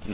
Be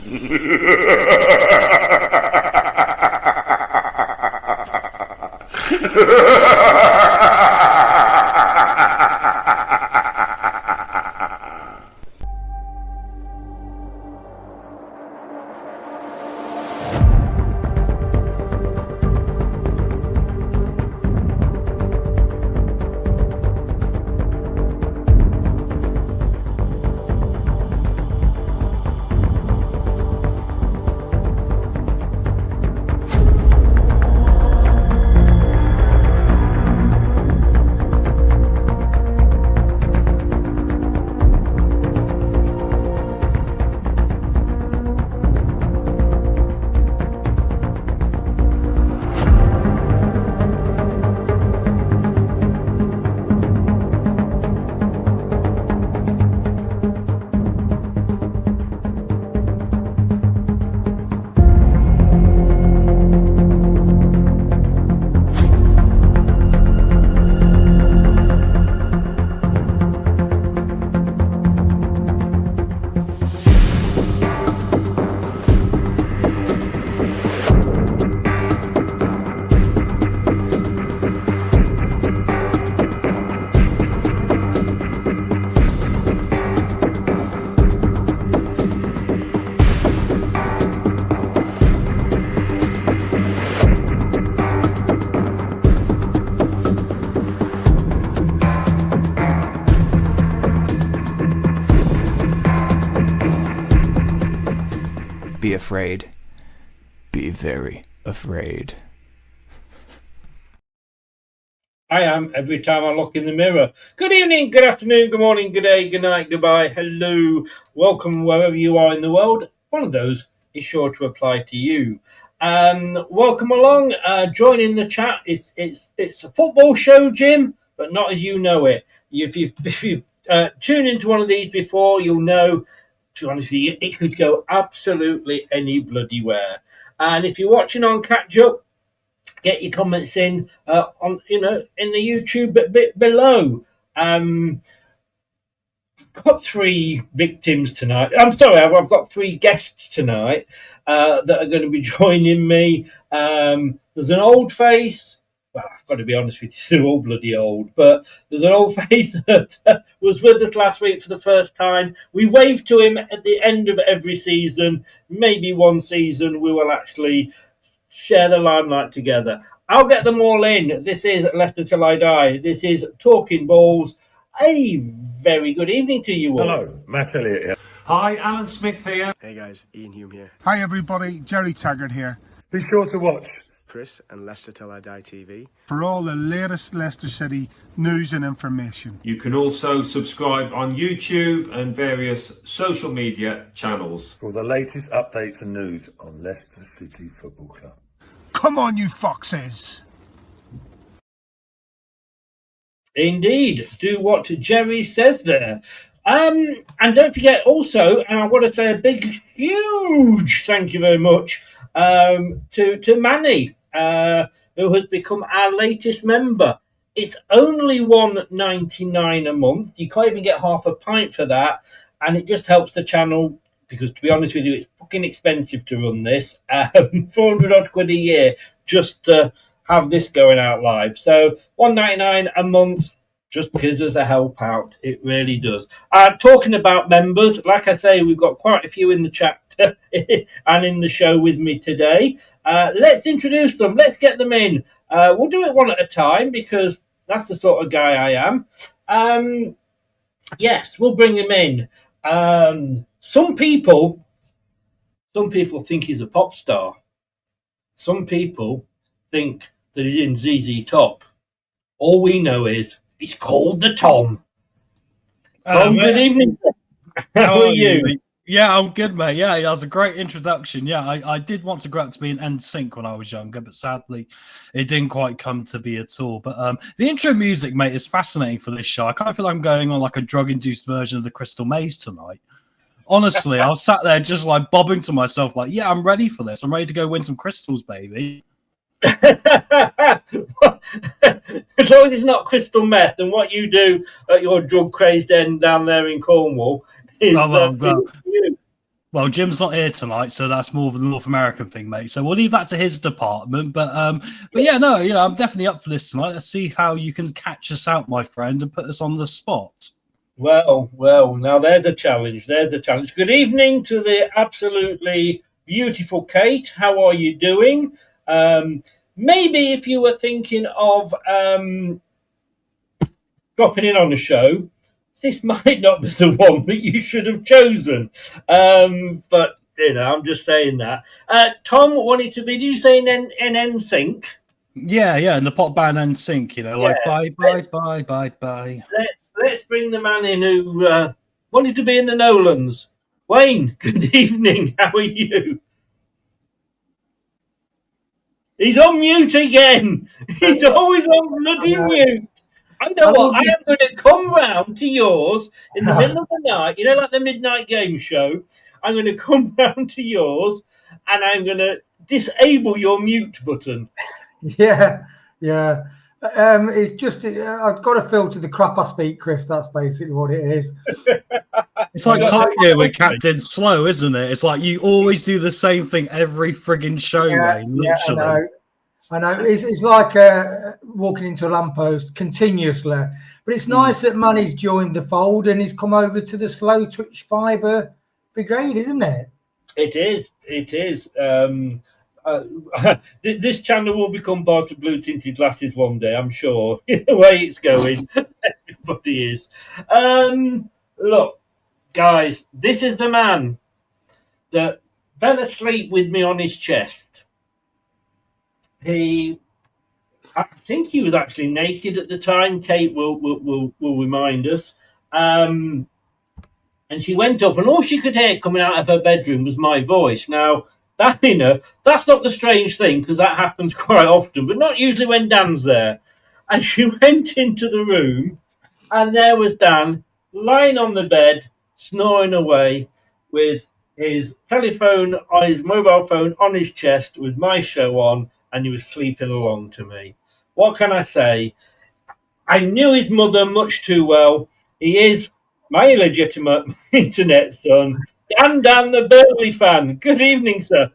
afraid. Be very afraid. I am every time I look in the mirror. Good evening, good afternoon, good morning, good day, good night, goodbye, hello, welcome wherever you are in the world. One of those is sure to apply to you. Welcome along. Join in the chat. It's a football show, Jim, but not as you know it. If you've tuned into one of these before, you'll know. To be honest with you, it could go absolutely any bloody where. And if you're watching on catch up, get your comments in on in the YouTube bit below. Got 3 victims tonight. I'm sorry, I've got 3 guests tonight that are going to be joining me. There's an old face. Well, I've got to be honest with you, they're all bloody old. But there's an old face that was with us last week for the first time. We wave to him at the end of every season. Maybe one season we will actually share the limelight together. I'll get them all in. This is Leicester Till I Die. This is Talking Balls. A very good evening to you all. Hello, Matt Elliott here. Hi, Alan Smith here. Hey guys, Ian Hume here. Hi everybody, Jerry Taggart here. Be sure to watch Chris and Leicester Till I Die TV for all the latest Leicester City news and information. You can also subscribe on YouTube and various social media channels. for the latest updates and news on Leicester City Football Club. Come on, you foxes! Indeed, do what Jerry says there. And don't forget also, and I want to say a big, huge thank you very much to Manny, who has become our latest member. It's only $1.99 a month. You can't even get half a pint for that, and it just helps the channel because, to be honest with you, it's fucking expensive to run this. 400 odd quid a year just to have this going out live. So $1.99 a month just gives us a help out. It really does. Talking about members, like I say, we've got quite a few in the chat and in the show with me today. Let's introduce them. Let's get them in. We'll do it one at a time because that's the sort of guy I am. Yes, we'll bring him in. Some people think he's a pop star. Some people think that he's in ZZ Top. All we know is he's called the Tom. Good evening. How are you? Yeah, I'm good, mate. Yeah, that was a great introduction. Yeah, I did want to grow up to be an NSYNC when I was younger, but sadly, it didn't quite come to be at all. But the intro music, mate, is fascinating for this show. I kind of feel like I'm going on like a drug-induced version of the Crystal Maze tonight. Honestly, I was sat there just like bobbing to myself, like, yeah, I'm ready for this. I'm ready to go win some crystals, baby. As long as it's not crystal meth, and what you do at your drug crazed end down there in Cornwall is Well, Jim's not here tonight, so that's more of a North American thing, mate. So we'll leave that to his department. But yeah, no, I'm definitely up for this tonight. Let's see how you can catch us out, my friend, and put us on the spot. Well, now there's a challenge. There's a challenge. Good evening to the absolutely beautiful Kate. How are you doing? Maybe if you were thinking of dropping in on the show, this might not be the one that you should have chosen. But, I'm just saying that. Tom wanted to be, did you say in NSYNC? Yeah, and the pop band NSYNC, like bye. Let's bring the man in who wanted to be in the Nolans. Wayne, good evening. How are you? He's on mute again. He's always on bloody mute. I know what, I am going to come round to yours in the middle of the night, like the midnight game show. I'm going to come round to yours and I'm going to disable your mute button. Yeah. It's just, I've got to filter the crap I speak, Chris. That's basically what it is. It's like Top Gear with Captain Slow, isn't it? It's like you always do the same thing every frigging show, Wayne, literally. I know. It's like walking into a lamppost continuously. But it's nice that Manny's joined the fold and he's come over to the Slow Twitch Fibre Brigade, isn't it? It is. This channel will become part of Blue Tinted Glasses one day, I'm sure. The way it's going, everybody is. Look, guys, this is the man that fell asleep with me on his chest. I think he was actually naked at the time. Kate will remind us. And she went up, and all she could hear coming out of her bedroom was my voice. Now, that's not the strange thing, because that happens quite often, but not usually when Dan's there. And she went into the room, and there was Dan lying on the bed, snoring away, with his telephone, his mobile phone on his chest, with my show on, and he was sleeping along to me. What can I say? I knew his mother much too well. He is my illegitimate internet son, Dan, the Burnley fan. Good evening, sir.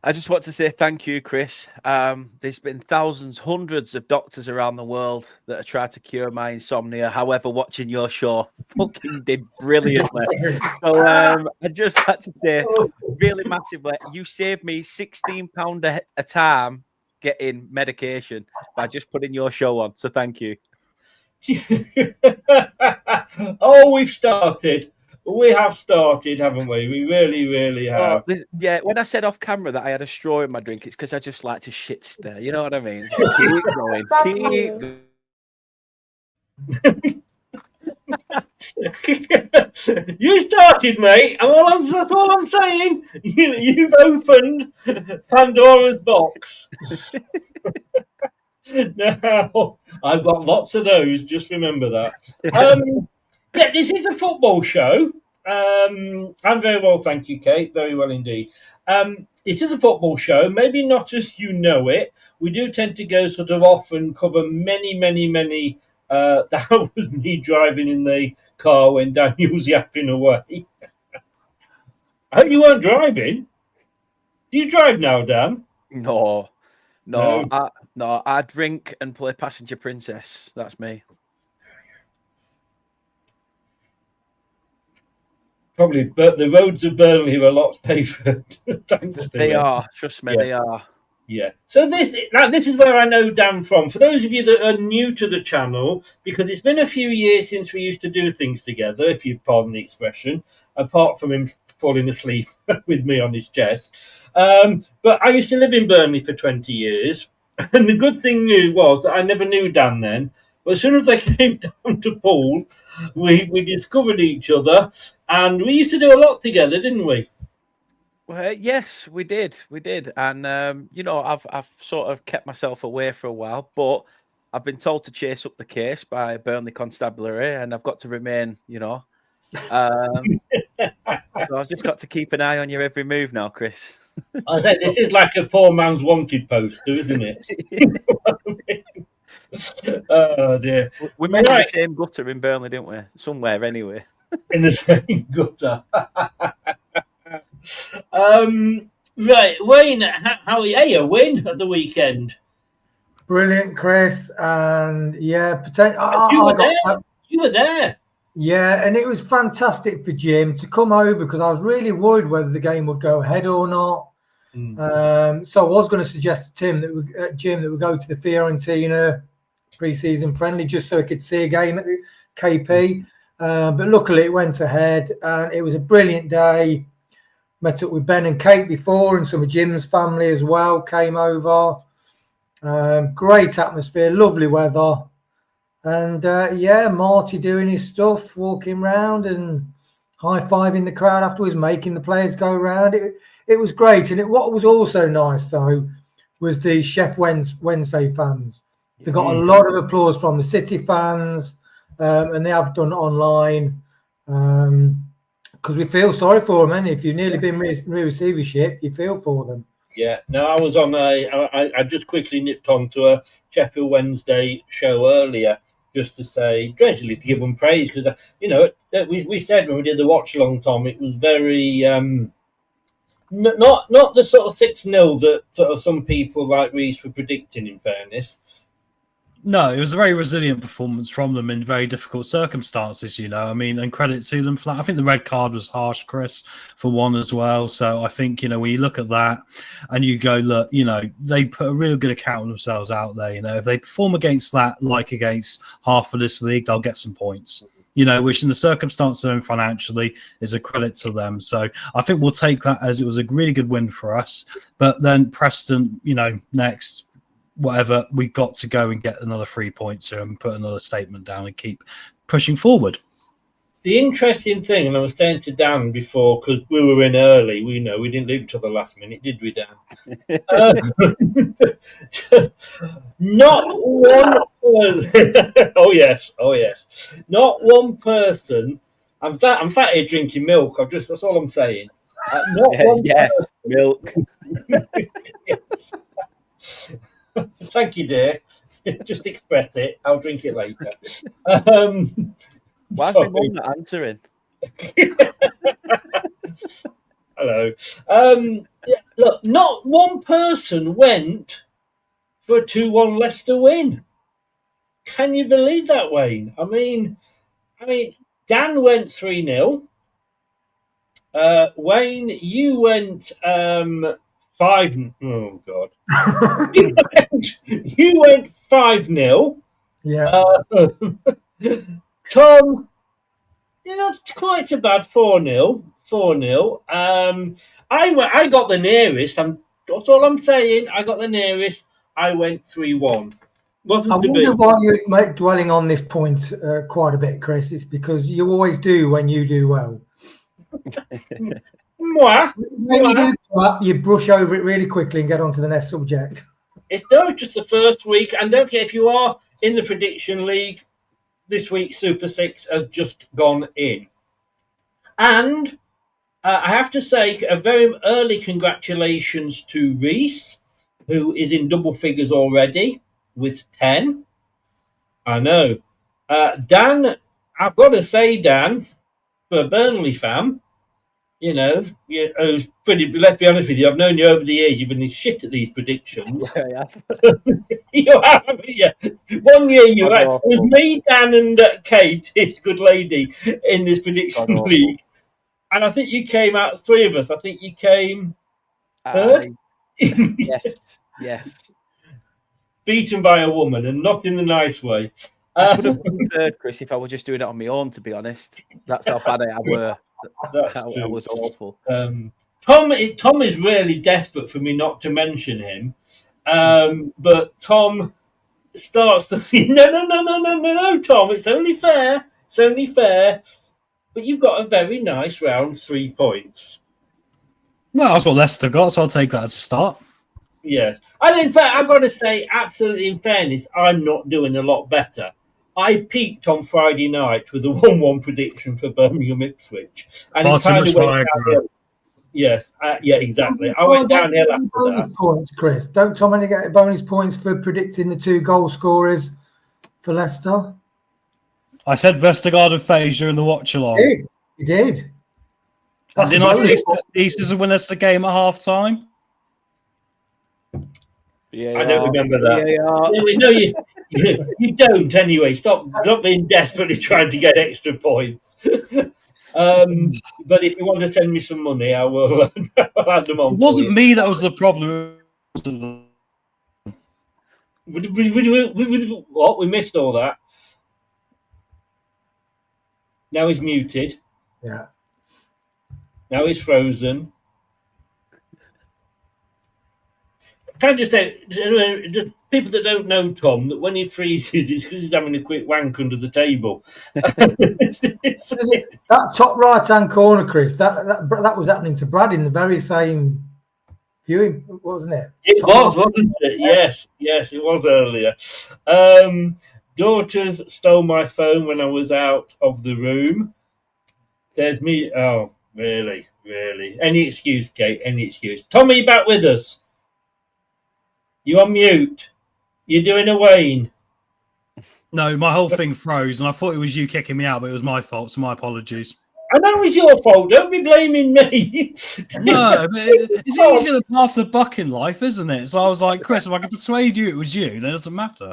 I just want to say thank you, Chris. There's been thousands, hundreds of doctors around the world that have tried to cure my insomnia. However, watching your show fucking did brilliantly. So I just had to say, really massively, you saved me £16 a time getting medication by just putting your show on. So thank you. Oh, we've started. We have started, haven't we? We really, really have. Yeah, when I said off camera that I had a straw in my drink, it's because I just like to shit stir. You know what I mean? Just keep going. Keep going. You started, mate. That's all I'm saying. You've opened Pandora's box. Now, I've got lots of those. Just remember that. Yeah, this is a football show. I'm very well, thank you, Kate. Very well indeed. It is a football show, maybe not as you know it. We do tend to go sort of off and cover many. That was me driving in the car when Daniel's yapping away. I hope you weren't driving. Do you drive now, Dan? No. I drink and play passenger princess. That's me. Probably, but the roads of Burnley are a lot safer. Thanks to They it. are. Trust me, they are. Yeah. So this is where I know Dan from. For those of you that are new to the channel, because it's been a few years since we used to do things together, if you pardon the expression, apart from him falling asleep with me on his chest. But I used to live in Burnley for 20 years. And the good thing was that I never knew Dan then. But as soon as I came down to Poole, we discovered each other. And we used to do a lot together, didn't we? Well, yes, we did. And, I've sort of kept myself away for a while, but I've been told to chase up the case by Burnley Constabulary, and I've got to remain, so I've just got to keep an eye on your every move now, Chris. I said, this is like a poor man's wanted poster, isn't it? Oh, dear. We met in the same gutter in Burnley, didn't we? Somewhere, anyway. In the same gutter. Right, Wayne, how are you? Hey, a win at the weekend. Brilliant, Chris. And yeah, You were there. Yeah, and it was fantastic for Jim to come over because I was really worried whether the game would go ahead or not. So I was going to suggest to Jim that we go to the Fiorentina pre-season friendly just so he could see a game at the KP. But luckily it went ahead, and it was a brilliant day. Met up with Ben and Kate before, and some of Jim's family as well came over. Great atmosphere, lovely weather. And Marty doing his stuff, walking around and high-fiving the crowd afterwards, making the players go around. It was great. And what was also nice, though, was the Chef Wednesday fans. They got a lot of applause from the City fans, and they have done online, because we feel sorry for them. And if you've nearly been in receivership, you feel for them. Yeah, no, I was on I just quickly nipped onto a Sheffield Wednesday show earlier just to say, dreadfully to give them praise, because, we said when we did the watch-along, Tom, it was very, not the sort of 6-0 that sort of some people like Reece were predicting, in fairness. No, it was a very resilient performance from them in very difficult circumstances, I mean, and credit to them for that. I think the red card was harsh, Chris, for one as well. So I think, when you look at that and you go, look, they put a real good account of themselves out there. If they perform against that, like against half of this league, they'll get some points, which in the circumstances they're in financially is a credit to them. So I think we'll take that as it was a really good win for us. But then Preston, next, whatever, we got to go and get another 3 points here and put another statement down and keep pushing forward. The interesting thing, and I was saying to Dan before, because we were in early, we didn't leave till the last minute, did we, Dan? Not one person. Oh yes. Not one person. I'm sat here drinking milk. That's all I'm saying. Milk. Yes. Thank you, dear. Just express it. I'll drink it later. Why is my mum not answering? Hello. Look, not one person went for a 2-1 Leicester win. Can you believe that, Wayne? I mean, Dan went 3-0. Wayne, you went 5. Oh God! You went 5-0. Yeah. Tom, it's quite a bad 4-0. 4-0. I got the nearest. That's all I'm saying. I got the nearest. I went 3-1. I wonder why you're dwelling on this point quite a bit, Chris. It's because you always do when you do well. When you do that, you brush over it really quickly and get on to the next subject. It's just the first week. And don't forget, if you are in the Prediction League, this week's Super 6 has just gone in. And I have to say a very early congratulations to Reece, who is in double figures already with 10. I know. Dan, I've got to say, Dan, for a Burnley fan, who's pretty, let's be honest with you, I've known you over the years, you've been shit at these predictions. Yeah. You have, yeah. 1 year you had, it was me, Dan, and Kate, his good lady, in this prediction league. And I think you came out, 3 of us, I think you came third? Yes. Beaten by a woman, and not in the nice way. I could have been third, Chris, if I were just doing it on my own, to be honest. That's how bad I were. That was awful. Tom is really desperate for me not to mention him, but Tom starts to think, no, Tom, it's only fair, but you've got a very nice round 3 points. Well, that's what Leicester got, so I'll take that as a start. Yes, and in fact, I've got to say, absolutely in fairness, I'm not doing a lot better. I peaked on Friday night with a 1-1 prediction for Birmingham Ipswich. And it kind of went downhill. Yes, exactly. I went downhill after that. Points, Chris. Don't Tom only get bonus points for predicting the 2 goal scorers for Leicester? I said Vestergaard and Fraser in the watch-along. You did. And didn't I say East is win us the game at half time? I don't remember that. No, you don't anyway. Stop being desperately trying to get extra points. But if you want to send me some money, I will I'll add them on. It wasn't me that was the problem. What? We missed all that. Now he's muted. Yeah. Now he's frozen. Can I just say, just people that don't know Tom, that when he freezes, it's because he's having a quick wank under the table. That top right-hand corner, Chris, that was happening to Brad in the very same viewing, wasn't it? It was, wasn't it? Yes, it was earlier. Daughters stole my phone when I was out of the room. There's me. Oh, really? Any excuse, Kate, any excuse. Tom, are you back with us? You on mute? You're doing a Wayne? No, my whole thing froze, and I thought it was you kicking me out, but it was my fault, so my apologies. I know it's your fault. Don't be blaming me. No, but it's easier to pass the buck in life, isn't it? So I was like, Chris, if I can persuade you it was you, then it doesn't matter.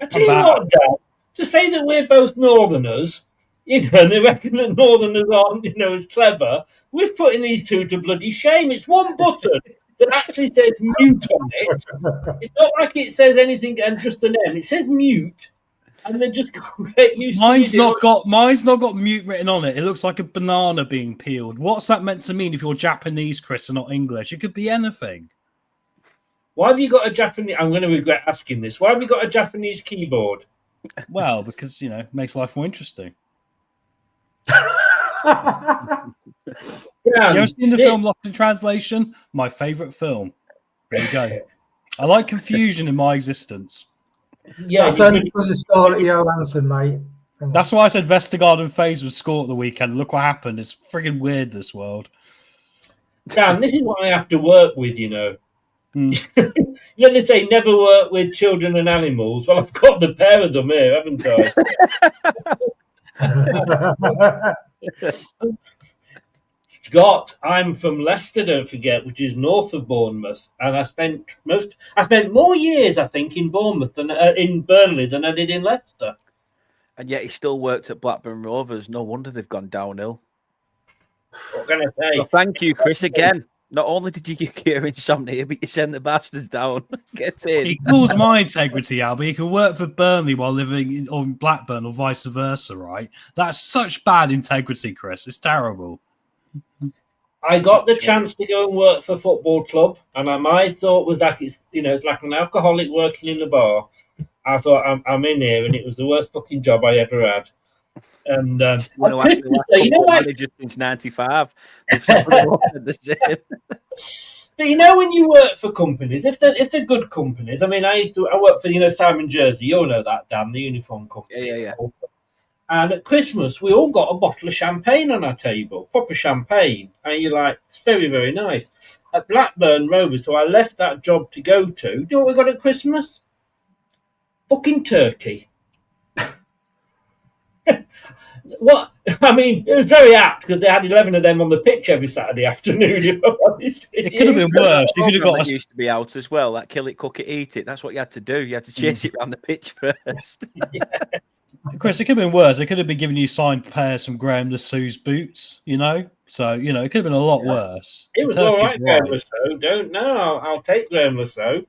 I tell you what, Dad, to say that we're both Northerners, and they reckon that Northerners aren't, as clever, we're putting these two to bloody shame. It's one button that actually says mute on it. It's not like it says anything and just an M. It says mute, and they just get used mine's to it. Mine's not got mute written on it. It looks like a banana being peeled. What's that meant to mean if you're Japanese, Chris, and not English? It could be anything. Why have you got a Japanese... I'm going to regret asking this. Why have you got a Japanese keyboard? Well, because, it makes life more interesting. You ever seen the film Lost in Translation? My favourite film. There you go. I like confusion in my existence. Yeah, that's only because of Scarlett Johansson, mate. That's why I said Vestergaard and FaZe would score at the weekend. Look what happened. It's friggin' weird, this world. Dan, this is what I have to work with, They say never work with children and animals. Well, I've got the pair of them here, haven't I? Scott, I'm from Leicester, don't forget, which is north of Bournemouth, and I spent more years, I think, in Bournemouth than in Burnley than I did in Leicester. And yet he still worked at Blackburn Rovers. No wonder they've gone downhill. What can I say? Well, thank you, Chris, again. Not only did you cure insomnia, but you sent the bastards down. Get in. He calls my integrity out, but he can work for Burnley while living on Blackburn or vice versa, right? That's such bad integrity, Chris. It's terrible. I got the chance to go and work for a football club, and my thought was that it's like an alcoholic working in the bar. I thought I'm in here, and it was the worst fucking job I ever had. And since '95, but when you work for companies, if they're good companies, I mean, I worked for Simon Jersey, you all know that, Dan, the uniform company. Yeah. And at Christmas, we all got a bottle of champagne on our table, proper champagne, and you're like, it's very, very nice. At Blackburn Rovers, so I left that job to go to. Do you know what we got at Christmas? Fucking turkey. What? I mean, it was very apt because they had 11 of them on the pitch every Saturday afternoon. If I'm honest with it could have been worse. You could have got used to be out as well. That kill it, cook it, eat it. That's what you had to do. You had to chase it around the pitch first. Yeah. Chris, it could have been worse. They could have been giving you signed pairs from Graham Lassou's boots, So, it could have been a lot worse. It was all right, Graham Lassou. Don't know. I'll take Graham Lassou.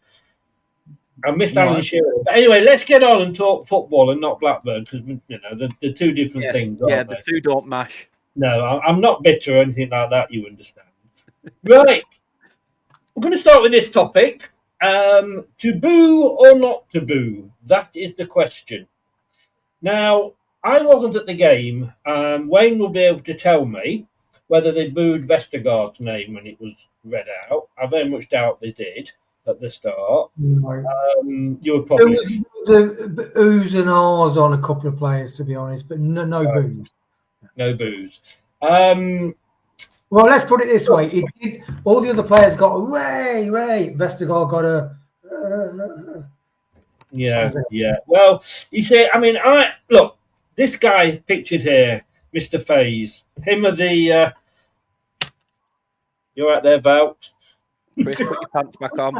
I missed Alan Shearer. But anyway, let's get on and talk football and not Blackburn because, they're two different things. Yeah, the two don't mash. No, I'm not bitter or anything like that, you understand. Right. We're going to start with this topic. To boo or not to boo? That is the question. Now, I wasn't at the game. Wayne will be able to tell me whether they booed Vestergaard's name when it was read out. I very much doubt they did at the start. No. You were probably... There was oohs and ahs on a couple of players, to be honest, but no boos. No boos. Well, let's put it this way. All the other players got a Ray. Vestergaard got a... Yeah. Well, you say, look, this guy pictured here, Mr. FaZe, him of the You're out there, Vout. Chris, put your pants back on.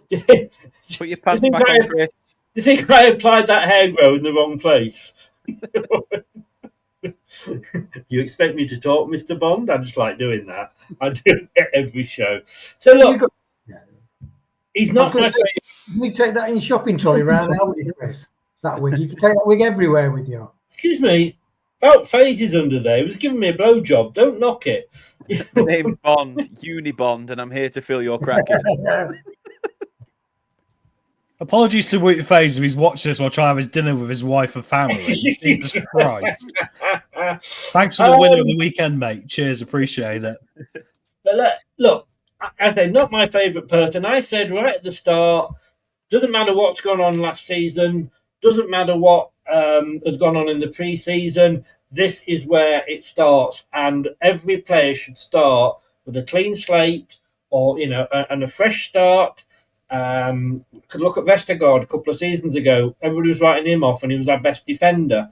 Do Put your pants back on, Chris. you think I applied that hair grow in the wrong place? You expect me to talk, Mr. Bond? I just like doing that. I do it every show. So look, he's not my favourite. You take that in your shopping trolley around now with you, Chris. It's that wig. You can take that wig everywhere with you. Excuse me. About phases under there. He was giving me a blowjob. Don't knock it. Name Bond, Unibond, and I'm here to fill your crack in. Apologies to Woot Faze if he's watched this while trying to have his dinner with his wife and family. Jesus Christ. Thanks for the winner of the weekend, mate. Cheers, appreciate it. But look, I said, not my favourite person. I said right at the start, doesn't matter what's gone on last season, doesn't matter what has gone on in the pre-season, this is where it starts. And every player should start with a clean slate or, and a fresh start. Could look at Vestergaard a couple of seasons ago. Everybody was writing him off and he was our best defender.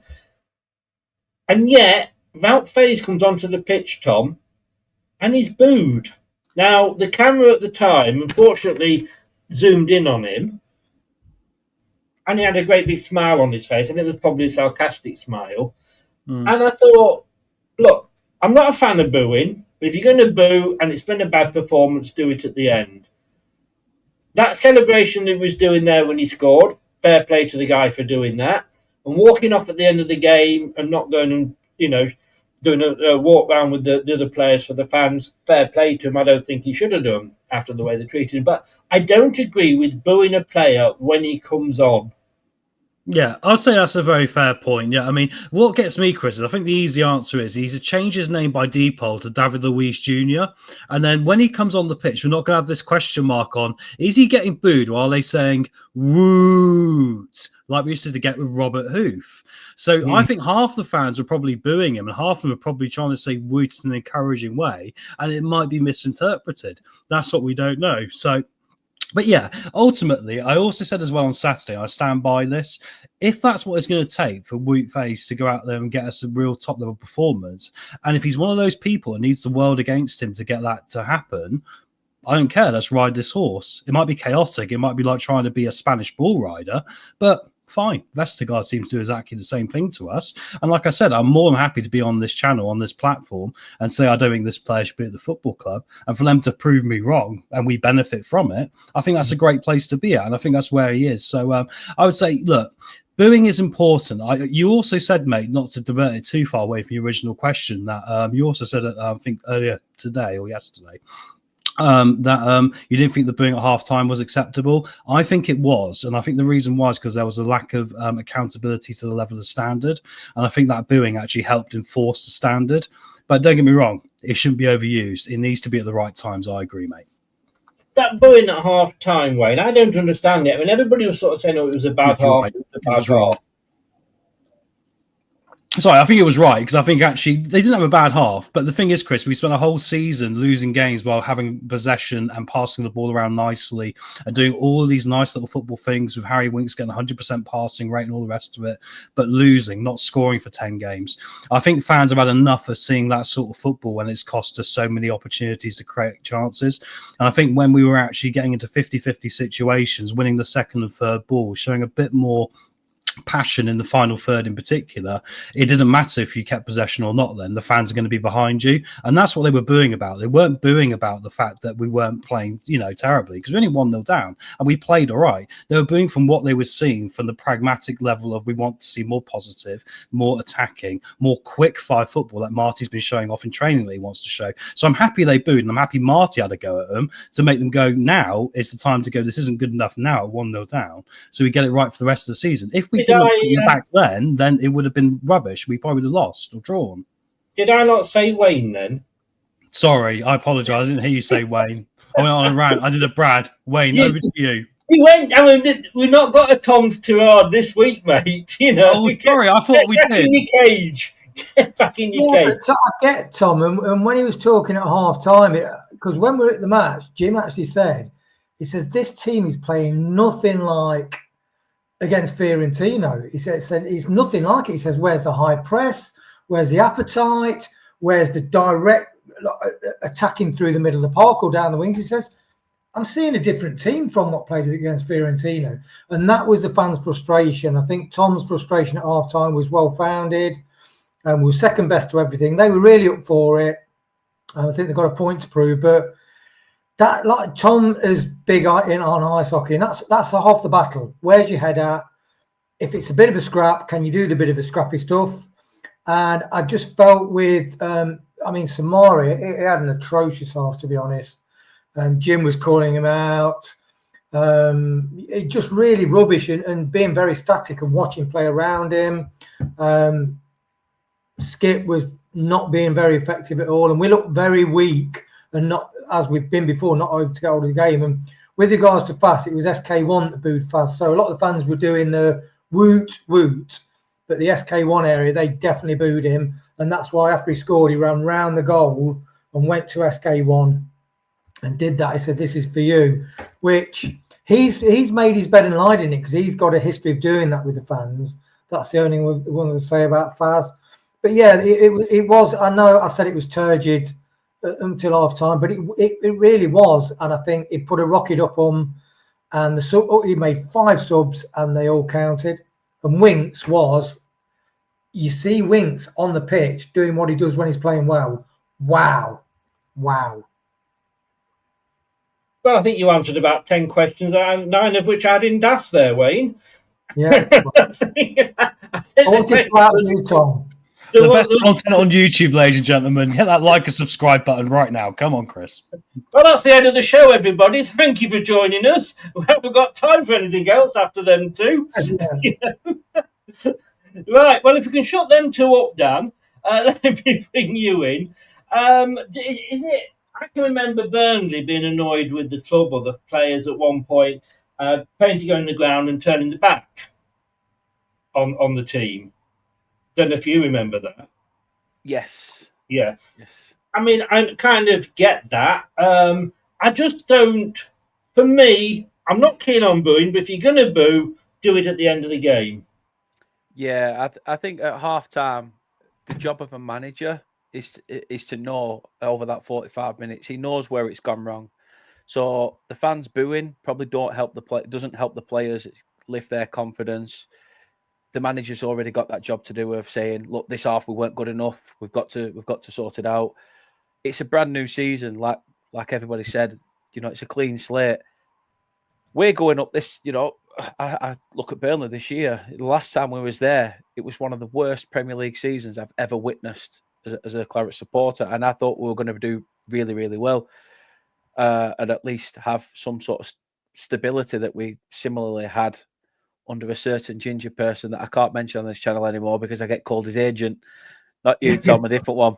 And yet, Wout Faze comes onto the pitch, Tom, and he's booed. Now, the camera at the time, unfortunately, zoomed in on him, and he had a great big smile on his face, and it was probably a sarcastic smile. And I thought, look, I'm not a fan of booing, but if you're going to boo and it's been a bad performance, do it at the end. That celebration he was doing there when he scored, fair play to the guy for doing that. And walking off at the end of the game and not going and, doing a walk round with the other players for the fans, fair play to him. I don't think he should have done after the way they treated him. But I don't agree with booing a player when he comes on. Yeah, I'll say that's a very fair point. Yeah, I mean, what gets me, Chris, is I think the easy answer is he's changed his name by default to David Luiz Jr. And then when he comes on the pitch, we're not going to have this question mark on, is he getting booed or are they saying, woot, like we used to get with Robert Hoof? So I think half the fans were probably booing him and half of them are probably trying to say woot in an encouraging way. And it might be misinterpreted. That's what we don't know. So, but yeah, ultimately, I also said as well on Saturday, I stand by this. If that's what it's going to take for Woot Faze to go out there and get us a real top-level performance, and if he's one of those people and needs the world against him to get that to happen, I don't care. Let's ride this horse. It might be chaotic. It might be like trying to be a Spanish bull rider, but fine. Vestergaard seems to do exactly the same thing to us. And like I said, I'm more than happy to be on this channel, on this platform, and say I don't think this player should be at the football club. And for them to prove me wrong and we benefit from it, I think that's a great place to be at. And I think that's where he is. So I would say, look, booing is important. You also said, mate, not to divert it too far away from your original question, that you also said, I think earlier today or yesterday, that you didn't think the booing at half-time was acceptable. I think it was, and I think the reason was because there was a lack of accountability to the level of standard, and I think that booing actually helped enforce the standard. But don't get me wrong, it shouldn't be overused. It needs to be at the right times. I agree, mate. That booing at half-time, Wayne, I don't understand it. I mean, everybody was sort of saying, it was a bad half. It was a bad half. Sorry, I think it was right, because I think actually they didn't have a bad half. But the thing is, Chris, we spent a whole season losing games while having possession and passing the ball around nicely and doing all of these nice little football things with Harry Winks getting 100% passing rate and all the rest of it, but losing, not scoring for 10 games. I think fans have had enough of seeing that sort of football when it's cost us so many opportunities to create chances. And I think when we were actually getting into 50-50 situations, winning the second and third ball, showing a bit more passion in the final third in particular, it didn't matter if you kept possession or not. Then the fans are going to be behind you, and that's what they were booing about. They weren't booing about the fact that we weren't playing terribly, because we're only 1-0 down and we played all right. They were booing from what they were seeing from the pragmatic level of we want to see more positive, more attacking, more quick fire football that Marty's been showing off in training that he wants to show. So I'm happy they booed, and I'm happy Marty had a go at them to make them go, now is the time to go, this isn't good enough now at 1-0 down, so we get it right for the rest of the season. If we didn't back then it would have been rubbish. We probably would have lost or drawn. Did I not say Wayne then? Sorry, I apologise. I didn't hear you say Wayne. I went on a rant. I did a Brad. Wayne, over to you. We went. I mean, we've not got a Tom's too hard this week, mate. Oh, sorry, I thought we did. Get back in your cage. Get back in your cage. But I get Tom, and when he was talking at half time, because when we were at the match, Jim actually said, he says this team is playing nothing like against Fiorentino. He says it's nothing like it. He says, where's the high press? Where's the appetite? Where's the direct attacking through the middle of the park or down the wings. He says, I'm seeing a different team from what played against Fiorentina. And that was the fans' frustration. I think Tom's frustration at half-time was well-founded and was second best to everything. They were really up for it. I think they've got a point to prove. But that, like Tom is big on ice hockey, and that's half the battle. Where's your head at? If it's a bit of a scrap, can you do the bit of a scrappy stuff? And I just felt with, Samari, he had an atrocious half, to be honest. Jim was calling him out. It just really rubbish and being very static and watching play around him. Skip was not being very effective at all. And we looked very weak and not, as we've been before, not able to get hold of the game. And with regards to Fast, it was SK1 that booed Fast. So a lot of the fans were doing the woot, woot. But the SK1 area, they definitely booed him. And that's why after he scored, he ran round the goal and went to SK1 and did that. He said, this is for you, which he's made his bed and lied in it because he's got a history of doing that with the fans. That's the only one to say about Faz. But yeah, it was, I know I said it was turgid until half time, but it really was. And I think it put a rocket up on, and he made 5 subs and they all counted. And Winks was, you see Winks on the pitch doing what he does when he's playing well. Wow. Wow. Well, I think you answered about 10 questions, and 9 of which I didn't ask there, Wayne. Yeah. I wanted to ask you, Tom. The best content on YouTube, ladies and gentlemen. Hit that like and subscribe button right now. Come on, Chris. Well, that's the end of the show, everybody. Thank you for joining us. We haven't got time for anything else after them two. Right, well, if you can shut them two up, Dan, let me bring you in. Is it... I can remember Burnley being annoyed with the club or the players at one point, paying to go in the ground and turning the back on the team. Don't know if you remember that. Yes. Yes. Yes. I mean, I kind of get that. I just don't. For me, I'm not keen on booing, but if you're going to boo, do it at the end of the game. Yeah, I think at half-time, the job of a manager is to know over that 45 minutes. He knows where it's gone wrong. So the fans booing probably doesn't help the players lift their confidence. The manager's already got that job to do of saying, look, this half we weren't good enough. We've got to sort it out. It's a brand new season, like everybody said. It's a clean slate. We're going up this, I look at Burnley this year. The last time we was there, it was one of the worst Premier League seasons I've ever witnessed as a Claret supporter. And I thought we were going to do really, really well and at least have some sort of stability that we similarly had under a certain ginger person that I can't mention on this channel anymore because I get called his agent. Not you, Tom, a different one.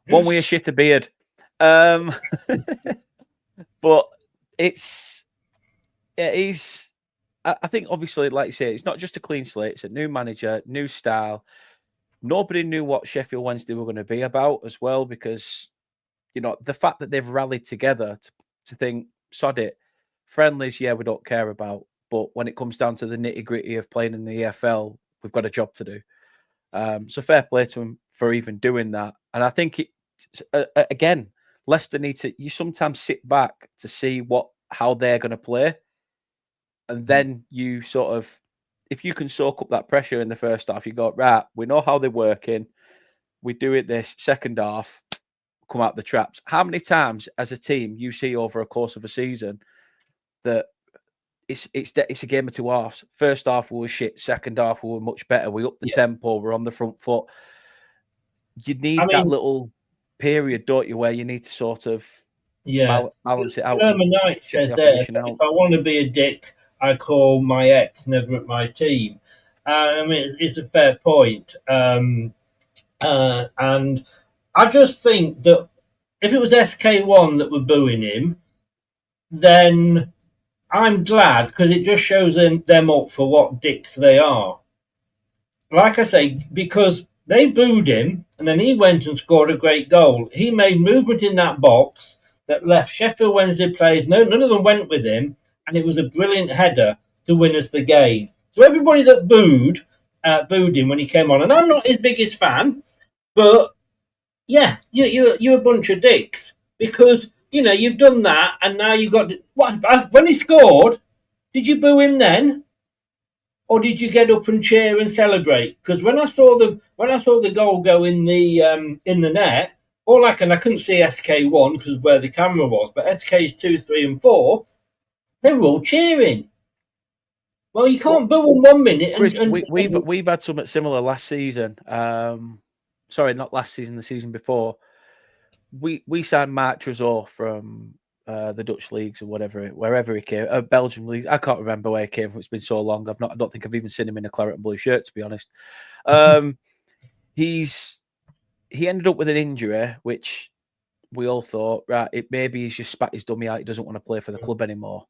One with a shitter beard. But I think obviously, like you say, it's not just a clean slate. It's a new manager, new style. Nobody knew what Sheffield Wednesday were going to be about as well, because, the fact that they've rallied together to think, sod it, friendlies, yeah, we don't care about. But when it comes down to the nitty gritty of playing in the EFL, we've got a job to do. So fair play to them for even doing that. And I think again, Leicester need to, you sometimes sit back to see how they're going to play. And then you sort of, if you can soak up that pressure in the first half, you go, right, we know how they're working. We do it this second half, come out the traps. How many times as a team you see over a course of a season that it's a game of 2 halves. First half we were shit. Second half we were much better. We upped the tempo. We're on the front foot. You need that little period, don't you, where you need to sort of balance it out. Herman Knight says there, if I want to be a dick, I call my ex never at my team. It's a fair point. And I just think that if it was SK1 that were booing him, then I'm glad, because it just shows them up for what dicks they are. Like I say, because they booed him, and then he went and scored a great goal. He made movement in that box that left Sheffield Wednesday players. None of them went with him, and it was a brilliant header to win us the game. So everybody that booed him when he came on, and I'm not his biggest fan, but yeah, you're a bunch of dicks because you've done that, and now you've got what? When he scored, did you boo him then, or did you get up and cheer and celebrate? Because when I saw the goal go in the net, I couldn't see SK1 because of where the camera was, but SKs 2, 3, and 4, they were all cheering. Well, you can't boo them 1 minute. Chris, we've had something similar last season. Sorry, not last season, the season before. We signed Mark Trezor from the Dutch leagues or wherever he came, Belgian leagues. I can't remember where he came from. It's been so long. I don't think I've even seen him in a claret and blue shirt, to be honest. He ended up with an injury, which we all thought, right, maybe he's just spat his dummy out. He doesn't want to play for the club anymore.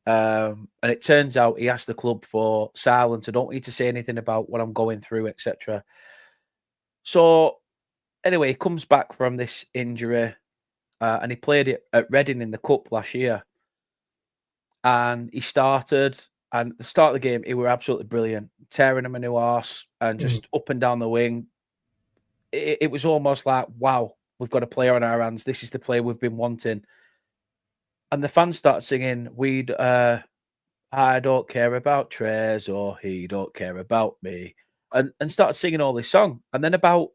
And it turns out he asked the club for silence. I don't need to say anything about what I'm going through, etc. So anyway, he comes back from this injury, and he played it at Reading in the Cup last year. And he started, and at the start of the game, he were absolutely brilliant, tearing him a new arse and just up and down the wing. It was almost like, wow, we've got a player on our hands. This is the player we've been wanting. And the fans start singing, I don't care about Trez, or he don't care about me, and start singing all this song. And then about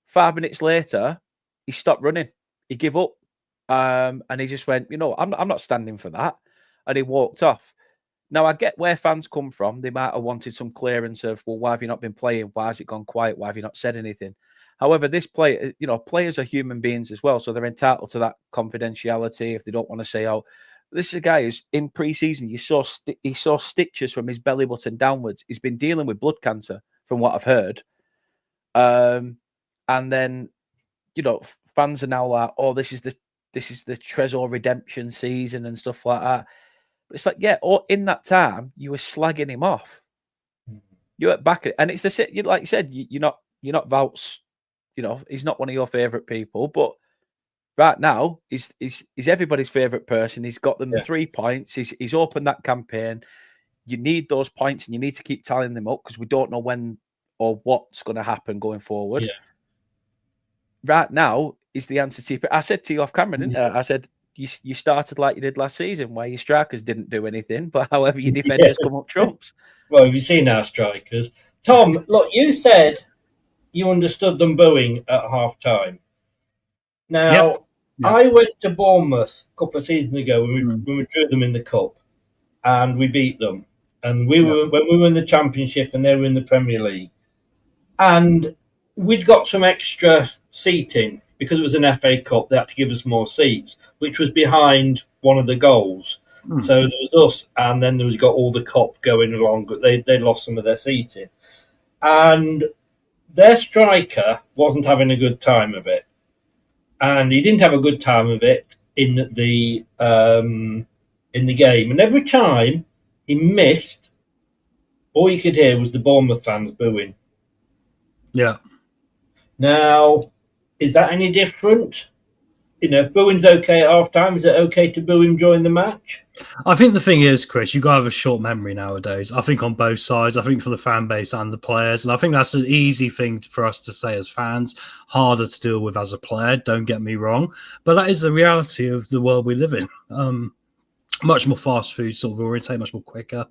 5 minutes later, he stopped running. He gave up, and he just went, I'm not standing for that, and he walked off. Now I get where fans come from. They might have wanted some clearance of, well, why have you not been playing? Why has it gone quiet? Why have you not said anything? However, this player, players are human beings as well, so they're entitled to that confidentiality if they don't want to say, oh, this is a guy who's in pre-season, he saw stitches from his belly button downwards. He's been dealing with blood cancer, from what I've heard. And then, fans are now like, oh, this is the Trezor redemption season and stuff like that. But it's like, yeah, or in that time, you were slagging him off. You were back at, and it's the like you said, you're not Vouts. He's not one of your favourite people, but right now he's everybody's favourite person. He's got them 3 points. He's opened that campaign. You need those points, and you need to keep tallying them up because we don't know when or what's going to happen going forward. Yeah. Right now is the answer to. I said to you off camera, didn't I? I said you started like you did last season, where your strikers didn't do anything, but however your defenders come up trumps. Well, have you seen our strikers, Tom? Look, you said you understood them booing at half time. Now, I went to Bournemouth a couple of seasons ago when we drew them in the Cup, and we beat them. And when we were in the Championship and they were in the Premier League. And we'd got some extra seating because it was an FA Cup. They had to give us more seats, which was behind one of the goals. So there was us, and then there was got all the Cup going along, but they lost some of their seating. And their striker wasn't having a good time of it. And he didn't have a good time of it in the game. And every time he missed, all you could hear was the Bournemouth fans booing. Yeah. Now, is that any different? If booing's okay at half time, is it okay to boo him during the match? I think the thing is, Chris, you've got to have a short memory nowadays. I think on both sides, I think for the fan base and the players. And I think that's an easy thing for us to say as fans, harder to deal with as a player, don't get me wrong. But that is the reality of the world we live in. Much more fast food sort of orientate, much more quicker.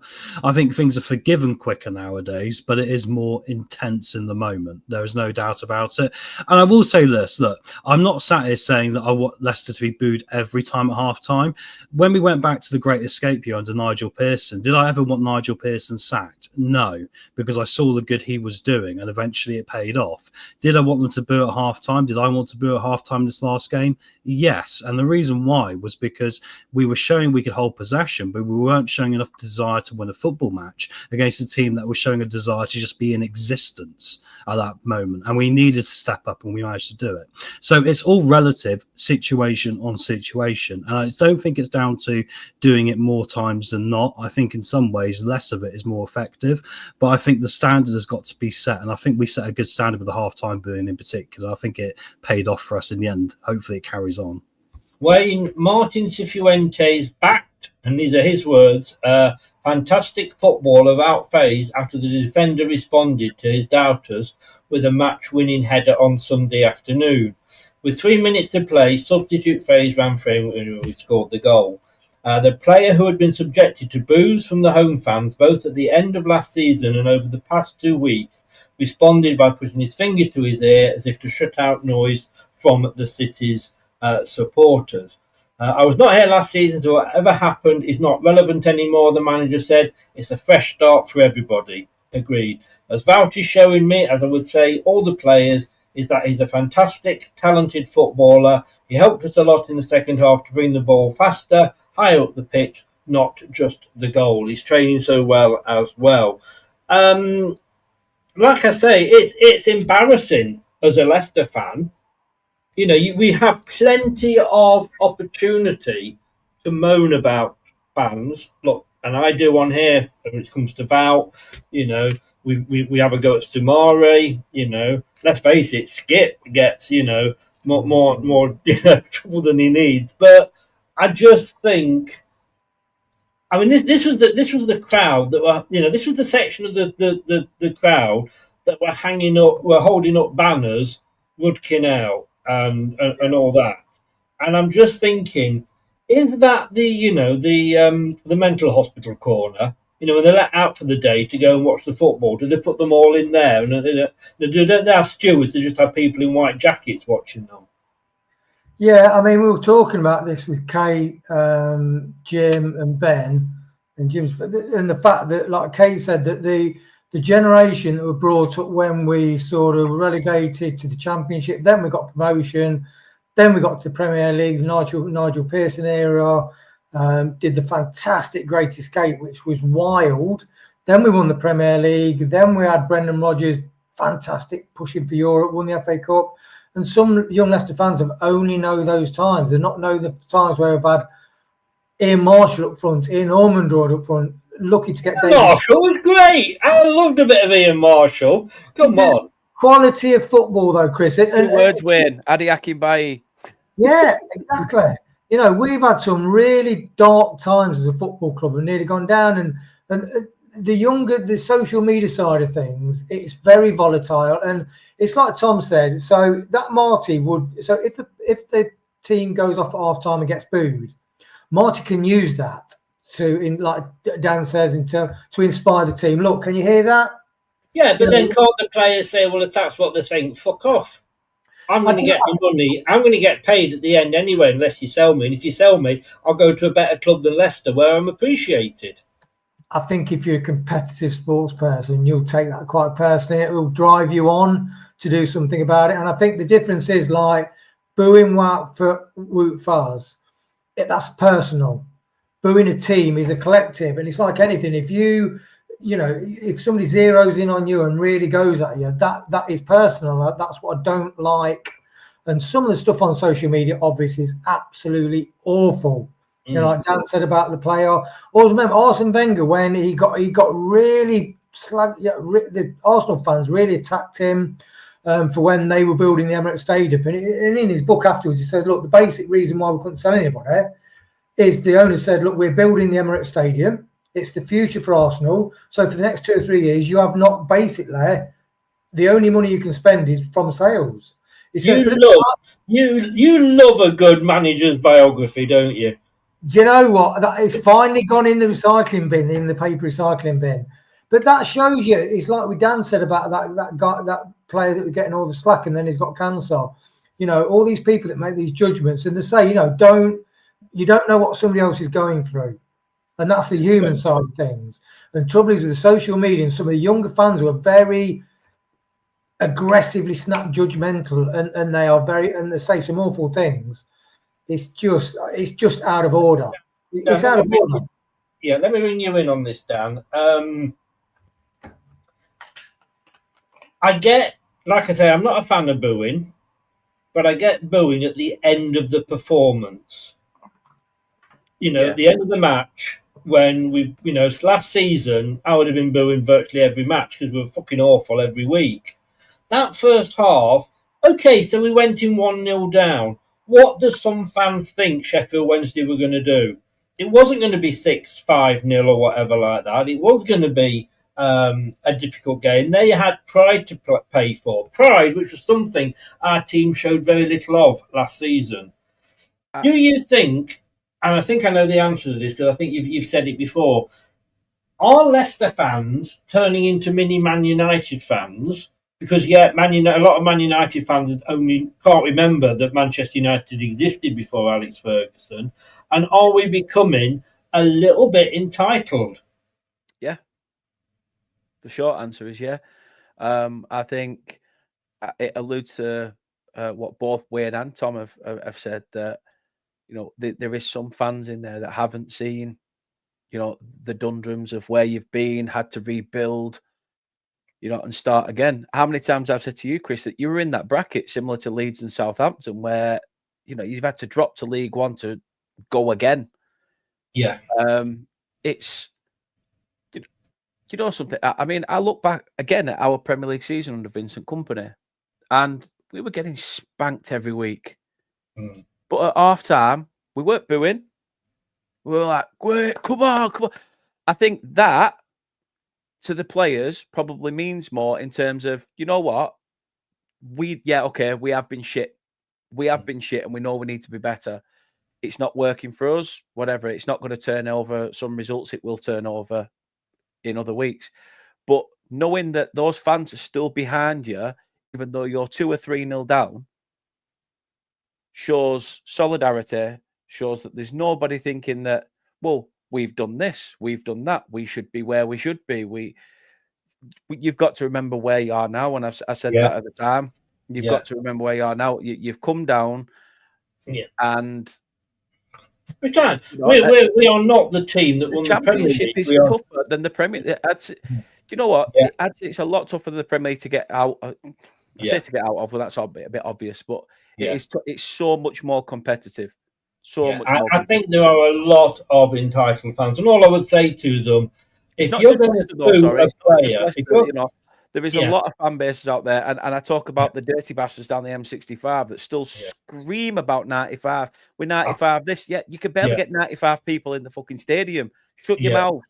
I think things are forgiven quicker nowadays, but it is more intense in the moment. There is no doubt about it. And I will say this, look, I'm not sat here saying that I want Leicester to be booed every time at half time. When we went back to the Great Escape year under Nigel Pearson, did I ever want Nigel Pearson sacked? No, because I saw the good he was doing and eventually it paid off. Did I want them to boo at half time? Did I want to boo at half time this last game? Yes. And the reason why was because we were showing we could hold possession, but we weren't showing enough desire to win a football match against a team that was showing a desire to just be in existence at that moment. And we needed to step up, and we managed to do it. So it's all relative, situation on situation. And I don't think it's down to doing it more times than not. I think in some ways less of it is more effective, but I think the standard has got to be set. And I think we set a good standard with the half-time booing in particular. I think it paid off for us in the end. Hopefully it carries on. Wayne, Martin Cifuentes back looked, and these are his words, fantastic football of outphase after the defender responded to his doubters with a match-winning header on Sunday afternoon. With 3 minutes to play, substitute phase ran free and we scored the goal. The player who had been subjected to boos from the home fans both at the end of last season and over the past 2 weeks responded by putting his finger to his ear as if to shut out noise from the city's supporters. I was not here last season, so whatever happened is not relevant anymore, the manager said. It's a fresh start for everybody. Agreed. As Wout is showing me, as I would say, all the players, is that he's a fantastic, talented footballer. He helped us a lot in the second half to bring the ball faster, higher up the pitch, not just the goal. He's training so well as well. Like I say, it's embarrassing as a Leicester fan. You know, we have plenty of opportunity to moan about fans. Look, and I do on here when it comes to Val. You know, we have a go at Sumare. You know, let's face it, Skip gets more trouble than he needs. But I just think, I mean, this was the crowd that were, this was the section of the crowd that were holding up banners, Rudkin out. And all that, and I'm just thinking, is that the mental hospital corner? When they're let out for the day to go and watch the football, do they put them all in there? And do they have stewards? They just have people in white jackets watching them. Yeah, I mean, we were talking about this with Kate, Jim, and Ben, and the fact that, like Kate said, that the generation that were brought up when we sort of relegated to the Championship, then we got promotion, then we got to the Premier League, the Nigel Pearson era, did the fantastic Great Escape, which was wild. Then we won the Premier League. Then we had Brendan Rodgers, fantastic, pushing for Europe, won the FA Cup. And some young Leicester fans have only know those times. They not know the times where we've had Ian Marshall up front, Ian Ormondroyd up front, lucky to get David. Marshall was great. I loved a bit of Ian Marshall. Come on. Quality of football, though, Chris. Words win. Adi Akinbayi. Yeah, exactly. We've had some really dark times as a football club and nearly gone down. And the social media side of things, it's very volatile. And it's like Tom said. So that Marty would. So if the team goes off at half time and gets booed, Marty can use that to, like Dan says, to inspire the team. Look, can you hear that? Yeah, but then can't the players say, well, if that's what they're saying, fuck off. I'm going to get my money. I'm going to get paid at the end anyway, unless you sell me. And if you sell me, I'll go to a better club than Leicester, where I'm appreciated. I think if you're a competitive sports person, you'll take that quite personally. It will drive you on to do something about it. And I think the difference is, like, booing Wout for Wout Faz, that's personal. Booing a team is a collective, and it's like anything. If if somebody zeroes in on you and really goes at you, that is personal. That's what I don't like. And some of the stuff on social media, obviously, is absolutely awful. Like Dan said about the player. Always remember Arsene Wenger, when he got really slagged. Yeah, the Arsenal fans really attacked him for when they were building the Emirates Stadium. And in his book afterwards, he says, look, the basic reason why we couldn't sell anybody is the owner said, look, we're building the Emirates Stadium. It's the future for Arsenal. So for the next 2 or 3 years, you have not basically, the only money you can spend is from sales. You love a good manager's biography, don't you? Do you know what? That it's finally gone in the recycling bin, in the paper recycling bin. But that shows you, it's like what Dan said about that guy, that player that was getting all the slack and then he's got cancer. All these people that make these judgments, and they say, you don't know what somebody else is going through. And that's the human side of things. And trouble is with the social media and some of the younger fans who are very aggressively snap judgmental and they are and they say some awful things. It's just out of order. It's out of order. Yeah, let me bring you in on this, Dan. I get, like I say, I'm not a fan of booing, but I get booing at the end of the performance. At the end of the match, when last season, I would have been booing virtually every match because we were fucking awful every week. That first half, okay, so we went in 1-0 down. What does some fans think Sheffield Wednesday were going to do? it wasn't going to be 6-5-0 or whatever like that. It was going to be a difficult game. They had pride to pay for. Pride, which was something our team showed very little of last season. Do you think, and I think I know the answer to this because I think you've said it before, are Leicester fans turning into mini Man United fans? Because, a lot of Man United fans only can't remember that Manchester United existed before Alex Ferguson. And are we becoming a little bit entitled? Yeah. The short answer is yeah. I think it alludes to what both Wayne and Tom have said, that there is some fans in there that haven't seen the doldrums of where you've been, had to rebuild, and start again. How many times I've said to you, Chris, that you were in that bracket similar to Leeds and Southampton, where you've had to drop to League One to go again. Yeah. It's something. I mean, I look back again at our Premier League season under Vincent Kompany, and we were getting spanked every week. But at half time, we weren't booing. We were like, "Great, come on." I think that to the players probably means more in terms of, you know what? We have been shit. We have been shit, and we know we need to be better. It's not working for us, whatever. It's not going to turn over some results. It will turn over in other weeks. But knowing that those fans are still behind you, even though you're 2 or 3-0 down, shows solidarity, shows that there's nobody thinking that, well, we've done this, we've done that, we should be where we should be. You've got to remember where you are now, and I said that at the time. You've got to remember where you are now. You've come down, and we can. We are not the team that won the Premier League. Championship is tougher than the Premier League. You know what? It's a lot tougher than the Premier League to get out. I say to get out of, well, that's a bit obvious, but it's so much more competitive. I think there are a lot of entitled fans, and all I would say to them, if you're going to boo a player, there is a lot of fan bases out there, and I talk about the dirty bastards down the M65 that still scream about 95. We're 95. You can barely get 95 people in the fucking stadium. Shut your mouth.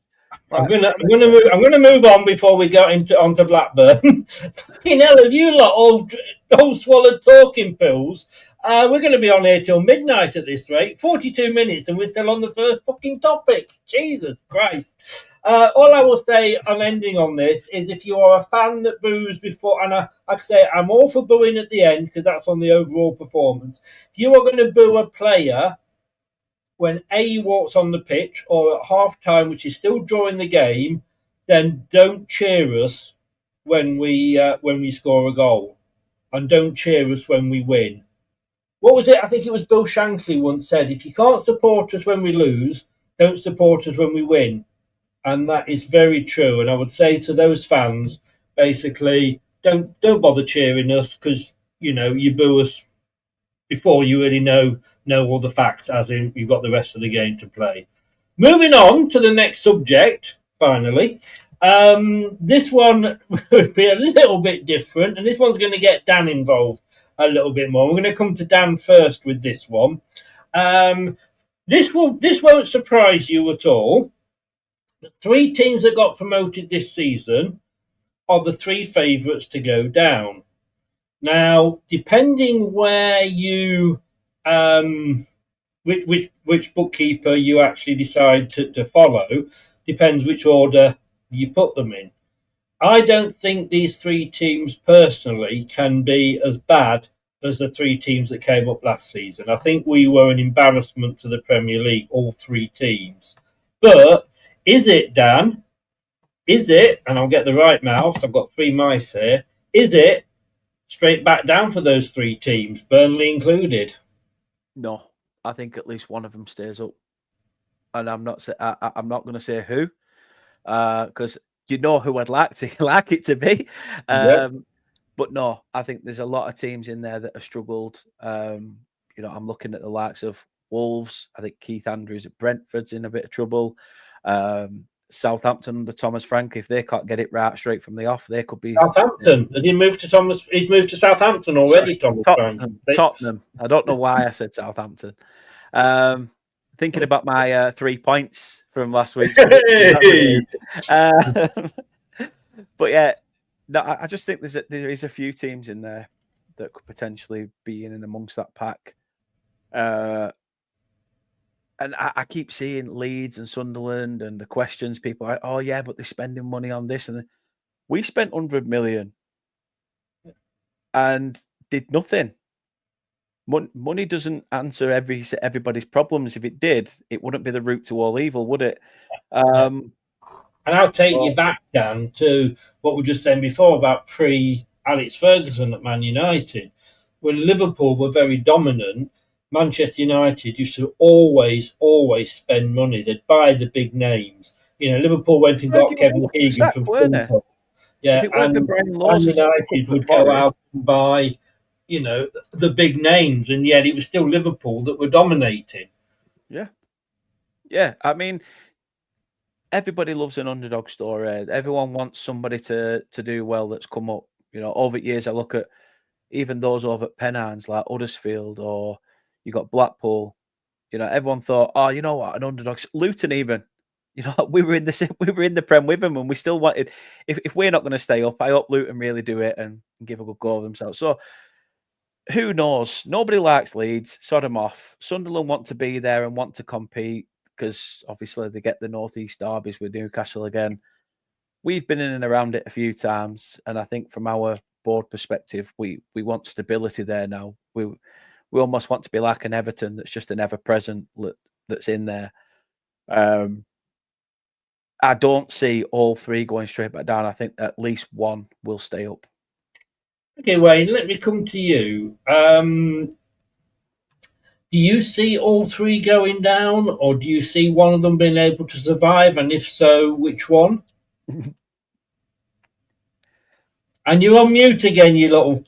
I'm gonna move on before we go onto Blackburn. Fucking hell, have you lot all swallowed talking pills? We're going to be on here till midnight at this rate. 42 minutes, and we're still on the first fucking topic. Jesus Christ! All I will say on ending on this is, if you are a fan that boos before, and I say I'm all for booing at the end because that's on the overall performance. If you are going to boo a player when he walks on the pitch or at half time, which is still drawing the game, then don't cheer us when we score a goal, and don't cheer us when we win. What was it? I think it was Bill Shankly once said, if you can't support us when we lose, don't support us when we win. And that is very true. And I would say to those fans, basically, don't bother cheering us, because you boo us before you really know all the facts, as in you've got the rest of the game to play. Moving on to the next subject, finally. This one would be a little bit different, and this one's going to get Dan involved a little bit more. We're going to come to Dan first with this one. This won't surprise you at all. The 3 teams that got promoted this season are the 3 favourites to go down. Now, depending where you which bookkeeper you actually decide to follow, depends which order you put them in. I don't think these 3 teams personally can be as bad as the 3 teams that came up last season. I think we were an embarrassment to the Premier League, all 3 teams. But is it, Dan? Is it, and I'll get the right mouse, I've got 3 mice here, is it straight back down for those 3 teams, Burnley included? No, I think at least one of them stays up. And I'm not going to say who, because you know who I'd like it to be. But no, I think there's a lot of teams in there that have struggled. I'm looking at the likes of Wolves. I think Keith Andrews at Brentford's in a bit of trouble. Southampton under Thomas Frank, if they can't get it right straight from the off, they could be. Southampton. Has he moved to Thomas? He's moved to Southampton already. Thomas Frank. Tottenham. I don't know why I said Southampton. thinking about my 3 points from last week. Hey! But yeah, no, I just think there is a few teams in there that could potentially be in and amongst that pack. And I keep seeing Leeds and Sunderland and the questions people are, oh yeah, but they're spending money on this and we spent 100 million and did nothing. Money doesn't answer everybody's problems. If it did, it wouldn't be the root to all evil, would it? And I'll take you back, Dan, to what we were just saying before about pre-Alex Ferguson at Man United. When Liverpool were very dominant, Manchester United used to always spend money. They'd buy the big names. You know, Liverpool went and got Kevin Keegan from Parental. Yeah, and Man United would go out and buy, you know, the big names, and yet it was still Liverpool that were dominating. Yeah. Yeah, I mean, everybody loves an underdog story. Everyone wants somebody to do well that's come up. You know, over the years, I look at even those over at Pennines, like Huddersfield, or you got Blackpool. You know, everyone thought, oh, you know what, an underdog. Luton even. You know, we were in the Prem with them, and we still wanted. If we're not going to stay up, I hope Luton really do it and give a good go of themselves. So, who knows? Nobody likes Leeds. Sod them off. Sunderland want to be there and want to compete because obviously they get the Northeast derbies with Newcastle again. We've been in and around it a few times, and I think from our board perspective, we want stability there now. We almost want to be like an Everton that's just an ever-present that's in there. I don't see all three going straight back down. I think at least one will stay up. Okay, Wayne, let me come to you. Do you see all three going down, or do you see one of them being able to survive? And if so, which one? And you're on mute again, you little.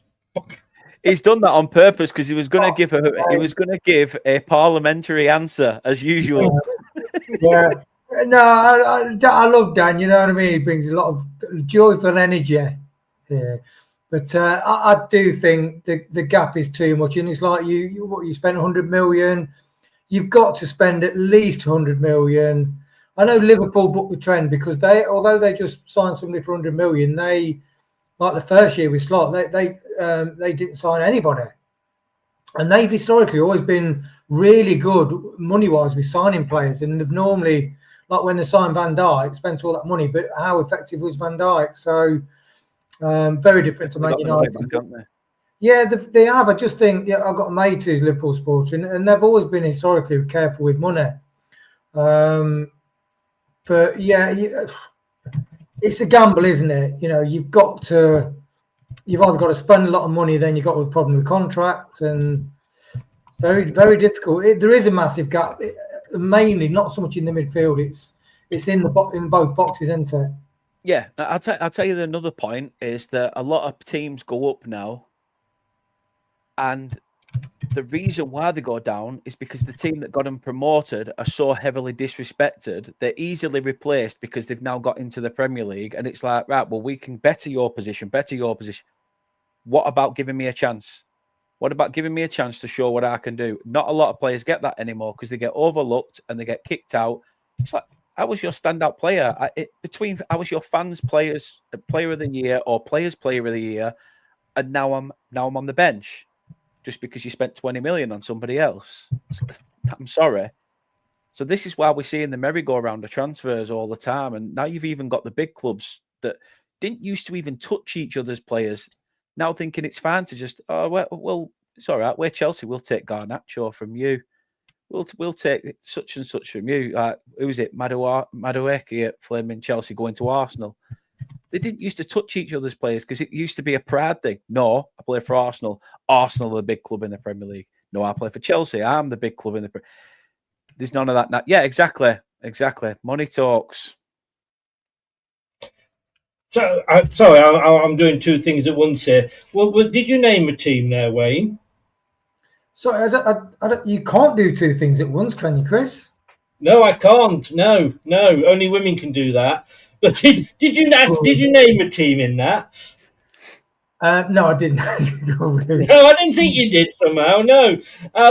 He's done that on purpose because he was going to give a parliamentary answer as usual. Yeah. No, I love Dan. You know what I mean. He brings a lot of joyful energy here. But I do think the gap is too much, and it's like you spent 100 million. You've got to spend at least 100 million. I know Liverpool booked the trend because although they just signed somebody for 100 million, they like the first year with Slot, they didn't sign anybody, and they've historically always been really good money wise with signing players, and they've normally, like when they signed Van Dijk, spent all that money, but how effective was Van Dijk? So. Very different to Man United. Yeah, they have. I just think, I've got a mate who's Liverpool supporter, and they've always been historically careful with money. But yeah, it's a gamble, isn't it? You know, you've either got to spend a lot of money, then you've got a problem with contracts, and very, very difficult. There is a massive gap, mainly not so much in the midfield. It's in both boxes, isn't it? Yeah, I'll tell you another point is that a lot of teams go up now, and the reason why they go down is because the team that got them promoted are so heavily disrespected. They're easily replaced because they've now got into the Premier League, and it's like, right, well, we can better your position. What about giving me a chance? What about giving me a chance to show what I can do? Not a lot of players get that anymore because they get overlooked and they get kicked out. It's like, I was your standout player. I was your fans' player of the year or players' player of the year, and now I'm on the bench just because you spent 20 million on somebody else. I'm sorry. So this is why we're seeing the merry-go-round of transfers all the time, and now you've even got the big clubs that didn't used to even touch each other's players now thinking it's fine to just well it's all right. We're Chelsea. We'll take Garnacho from you. We'll take such and such from you. Who is it? Madueke at Flaming Chelsea going to Arsenal. They didn't used to touch each other's players because it used to be a pride thing. No, I play for Arsenal. Arsenal are the big club in the Premier League. No, I play for Chelsea. I'm the big club in the Premier League. There's none of that now. Yeah, exactly. Money talks. So, sorry, I'm doing two things at once here. Well, did you name a team there, Wayne? Sorry, you can't do two things at once, can you, Chris? No, I can't. No, only women can do that. But did you name a team in that? No, I didn't. No, I didn't think you did somehow. No,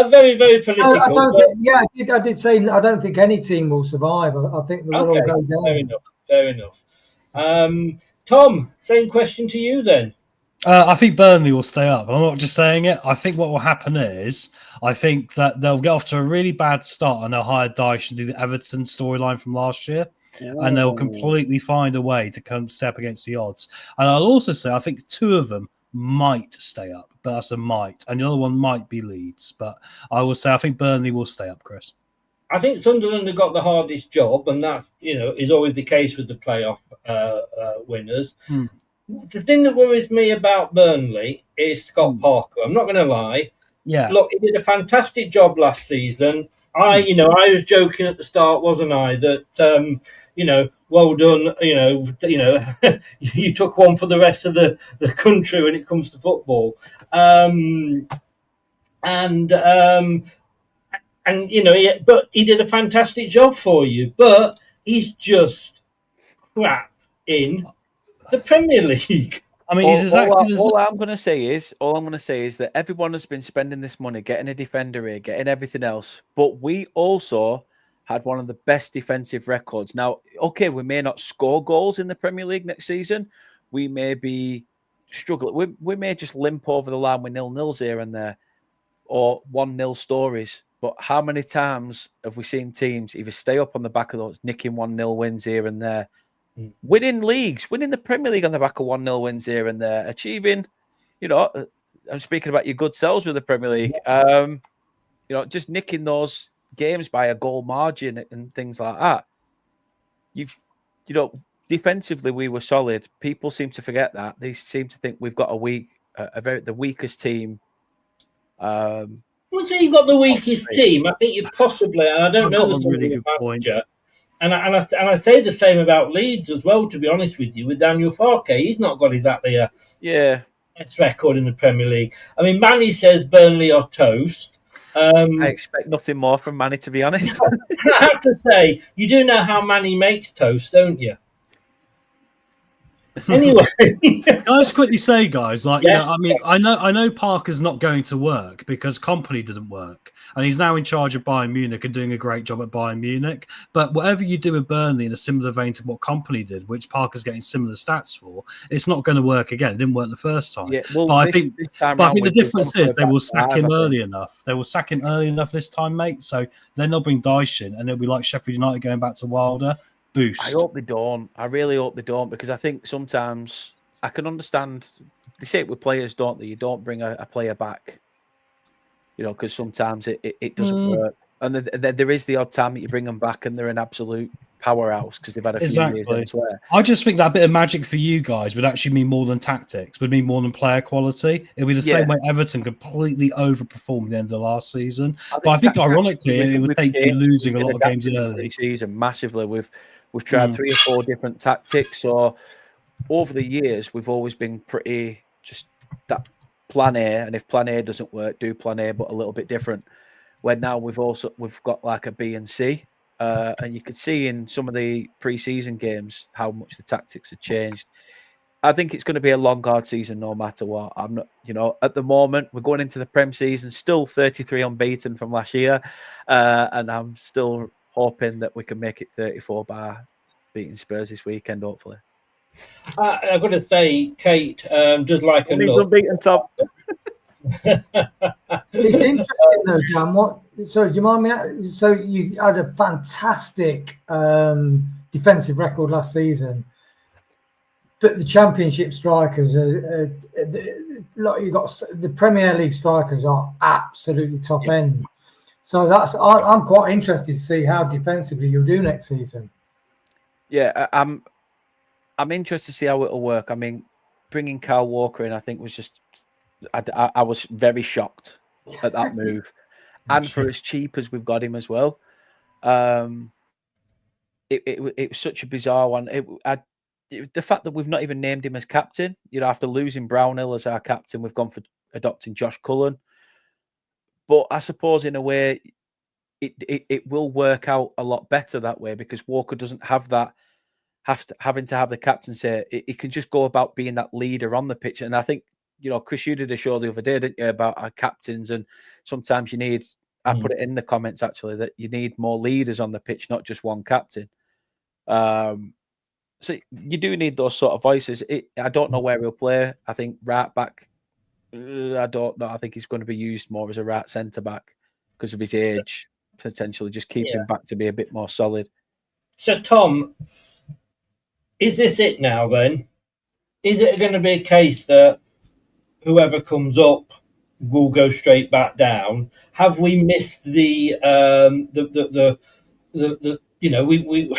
very, very political. I don't think, yeah, I did say I don't think any team will survive. I think they will all go down. Fair enough. Fair enough. Tom, same question to you then. I think Burnley will stay up. I'm not just saying it. I think what will happen is, I think that they'll get off to a really bad start and they'll hire Dyche and do the Everton storyline from last year. And they'll completely find a way to come step against the odds. And I'll also say, I think two of them might stay up, but that's a might. And the other one might be Leeds. But I will say, I think Burnley will stay up, Chris. I think Sunderland have got the hardest job, and that is always the case with the playoff winners. The thing that worries me about Burnley is Scott Parker. I'm not going to lie. Yeah. Look, he did a fantastic job last season. I was joking at the start, wasn't I? That well done. You took one for the rest of the country when it comes to football. But he did a fantastic job for you. But he's just crap in the Premier League. I mean, he's exactly all I'm going to say is that everyone has been spending this money, getting a defender here, getting everything else. But we also had one of the best defensive records. Now, okay, we may not score goals in the Premier League next season. We may be struggling. We may just limp over the line with 0-0s here and there, or 1-0 stories. But how many times have we seen teams either stay up on the back of those, nicking 1-0 wins here and there, winning leagues, winning the Premier League on the back of 1-0 wins here and there, achieving, I'm speaking about your good selves with the Premier League, just nicking those games by a goal margin and things like that. Defensively we were solid. People seem to forget that. They seem to think we've got the weakest team. I wouldn't say you've got the weakest team. I think you possibly, and I don't know the really manager. And I say the same about Leeds as well, to be honest with you, with Daniel Farke. He's not got exactly a best record in the Premier League. I mean, Manny says Burnley are toast. I expect nothing more from Manny, to be honest. I have to say, you do know how Manny makes toast, don't you? Anyway, can I just quickly say, guys, I know Parker's not going to work because Company didn't work, and he's now in charge of Bayern Munich and doing a great job at Bayern Munich. But whatever you do with Burnley in a similar vein to what Company did, which Parker's getting similar stats for, it's not going to work again. It didn't work the first time. Yeah, well, I think the difference is they will sack him early enough. They will sack him early enough this time, mate. So then they'll bring Dyche in, and it'll be like Sheffield United going back to Wilder. Boost. I hope they don't. I really hope they don't, because I think sometimes I can understand. They say it with players, don't they? You don't bring a player back, because sometimes it doesn't work. And there is the odd time that you bring them back and they're an absolute powerhouse because they've had a few years elsewhere. I just think that bit of magic for you guys would actually mean more than tactics, would mean more than player quality. It'd be the same way Everton completely overperformed the end of last season. But I think ironically, it would take you losing a lot of games in early season massively. We've tried 3 or 4 different tactics. So over the years, we've always been pretty just that plan A. And if plan A doesn't work, do plan A, but a little bit different. Where now we've got like a B and C. And you could see in some of the pre-season games how much the tactics have changed. I think it's going to be a long, hard season no matter what. I'm not, at the moment, we're going into the Prem season, still 33 unbeaten from last year. And I'm still hoping that we can make it 34 by beating Spurs this weekend, hopefully. I've got to say, Kate does like a look. Unbeaten top. It's interesting though, Dan. Sorry, do you mind me? So you had a fantastic defensive record last season, but the Championship strikers you got the Premier League strikers are absolutely top end. So I'm quite interested to see how defensively you'll do next season. Yeah, I'm interested to see how it'll work. I mean, bringing Kyle Walker in, I think was just. I was very shocked at that move, and for as cheap as we've got him as well, it was such a bizarre one. The fact that we've not even named him as captain, after losing Brownhill as our captain, we've gone for adopting Josh Cullen. But I suppose in a way, it will work out a lot better that way because Walker doesn't have that. Having to have the captain say he can just go about being that leader on the pitch, and I think you know, Chris, you did a show the other day, didn't you, about our captains, and sometimes you need. I put it in the comments actually that you need more leaders on the pitch, not just one captain. So you do need those sort of voices. I don't know where he'll play. I think right back. I don't know. I think he's going to be used more as a right centre back because of his age. Potentially, just keep him back to be a bit more solid. So, Tom, is this it now? Then, is it going to be a case that whoever comes up will go straight back down? Have we missed the you know, we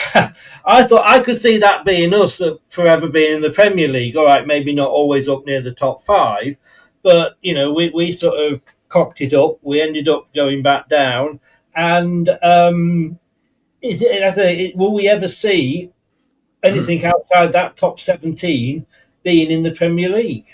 I thought I could see that being us forever being in the Premier League. All right, maybe not always up near the top 5, but you know, we sort of cocked it up. We ended up going back down, and will we ever see anything outside that top 17 being in the Premier League?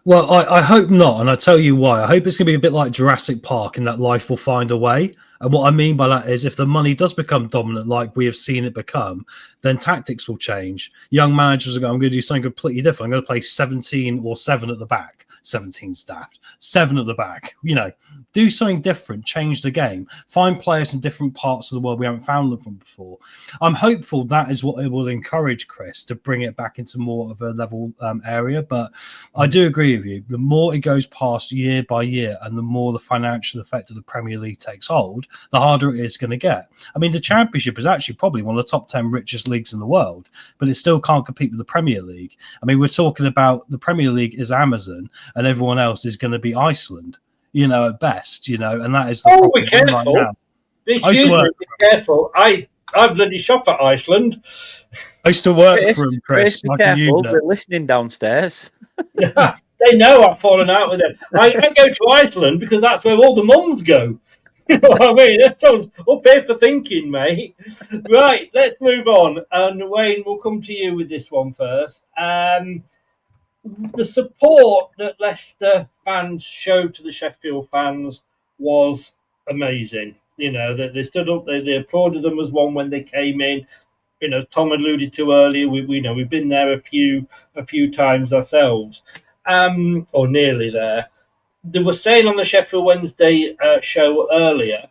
Well, I hope not, and I'll tell you why. I hope it's going to be a bit like Jurassic Park in that life will find a way. And what I mean by that is if the money does become dominant like we have seen it become, then tactics will change. Young managers will go, I'm going to do something completely different. I'm going to play 17 or 7 at the back. 17 staffed, 7 at the back. You know, do something different, change the game, find players in different parts of the world we haven't found them from before. I'm hopeful that is what it will encourage Chris to bring it back into more of a level area. But I do agree with you. The more it goes past year by year and the more the financial effect of the Premier League takes hold, the harder it is going to get. I mean, the Championship is actually probably one of the top 10 richest leagues in the world, but it still can't compete with the Premier League. I mean, we're talking about the Premier League is Amazon and everyone else is going to be Iceland, you know, at best, you know, and that is the problem be careful. right now. Excuse me, be careful. I bloody shop at Iceland. I used to work for him, Chris. Be careful, they're listening downstairs. They know I've fallen out with them. I go to Iceland because that's where all the mums go. You know what I mean? That's up here for thinking, mate. Right, let's move on. And Wayne, we'll come to you with this one first. The support that Leicester fans showed to the Sheffield fans was amazing. You know, they stood up, they applauded them as one when they came in. You know, as Tom alluded to earlier, we know we've been there a few times ourselves, or nearly there. They were saying on the Sheffield Wednesday show earlier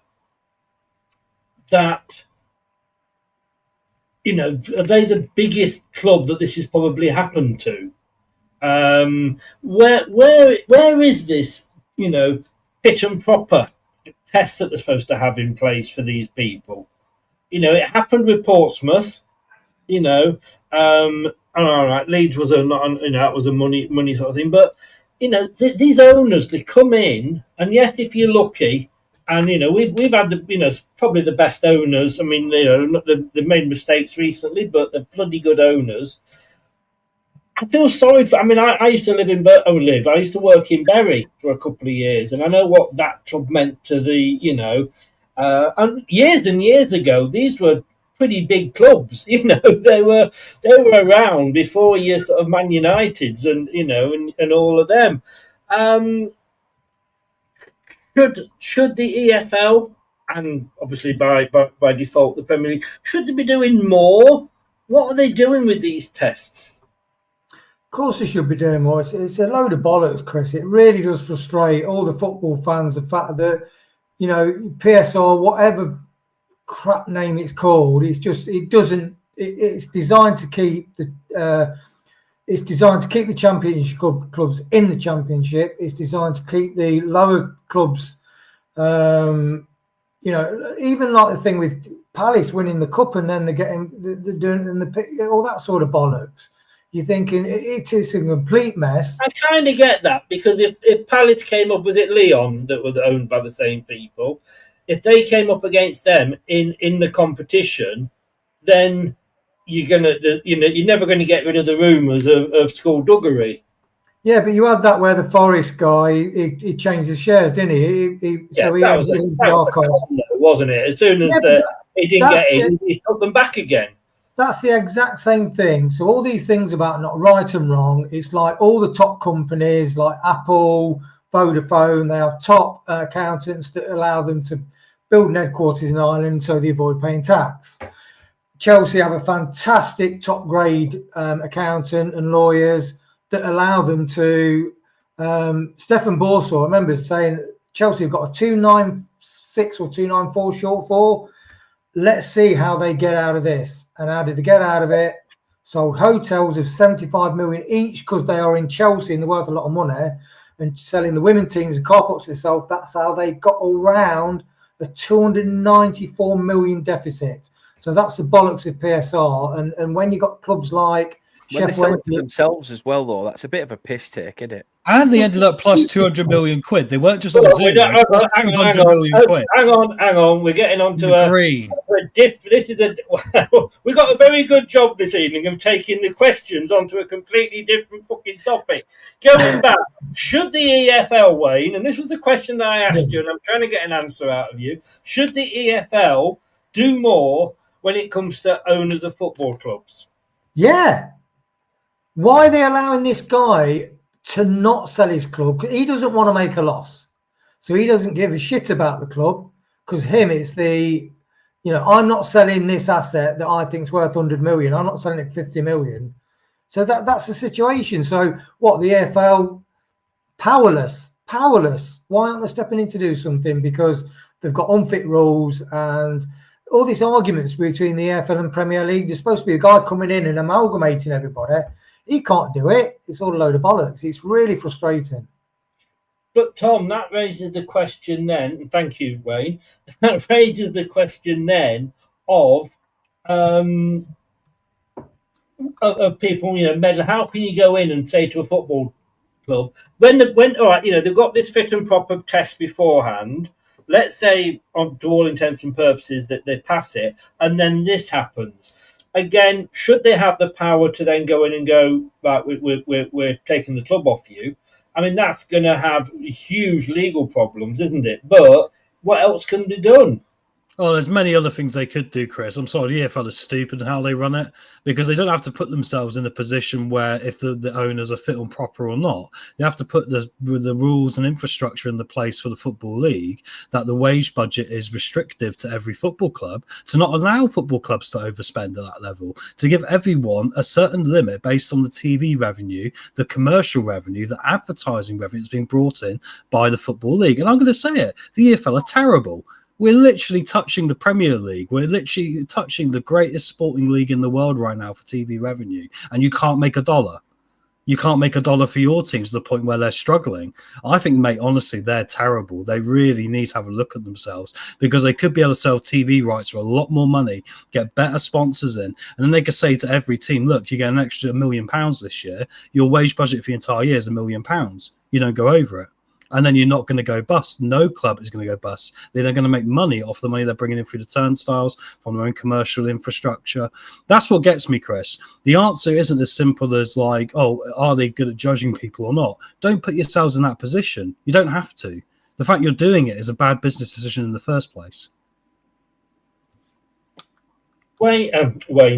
that, you know, are they the biggest club that this has probably happened to? Where is this, you know, fit and proper test that they're supposed to have in place for these people? You know, it happened with Portsmouth. You know, all right, Leeds was that was a money sort of thing. But you know, these owners, they come in, and yes, if you're lucky, and you know, we've had probably the best owners. I mean, you know, they've made mistakes recently, but they're bloody good owners. I feel sorry for. I mean, I used to live in I used to work in Bury for a couple of years, and I know what that club meant to the, you know, and years ago, these were pretty big clubs. You know, they were around before your sort of Man Uniteds and you know and all of them. Should the EFL and obviously by default the Premier League, should they be doing more? What are they doing with these tests? Of course they should be doing more. It's a load of bollocks, Chris. It really does frustrate all the football fans, the fact that, you know, PSR, whatever crap name it's called, it's designed to keep the championship clubs in the championship. It's designed to keep the lower clubs, you know, even like the thing with Palace winning the cup and then they're doing all that sort of bollocks. You're thinking it is a complete mess. I kind of get that, because if Palace came up with Lyon that were owned by the same people, if they came up against them in the competition, then you're never going to get rid of the rumours of skullduggery. Yeah, but you had that where the Forest guy he changed his shares, didn't he? Wasn't it? As soon as he didn't get in, he took them back again. That's the exact same thing. So all these things about not right and wrong, it's like all the top companies like Apple, Vodafone, they have top accountants that allow them to build headquarters in Ireland so they avoid paying tax. Chelsea have a fantastic top grade accountant and lawyers that allow them to Stefan Borsor, I remember saying Chelsea have got a 296 or 294 shortfall. Let's see how they get out of this. And how did they get out of it? Sold hotels of 75 million each because they are in Chelsea and they're worth a lot of money, and selling the women teams and car parks themselves. That's how they got around the 294 million deficit. So that's the bollocks of PSR. And when you got clubs like When they Sheffield sell it to Wednesday, themselves as well, though, that's a bit of a piss take, isn't it? And they ended up plus 200 million quid. They weren't just on Well, zero. hang 200 million quid. on. We're getting on to The green. this is we got a very good job this evening of taking the questions onto a completely different fucking topic. Going back, should the EFL, Wayne, and this was the question that I asked you, and I'm trying to get an answer out of you, should the EFL do more when it comes to owners of football clubs? yeah. Why are they allowing this guy to not sell his club? He doesn't want to make a loss. So he doesn't give a shit about the club, because him, it's the, I'm not selling this asset that I think is worth 100 million. I'm not selling it 50 million. So that's the situation. So what, the AFL, powerless. Why aren't they stepping in to do something? Because they've got unfit rules and all these arguments between the AFL and Premier League. There's supposed to be a guy coming in and amalgamating everybody. He can't do it. It's all a load of bollocks. It's really frustrating. But Tom, that raises the question then, and thank you, Wayne, that raises the question then of people, how can you go in and say to a football club, when all right, they've got this fit and proper test beforehand, let's say to all intents and purposes that they pass it, and then this happens. Again, should they have the power to then go in and go, right, we're taking the club off you? I mean, that's going to have huge legal problems, isn't it? But what else can be done? Well, there's many other things they could do, Chris. I'm sorry, the EFL is stupid in how they run it, because they don't have to put themselves in a position where if the owners are fit and proper or not, they have to put the rules and infrastructure in the place for the Football League, that the wage budget is restrictive to every football club, to not allow football clubs to overspend at that level, to give everyone a certain limit based on the TV revenue, the commercial revenue, the advertising revenue that's being brought in by the Football League. And I'm going to say it, the EFL are terrible. We're literally touching the Premier League. We're literally touching the greatest sporting league in the world right now for TV revenue. And you can't make a dollar. You can't make a dollar for your teams to the point where they're struggling. I think, mate, honestly, they're terrible. They really need to have a look at themselves, because they could be able to sell TV rights for a lot more money, get better sponsors in, and then they could say to every team, look, you get an extra £1 million this year. Your wage budget for the entire year is £1 million. You don't go over it. And then you're not going to go bust. No club is going to go bust. They're going to make money off the money they're bringing in through the turnstiles, from their own commercial infrastructure. That's what gets me, Chris. The answer isn't as simple as like, oh, are they good at judging people or not? Don't put yourselves in that position. You don't have to. The fact you're doing it is a bad business decision in the first place. Wayne,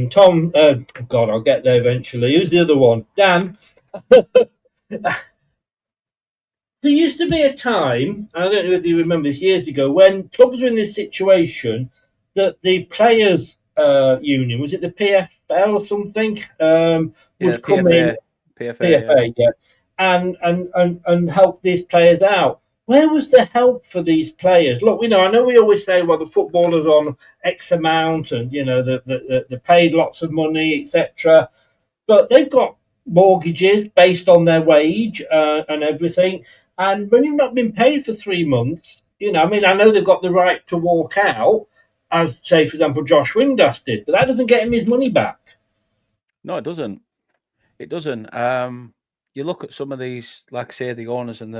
Tom, God, I'll get there eventually. Who's the other one? Dan. There used to be a time, I don't know if you remember this, years ago, when clubs were in this situation that the players' union, was it the PFL or something, would come PFA, in, PFA, yeah, and help these players out. Where was the help for these players? Look, I know we always say, well, the footballers on X amount, and they're paid lots of money, etc. But they've got mortgages based on their wage and everything. And when you've not been paid for 3 months, I know they've got the right to walk out, as, say, for example, Josh Windass did, but that doesn't get him his money back. No, it doesn't. It doesn't. You look at some of these, like I say, the owners, and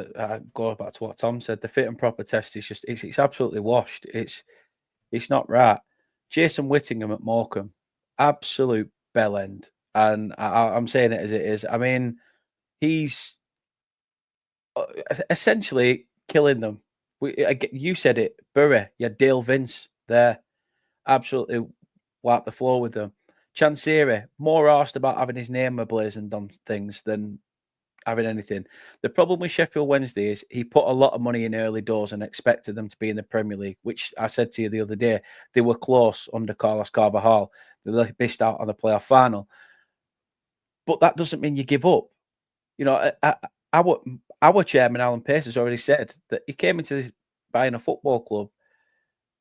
go back to what Tom said, the fit and proper test is just, it's absolutely washed. It's not right. Jason Whittingham at Morecambe, absolute bellend. And I'm saying it as it is. I mean, he's essentially killing them. You said it, Bury, Dale Vince there, absolutely wiped the floor with them. Chansiri, more asked about having his name ablazoned on things than having anything. The problem with Sheffield Wednesday is he put a lot of money in early doors and expected them to be in the Premier League, which I said to you the other day, they were close under Carlos Carvajal. They missed out on the playoff final. But that doesn't mean you give up. our chairman, Alan Pace, has already said that he came into buying a football club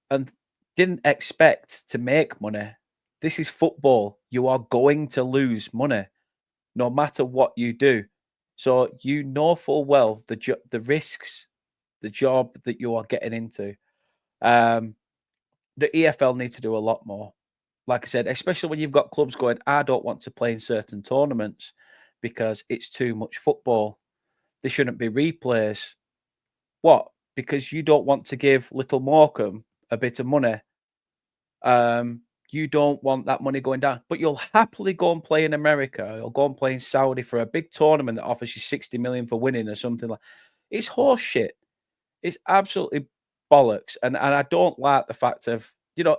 and didn't expect to make money. This is football. You are going to lose money no matter what you do. So you know full well the risks, the job that you are getting into. The EFL need to do a lot more. Like I said, especially when you've got clubs going, I don't want to play in certain tournaments because it's too much football. There shouldn't be replays. What? Because you don't want to give Little Morecambe a bit of money. You don't want that money going down, but you'll happily go and play in America or go and play in Saudi for a big tournament that offers you 60 million for winning or something like. It's horse shit. It's absolutely bollocks, and I don't like the fact of, you know,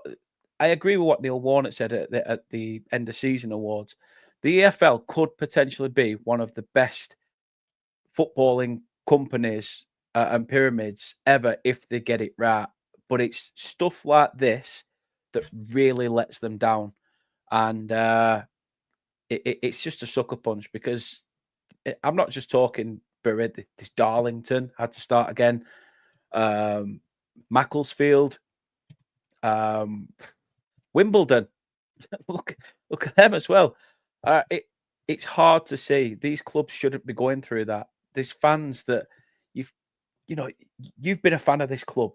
I agree with what Neil Warnock said at the end of season awards. The EFL could potentially be one of the best footballing companies and pyramids ever if they get it right, but it's stuff like this that really lets them down, and it's just a sucker punch because I'm not just talking Bury, this Darlington had to start again, Macclesfield, Wimbledon, look at them as well. It's hard to see. These clubs shouldn't be going through that. There's fans that you've been a fan of this club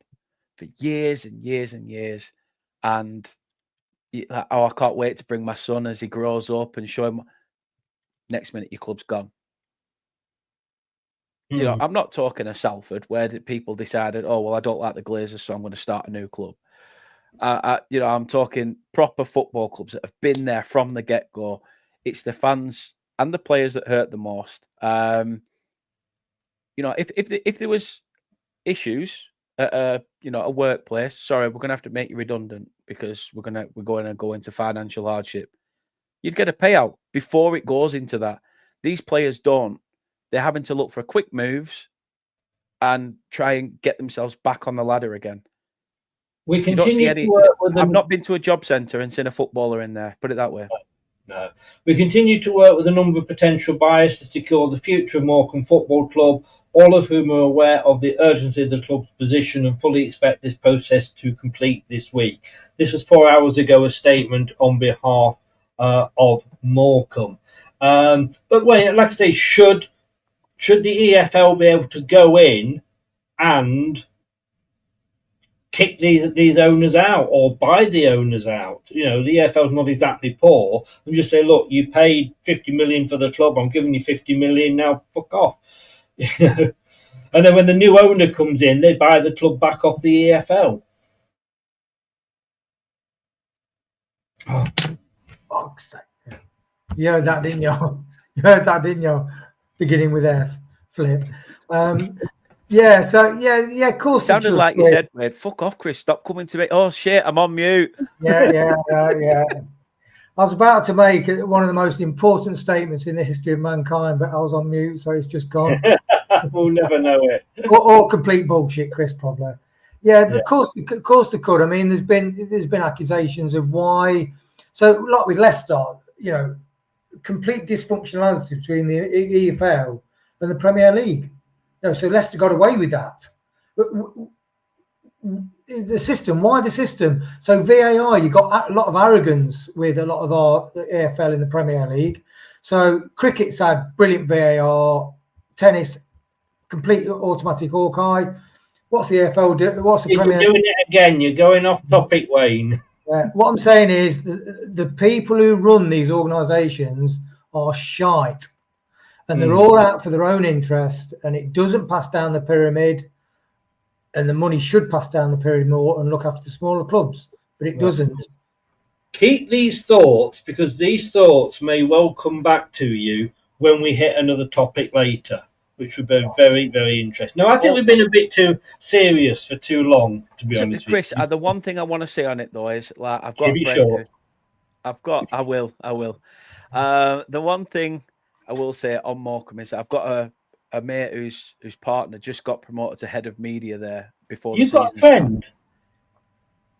for years and years and years. And like, I can't wait to bring my son as he grows up and show him. Next minute, your club's gone. You know, I'm not talking a Salford where people decided, oh, well, I don't like the Glazers, so I'm going to start a new club. I'm talking proper football clubs that have been there from the get-go. It's the fans and the players that hurt the most. If there was issues at a workplace, sorry, we're going to have to make you redundant because we're going to go into financial hardship. You'd get a payout before it goes into that. These players don't. They're having to look for quick moves and try and get themselves back on the ladder again. We continue to work with them. I've not been to a job centre and seen a footballer in there. Put it that way. No. We continue to work with a number of potential buyers to secure the future of Morecambe Football Club, all of whom are aware of the urgency of the club's position and fully expect this process to complete this week. This was 4 hours ago, a statement on behalf of Morecambe. But like I say, should the EFL be able to go in and kick these owners out or buy the owners out? You know, the EFL's not exactly poor, and just say, look, you paid 50 million for the club, I'm giving you 50 million now, fuck off. You know, and then when the new owner comes in, they buy the club back off the EFL. Oh, fuck's sake. You heard that, didn't you? You heard that, didn't you? Beginning with F, flip. Of course. Sounded like you said, mate, fuck off, Chris, stop coming to me. Oh shit, I'm on mute. Yeah. I was about to make one of the most important statements in the history of mankind, but I was on mute, so it's just gone. We'll never know it. or complete bullshit, Chris, probably. Yeah, but of course they could. I mean, there's been accusations of why. So, like with Leicester, you know, complete dysfunctionality between the EFL and the Premier League. No, so Leicester got away with that. But the system, why the system? So VAR, you got a lot of arrogance with a lot of our EFL in the Premier League. So cricket's had brilliant VAR, tennis, complete automatic Hawkeye. What's the EFL do? What's the Premier? You're doing it again. You're going off topic, Wayne. What I'm saying is the people who run these organisations are shite. And they're all out for their own interest, and it doesn't pass down the pyramid, and the money should pass down the pyramid more and look after the smaller clubs, but it doesn't. Keep these thoughts, because these thoughts may well come back to you when we hit another topic later, which would be very, very interesting. No, I think we've been a bit too serious for too long, to be honest. Chris, the one thing I want to say on it though is, like, I've got Keep it short. I will. The one thing I will say on Morecambe is I've got a mate whose partner just got promoted to head of media there before. You've got a friend.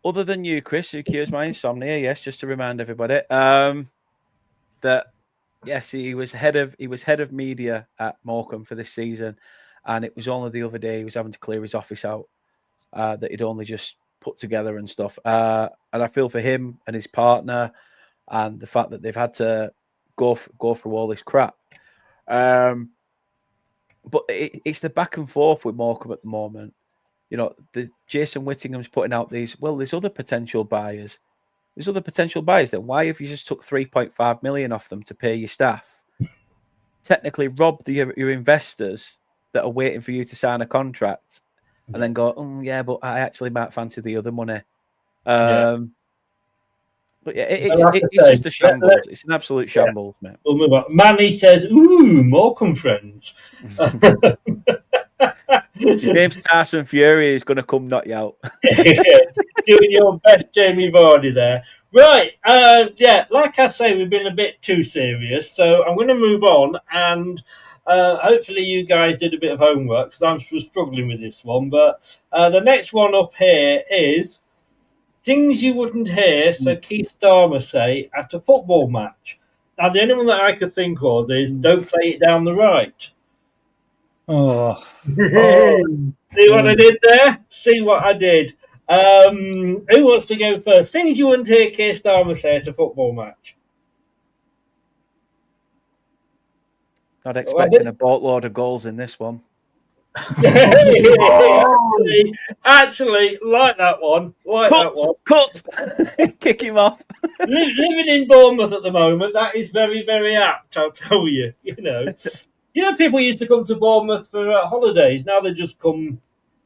Other than you, Chris, who cures my insomnia, yes, just to remind everybody, that Yes, he was head of media at Morecambe for this season, and it was only the other day he was having to clear his office out that he'd only just put together and stuff. And I feel for him and his partner, and the fact that they've had to go through all this crap. But it's the back and forth with Morecambe at the moment. You know, Jason Whittingham's putting out these. Well, there's other potential buyers. Then why have you just took 3.5 million off them to pay your staff? Technically, rob your investors that are waiting for you to sign a contract, and then go, yeah, but I actually might fancy the other money. But yeah, it's just a shambles. It's an absolute shambles, mate. We'll move on. Manny says, "Ooh, Morecambe friends." His name's Tyson Fury. He's going to come knock you out. Doing your best, Jamie Vardy there. Right. Yeah, like I say, we've been a bit too serious. So I'm going to move on. And hopefully you guys did a bit of homework because I'm still struggling with this one. But the next one up here is things you wouldn't hear Sir Keith Starmer say at a football match. Now, the only one that I could think of is don't play it down the right. Oh. See what I did there? See what I did. Who wants to go first? Things you wouldn't hear Keir Starmer say at a football match. Not expecting a boatload of goals in this one. Actually, like that one. Cut! Kick him off. Living in Bournemouth at the moment, that is very, very apt, I'll tell you. You know, people used to come to Bournemouth for holidays. Now they just come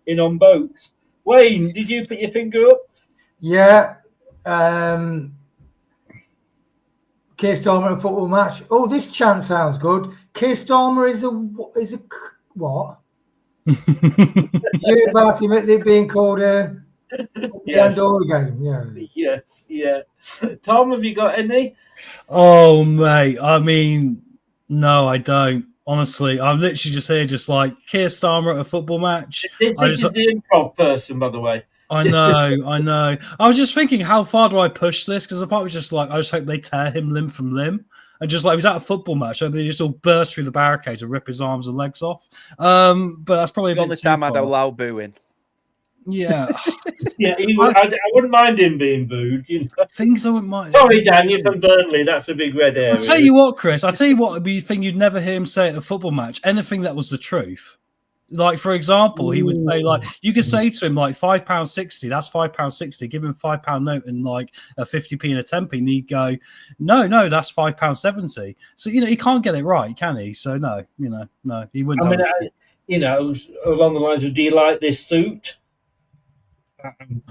in on boats. Wayne, did you put your finger up? Yeah. Keir Starmer at a football match. Oh, this chant sounds good. Keir Starmer is a what? Did you hear about him being called the Andorra game? Yeah. Yes, yeah. Tom, have you got any? Oh, mate. I mean, no, I don't. Honestly, I'm literally just here, just like Keir Starmer at a football match. This is the improv person, by the way. I know. I was just thinking, how far do I push this? Because the part was just like, I just hope they tear him limb from limb. And just like, if he's at a football match, so they just all burst through the barricades and rip his arms and legs off. But that's probably the only time I'd allow booing. Yeah. Yeah, I wouldn't mind him being booed. Things I wouldn't mind. Sorry, Dan, you're from Burnley. That's a big red area. I'll tell you what, Chris. I'll tell you what would be a thing you'd never hear him say at a football match. Anything that was the truth. Like, for example, he would say, like, you could say to him, like, £5.60, that's £5.60. Give him £5 note and, like, a 50p and a 10p. And he'd go, no, that's £5.70. So, he can't get it right, can he? So, no, he wouldn't. I mean, along the lines of, do you like this suit?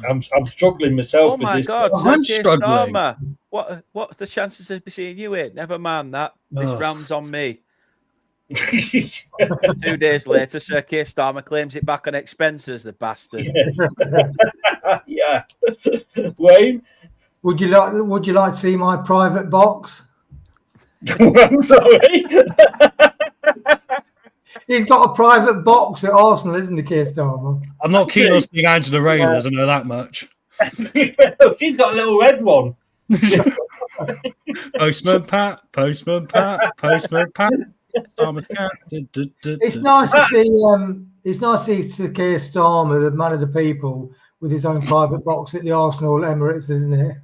I'm struggling myself with this. Oh, my God. I'm struggling. Starmer, what's the chances of seeing you in? Never mind that. This round's on me. 2 days later, Sir Keir Starmer claims it back on expenses, the bastard. Yes. Yeah. Wayne? Would you like to see my private box? I'm sorry. He's got a private box at Arsenal, isn't he, Keir Starmer? I'm not keen on seeing Angela Rayner, I know that much. She's got a little red one. Postman Pat. It's nice to see. It's nice to see Keir Starmer, the man of the people, with his own private box at the Arsenal Emirates, isn't it?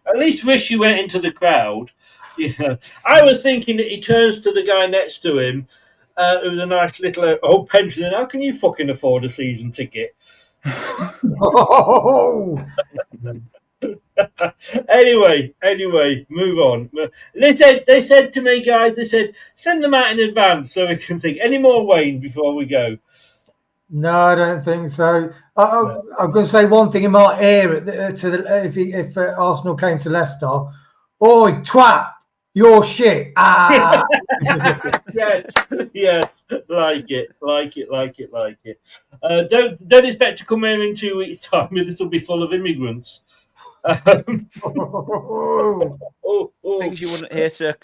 At least wish you went into the crowd. I was thinking that he turns to the guy next to him, who's a nice little old pensioner. How can you fucking afford a season ticket? Anyway, move on. They said to me, guys, send them out in advance so we can think. Any more, Wayne, before we go? No, I don't think so. I'm going to say one thing in my ear if Arsenal came to Leicester. Oi, twat, you're shit. Ah. Yes, like it. Don't expect to come here in 2 weeks' time. This will be full of immigrants. Things you wouldn't hear Sir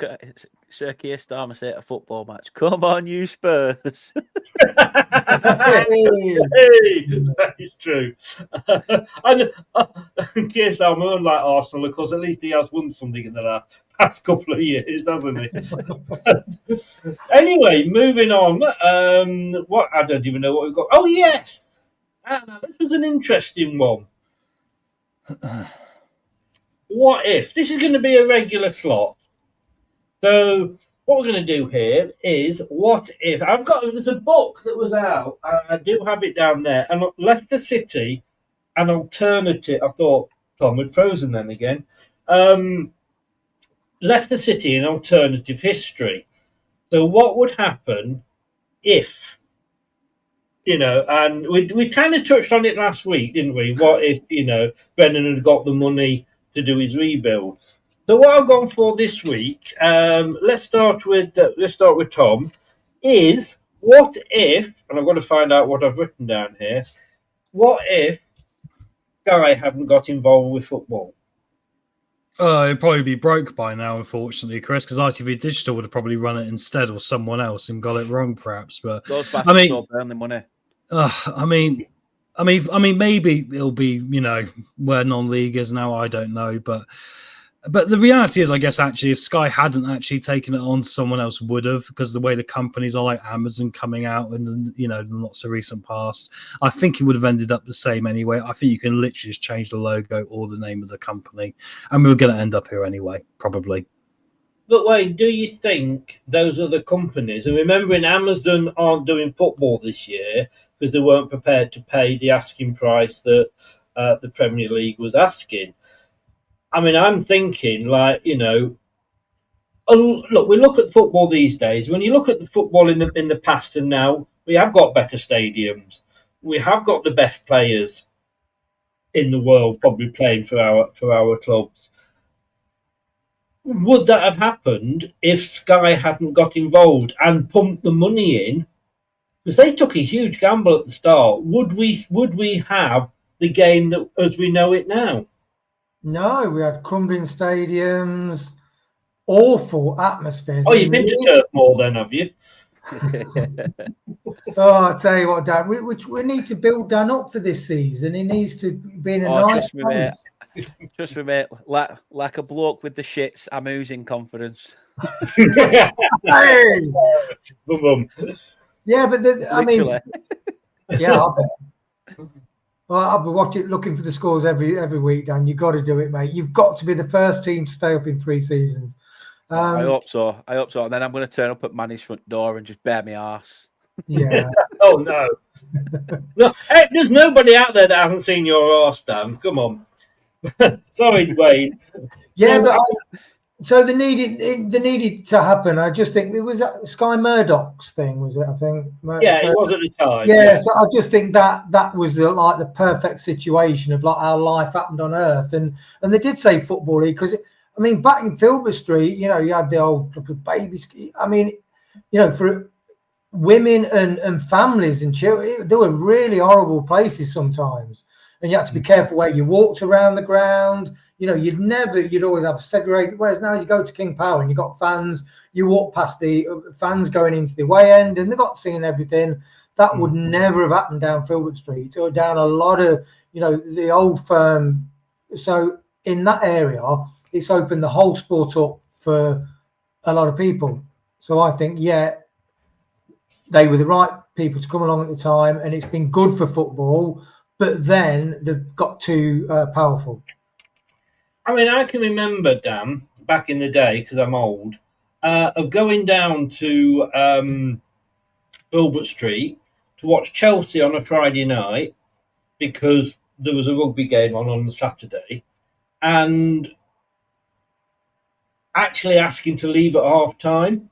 Sir Keir Starmer say at a football match? Come on, you Spurs. Hey, that is true. And Keir Starmer, unlike Arsenal, of course, at least he has won something in the past couple of years, hasn't he? Anyway, moving on. What I don't even know what we've got. Oh yes, this was an interesting one. What if this is going to be a regular slot? So what we're going to do here is what if there's a book that was out. I do have it down there, and Leicester City, an alternative. I thought Tom had frozen then again. Leicester City, an alternative history. So what would happen if, and we kind of touched on it last week, didn't we? What if, Brendan had got the money to do his rebuild? So what I've gone for this week, let's start with Tom, is what if, and I've got to find out what I've written down here, what if Guy hadn't got involved with football? It'd probably be broke by now, unfortunately, Chris, because ITV Digital would have probably run it instead, or someone else and got it wrong, perhaps. But those bastards all burn the money. I mean, maybe it'll be, where non-league is now. I don't know, but the reality is, I guess, actually, if Sky hadn't actually taken it on, someone else would have, because the way the companies are, like Amazon coming out and, the not so recent past, I think it would have ended up the same anyway. I think you can literally just change the logo or the name of the company, and we were going to end up here anyway, probably. But wait, do you think those other companies, and remembering Amazon aren't doing football this year because they weren't prepared to pay the asking price that the Premier League was asking? I mean, I'm thinking, look, we look at football these days. When you look at the football in the past and now, we have got better stadiums. We have got the best players in the world probably playing for our clubs. Would that have happened if Sky hadn't got involved and pumped the money in? Because they took a huge gamble at the start. Would we have the game that as we know it now? No, we had crumbling stadiums, awful atmospheres. Oh, you've been to Turf Moor then, have you? I tell you what, Dan, we need to build Dan up for this season. He needs to be in a nice place. Trust me, mate. Like a bloke with the shits, I'm oozing confidence. Hey! Boom. Yeah, but I mean, yeah, I bet. Well, I'll be looking for the scores every week, Dan. You've got to do it, mate. You've got to be the first team to stay up in 3 seasons. I hope so. And then I'm going to turn up at Manny's front door and just bare my arse. Yeah. Oh, no. No. Hey, there's nobody out there that hasn't seen your arse, Dan. Come on. Sorry, Dwayne. Yeah, but so they needed to happen. I just think it was that Sky Murdoch's thing, was it? I think. Yeah, it was at the time. Yeah, so I just think that was the perfect situation of how life happened on Earth, and they did say Football League because back in Filbert Street, you had the old babies. For women and families and children, there were really horrible places sometimes. And you had to be careful where you walked around the ground. You'd always have segregated. Whereas now you go to King Power and you've got fans. You walk past the fans going into the away end and they've got singing everything. That would never have happened down Filbert Street or down a lot of, the old firm. So in that area, it's opened the whole sport up for a lot of people. So I think, they were the right people to come along at the time and it's been good for football. But then they've got too powerful. I can remember, Dan, back in the day, because I'm old, of going down to Filbert Street to watch Chelsea on a Friday night because there was a rugby game on the Saturday, and actually asking to leave at half time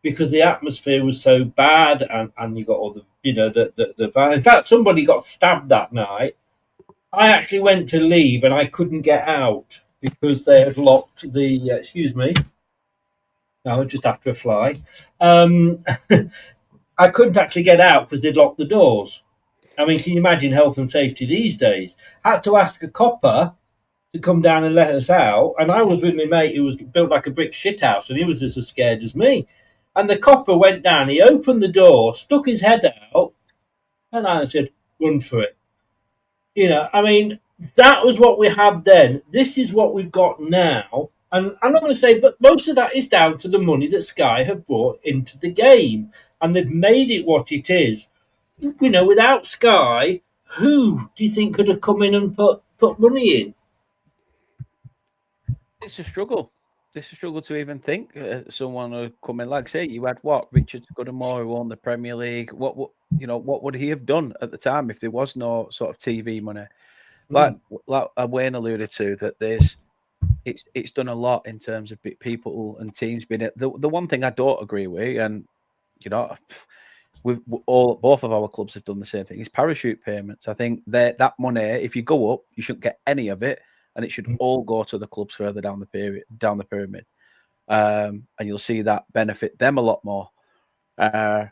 because the atmosphere was so bad and you got all the in fact, somebody got stabbed that night. I actually went to leave and I couldn't get out because they had locked the. Excuse me. No, just after a fly. I couldn't actually get out because they'd locked the doors. Can you imagine health and safety these days? Had to ask a copper to come down and let us out. And I was with my mate who was built like a brick shithouse, and he was just as scared as me. And the copper went down, he opened the door, stuck his head out, and I said, run for it. You know, I mean, that was what we had then. This is what we've got now. And I'm not going to say, but most of that is down to the money that Sky have brought into the game. And they've made it what it is. You know, without Sky, who do you think could have come in and put money in? It's a struggle. It's a struggle to even think someone would come in. Like say, you had what Richard Scudamore who won the Premier League. What would he have done at the time if there was no sort of TV money? Like Wayne alluded to, that it's done a lot in terms of people and teams being it. The one thing I don't agree with, and you know, both of our clubs have done the same thing, is parachute payments. I think that money, if you go up, you shouldn't get any of it. And it should all go to the clubs further down the pyramid, and you'll see that benefit them a lot more. But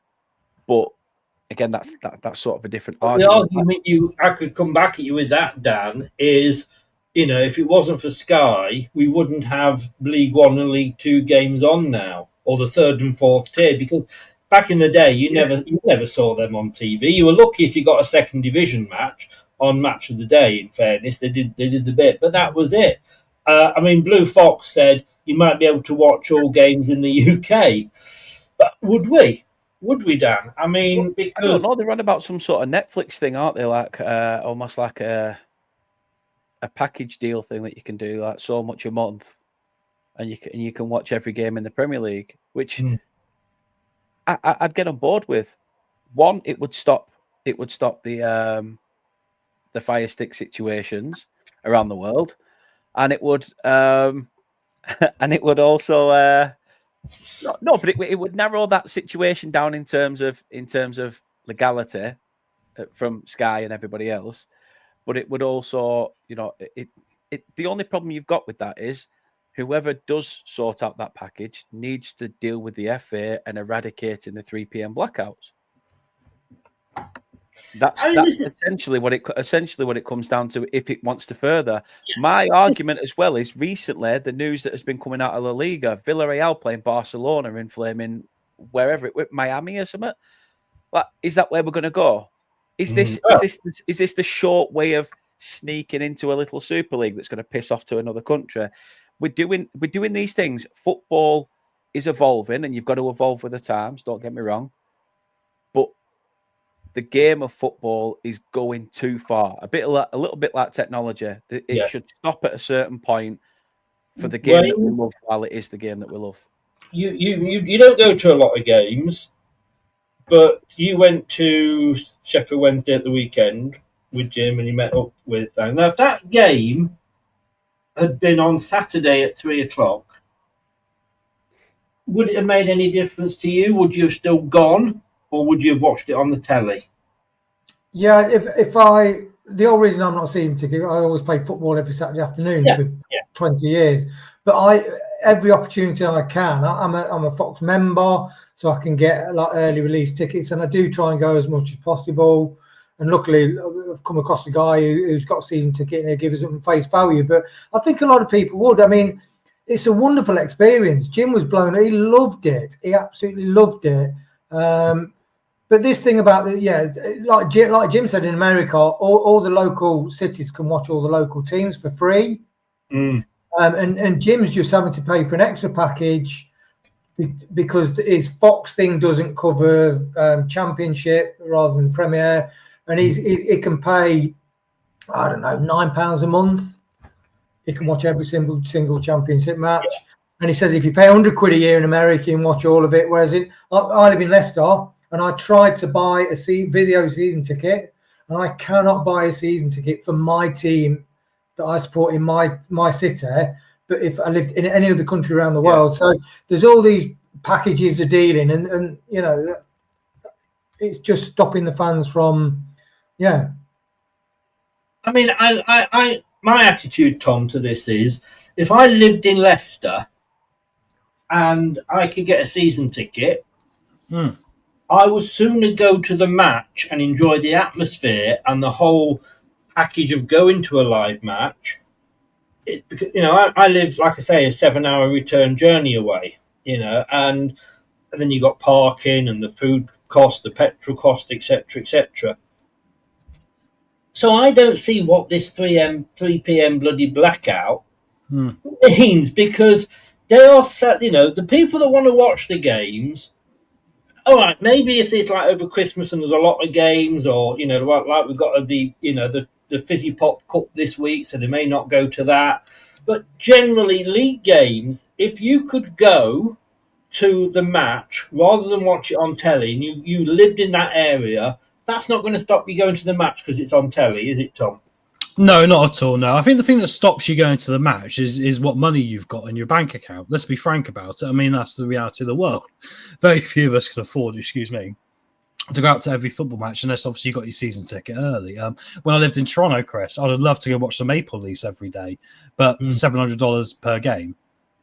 again, that's sort of a different argument. The argument I could come back at you with that, Dan, is, you know, if it wasn't for Sky, we wouldn't have League One and League Two games on now, or the third and fourth tier, because back in the day, you never saw them on TV. You were lucky if you got a second division match on Match of the Day. In fairness, they did the bit, but that was it. I mean, Blue Fox said you might be able to watch all games in the UK, but would we? Would we, Dan? I mean, because I don't know. They run about some sort of Netflix thing, aren't they? Like almost like a package deal thing that you can do, like so much a month, and you can watch every game in the Premier League, which I'd get on board with. One, it would stop the fire stick situations around the world, and it would also but it would narrow that situation down in terms of legality from Sky and everybody else. But it would also, you know, the only problem you've got with that is whoever does sort out that package needs to deal with the FA and eradicating the 3 p.m. blackouts. That's essentially what it comes down to if it wants to further. Yeah. My argument as well is recently the news that has been coming out of La Liga, Villarreal playing Barcelona in flaming wherever Miami or something. Like, is that where we're going to go? Is this the short way of sneaking into a little Super League that's going to piss off to another country? We're doing these things. Football is evolving, and you've got to evolve with the times. Don't get me wrong, but the game of football is going too far. A little bit like technology. It should stop at a certain point for the game that we love, while it is the game that we love. You don't go to a lot of games, but you went to Sheffield Wednesday at the weekend with Jim, and you met up with Dan. Now, if that game had been on Saturday at 3:00, would it have made any difference to you? Would you have still gone? Or would you have watched it on the telly? Yeah, the only reason I'm not a season ticket, I always played football every Saturday afternoon for 20 years. But every opportunity I can, I'm a Fox member, so I can get like early release tickets, and I do try and go as much as possible. And luckily, I've come across a guy who's got a season ticket, and he gives us face value. But I think a lot of people would. I mean, it's a wonderful experience. Jim was blown. He loved it. He absolutely loved it. But this thing about like Jim said, in America, all the local cities can watch all the local teams for free. And Jim's just having to pay for an extra package because his Fox thing doesn't cover Championship rather than Premier, and he can pay, I don't know, £9 a month. He can watch every single Championship match. And he says if you pay £100 a year in America, you can watch all of it. Whereas I live in Leicester, and I tried to buy a video season ticket, and I cannot buy a season ticket for my team that I support in my city. But if I lived in any other country around the world, so there's all these packages of dealing, and you know, it's just stopping the fans from, I mean, I my attitude, Tom, to this is, if I lived in Leicester and I could get a season ticket, I would sooner go to the match and enjoy the atmosphere and the whole package of going to a live match it's because, you know, I live, like I say, a 7-hour return journey away, you know, and then you got parking and the food cost, the petrol cost, etc., etc. So I don't see what this 3 p.m. bloody blackout means, because they are set, you know, the people that want to watch the games. All right, maybe if it's like over Christmas and there's a lot of games, or, you know, like we've got the, you know, the Fizzy Pop Cup this week, so they may not go to that. But generally, league games, if you could go to the match rather than watch it on telly, and you lived in that area, that's not going to stop you going to the match because it's on telly, is it, Tom? No, not at all. No, I think the thing that stops you going to the match is what money you've got in your bank account. Let's be frank about it. I mean, that's the reality of the world. Very few of us can afford, to go out to every football match unless obviously you got your season ticket early. When I lived in Toronto, Chris, I would love to go watch the Maple Leafs every day, but $700 per game.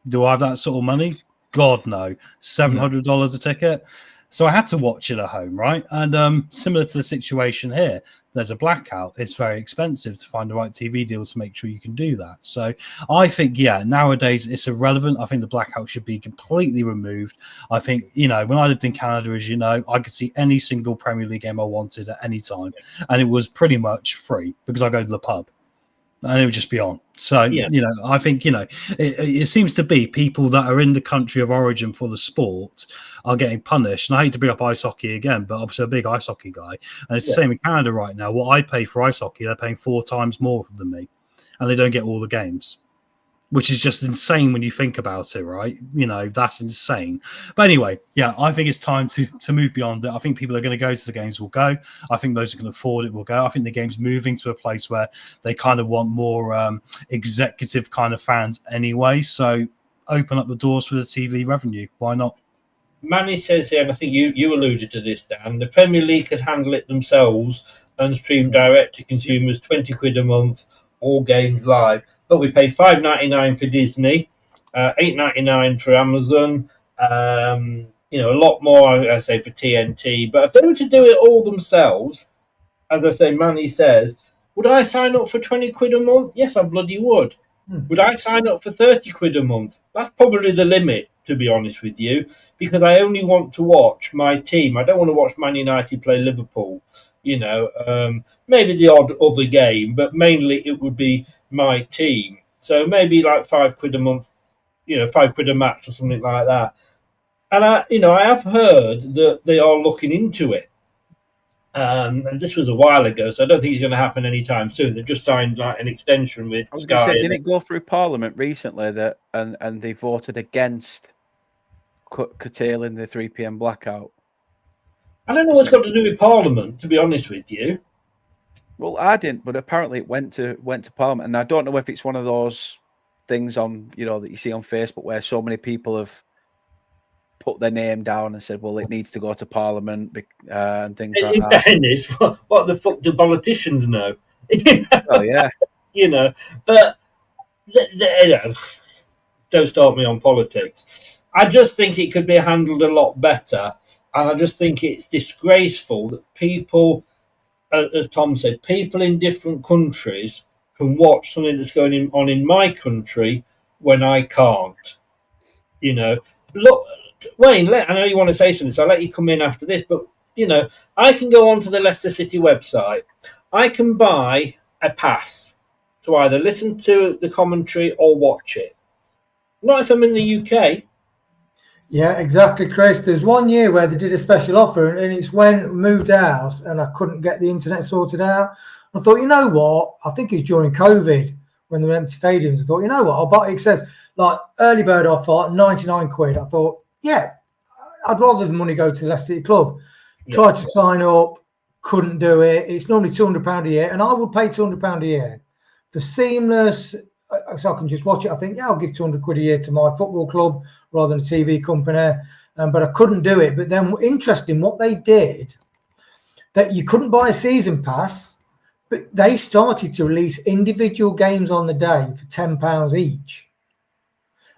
Do I have that sort of money? God, no. $700 a ticket. So I had to watch it at home, right? And similar to the situation here, there's a blackout. It's very expensive to find the right TV deals to make sure you can do that. So I think, yeah, nowadays it's irrelevant. I think the blackout should be completely removed. I think, you know, when I lived in Canada, as you know, I could see any single Premier League game I wanted at any time. And it was pretty much free because I go to the pub. And it would just be on. So, you know, I think, you know, it seems to be people that are in the country of origin for the sport are getting punished. And I hate to bring up ice hockey again, but obviously a big ice hockey guy. And it's the same in Canada right now. What I pay for ice hockey, they're paying 4 times more than me. And they don't get all the games, which is just insane when you think about it, right? You know, that's insane. But anyway, yeah, I think it's time to move beyond it. I think people are going to go to the games will go. I think those who can afford it will go. I think the game's moving to a place where they kind of want more executive kind of fans anyway. So open up the doors for the TV revenue. Why not? Manny says here, and I think you alluded to this, Dan, the Premier League could handle it themselves and stream direct to consumers, 20 quid a month, all games live. But we pay $5.99 for Disney, $8.99 for Amazon, you know, a lot more, I say, for TNT. But if they were to do it all themselves, as I say, Manny says, would I sign up for 20 quid a month? Yes, I bloody would. Would I sign up for 30 quid a month? That's probably the limit, to be honest with you, because I only want to watch my team. I don't want to watch Man United play Liverpool, you know, maybe the odd other game, but mainly it would be my team. So maybe like 5 quid a month, you know, 5 quid a match or something like that. And I have heard that they are looking into it. And this was a while ago, so I don't think it's going to happen anytime soon. They've just signed like an extension with Sky. Didn't it go through Parliament recently that and they voted against curtailing the 3 p.m. blackout? I don't know what's got to do with Parliament, to be honest with you. Well, I didn't, but apparently it went to Parliament, and I don't know if it's one of those things on, you know, that you see on Facebook where so many people have put their name down and said, well, it needs to go to Parliament and things like that. In fairness, what the fuck do politicians know? Oh, yeah. You know, but you know, don't start me on politics. I just think it could be handled a lot better, and I just think it's disgraceful that people, as Tom said, people in different countries can watch something that's going on in my country when I can't. You know, look, Wayne, I know you want to say something, so I'll let you come in after this, but, you know, I can go onto the Leicester City website. I can buy a pass to either listen to the commentary or watch it. Not if I'm in the UK. Yeah, exactly, Chris. There's 1 year where they did a special offer, and it's when I moved house and I couldn't get the internet sorted out. I thought, you know what? I think it's during COVID when they were empty stadiums. I thought, you know what? I'll buy it. It says like early bird offer, 99 quid. I thought, yeah, I'd rather the money go to the Leicester City Club. Yeah. Tried to sign up, couldn't do it. It's normally £200 a year, and I would pay £200 a year for seamless. So I can just watch it. I think, yeah, I'll give 200 quid a year to my football club rather than a TV company. But I couldn't do it. But then, interesting, what they did, that you couldn't buy a season pass, but they started to release individual games on the day for £10 each.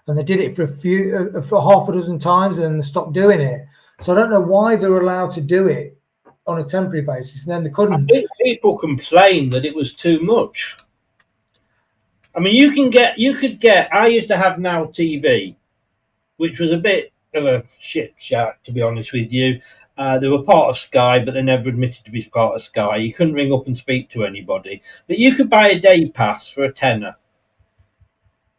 And they did it for half a dozen times, and then they stopped doing it. So I don't know why they're allowed to do it on a temporary basis, and then they couldn't. I think people complained that it was too much. I mean, you could get. I used to have Now TV, which was a bit of a shit shack, to be honest with you. They were part of Sky, but they never admitted to be part of Sky. You couldn't ring up and speak to anybody, but you could buy a day pass for a tenner.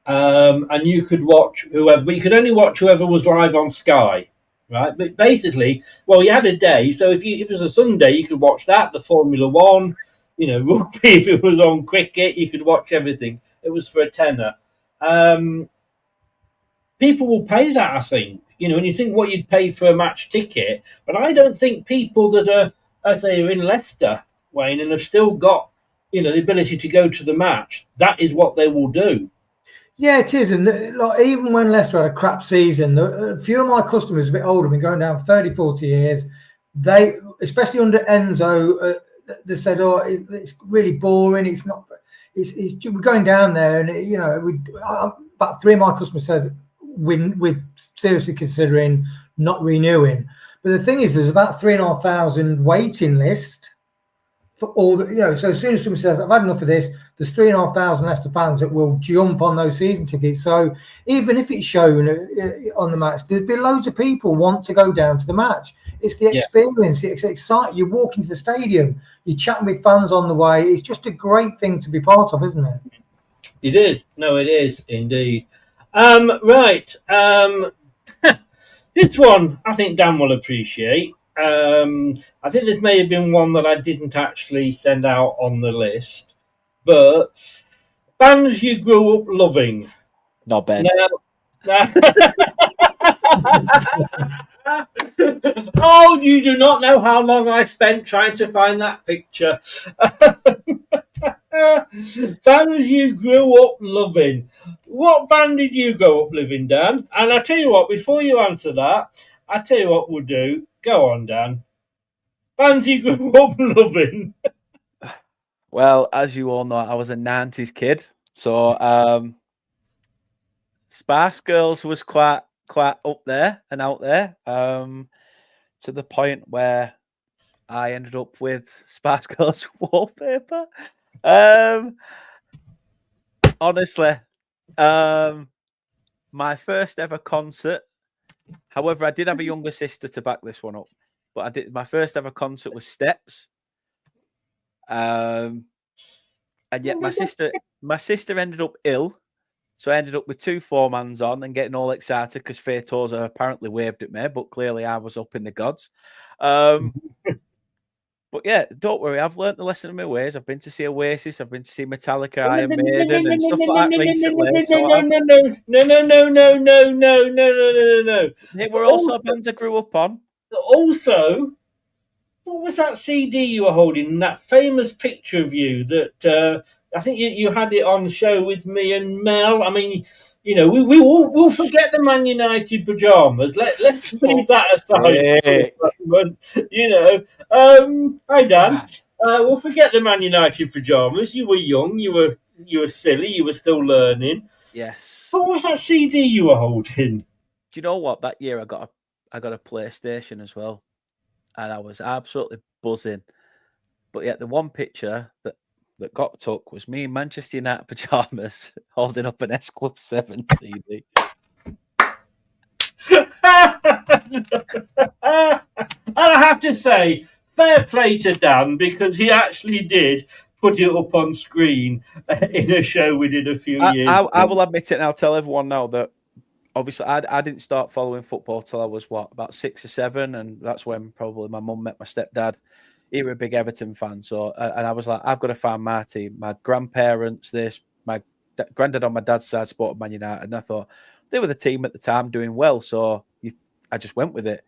And you could watch whoever, but you could only watch whoever was live on Sky, right? But basically, well, you had a day, so if it was a Sunday, you could watch that, the Formula One, rugby. If it was on cricket, you could watch everything. It was for a tenner. People will pay that, I think. And you think what you'd pay for a match ticket, but I don't think people that are in Leicester, Wayne, and have still got, the ability to go to the match, that is what they will do. Yeah, it is. And even when Leicester had a crap season, a few of my customers, a bit older, been going down 30, 40 years, they, especially under Enzo, they said, oh, it's really boring. It's not, we're going down there. And, about 3 of my customers says, we're seriously considering not renewing. But the thing is, there's about 3,500 waiting list for all the, so as soon as someone says, I've had enough of this, there's 3,500 Leicester fans that will jump on those season tickets. So even if it's shown on the match, there'd be loads of people want to go down to the match. It's the experience. It's exciting. You walk into the stadium, you're chatting with fans on the way. It's just a great thing to be part of, isn't it? It is. No, it is indeed. Right. This one, I think Dan will appreciate. I think this may have been one that I didn't actually send out on the list, but bands you grew up loving. Not bad. Oh, you do not know how long I spent trying to find that picture. Bands you grew up loving. What band did you grow up living, Dan? And I tell you what, before you answer that, I tell you what we'll do. Go on, Dan. Bands you grew up loving. Well, as you all know, I was a 90s kid. So Spice Girls was quite up there and out there, to the point where I ended up with Spice Girls wallpaper. Honestly, my first ever concert. However, I did have a younger sister to back this one up, but my first ever concert was Steps. And yet my sister ended up ill, so I ended up with 2 4-mans on and getting all excited because Faye Tozer apparently waved at me, but clearly I was up in the gods. But yeah, don't worry, I've learnt the lesson of my ways. I've been to see Oasis, I've been to see Metallica, Iron Maiden, and stuff like that recently. No. They were also bands I grew up on. Also, what was that CD you were holding? That famous picture of you that I think you had it on the show with me and Mel. I mean, we'll forget the Man United pajamas. Let's leave that aside. Hi Dan. We'll forget the Man United pajamas. You were young. You were silly. You were still learning. Yes. What was that CD you were holding? Do you know what? That year I got a PlayStation as well, and I was absolutely buzzing. But yet the one picture that got took was me in Manchester United pajamas holding up an S Club 7 CD. And I have to say, fair play to Dan, because he actually did put it up on screen in a show we did a few years ago. I will admit it, and I'll tell everyone now that obviously I didn't start following football till I was about 6 or 7, and that's when probably my mum met my stepdad. He was a big Everton fan, so and I was like, I've got to find my team. My grandparents, my granddad on my dad's side supported Man United, and I thought they were the team at the time doing well, so I just went with it.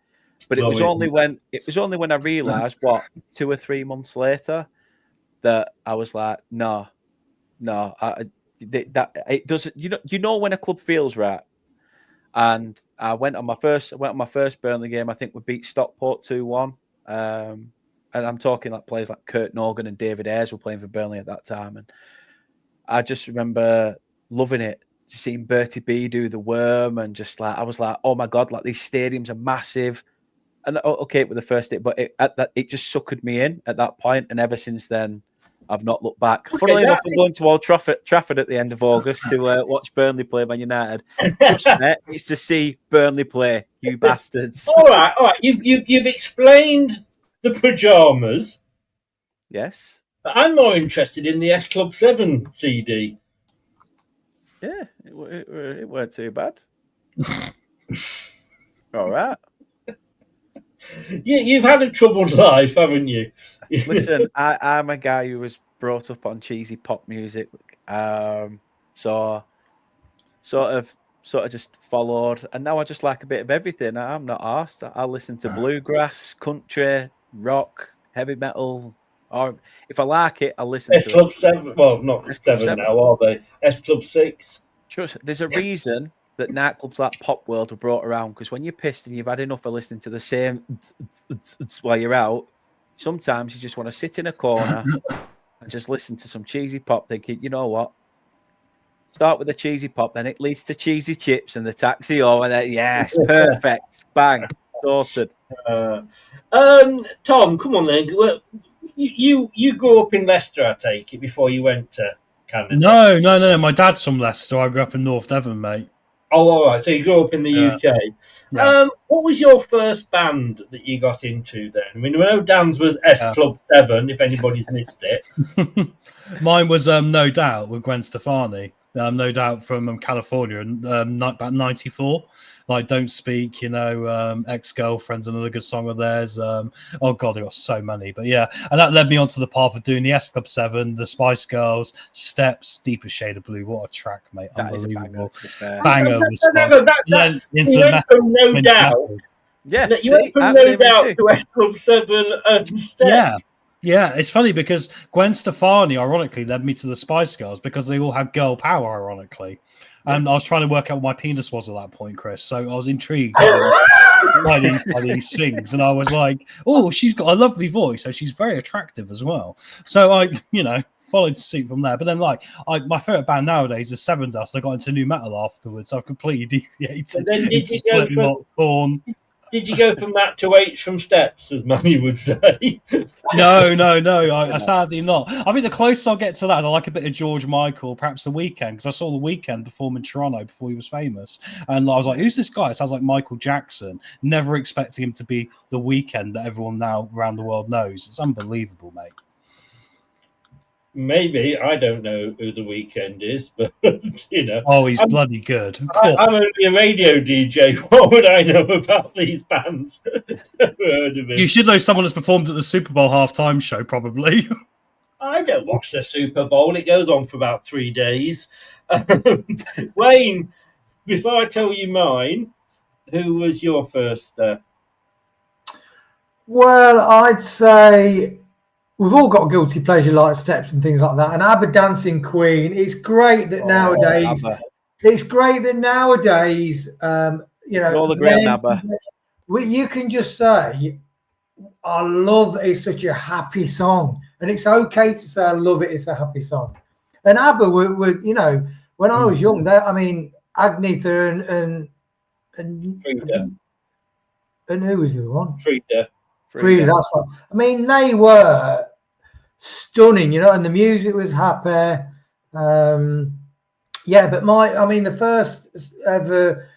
But it was only when I realised 2 or 3 months later that I was like, no, that it doesn't. You know when a club feels right. And I went on my first Burnley game. I think we beat Stockport 2-1. And I'm talking like players like Kurt Nogan and David Ayres were playing for Burnley at that time. And I just remember loving it, seeing Bertie B do the worm, and just like I was like, oh my God, like these stadiums are massive. And okay, with the first day, but it just suckered me in at that point. And ever since then, I've not looked back. Okay, Funnily enough, that's I'm going to Old Trafford at the end of August to watch Burnley play Man United. Trust me, it's to see Burnley play, you bastards. All right. You've explained the pajamas. Yes. But I'm more interested in the S Club 7 CD. Yeah, it weren't too bad. All right. You've had a troubled life, haven't you? Listen, I'm a guy who was brought up on cheesy pop music, so sort of just followed, and now I just like a bit of everything. I'm not arsed. I listen to bluegrass, country, rock, heavy metal, or if I like it, I'll listen S to Club 7. Well, not S Club 7 now, are they? S Club 6. Trust, there's a reason that nightclubs like Pop World were brought around, because when you're pissed and you've had enough of listening to the same while you're out, sometimes you just want to sit in a corner and just listen to some cheesy pop, thinking, you know what? Start with the cheesy pop, then it leads to cheesy chips and the taxi over there. Yes, perfect. Bang. Sorted. Tom, come on then. You grew up in Leicester, I take it, before you went to Canada. No. My dad's from Leicester. I grew up in North Devon, mate. Oh, all right. So you grew up in the UK. Yeah. What was your first band that you got into then? I mean, I know Dan's was S Club 7, if anybody's missed it. Mine was No Doubt with Gwen Stefani. No Doubt from California, and about 94. Like Don't Speak, Ex-Girlfriend's another good song of theirs. Oh God, I got so many. But yeah, and that led me onto the path of doing the S Club 7, the Spice Girls, Steps, Deeper Shade of Blue. What a track, mate. That is a Unbelievable. banger, to be fair. Banger. And then into you went from No Doubt. Yeah, You went from No Doubt to S Club 7 and Steps. Yeah, it's funny because Gwen Stefani, ironically, led me to the Spice Girls because they all had girl power, ironically. And I was trying to work out what my penis was at that point, Chris. So I was intrigued by these things. And I was like, oh, she's got a lovely voice. So she's very attractive as well. So I, followed suit from there. But then, my favorite band nowadays is Seven Dust. I got into new metal afterwards. I've completely deviated. Then did you go from that to H from Steps, as Manny would say? No. I sadly not. I think the closest I'll get to that is I like a bit of George Michael, perhaps The Weeknd, because I saw The Weeknd perform in Toronto before he was famous. And I was like, who's this guy? It sounds like Michael Jackson. Never expecting him to be The Weeknd that everyone now around the world knows. It's unbelievable, mate. Maybe. I don't know who The Weeknd is, but, Oh, he's bloody good. I'm only a radio DJ. What would I know about these bands? Never heard of it. You should know someone that's performed at the Super Bowl halftime show, probably. I don't watch the Super Bowl. It goes on for about 3 days. Wayne, before I tell you mine, who was your first? Well, I'd say we've all got guilty pleasure like Steps and things like that. And ABBA Dancing Queen. It's great that nowadays. ABBA. It's great that nowadays, all the great ABBA. You can just say, I love that it's such a happy song. And it's okay to say, I love it, it's a happy song. And ABBA were when I was young, Agnetha and Frida. And who was the other one? Frida, that's right. I mean, they were stunning, and the music was happy. But the first ever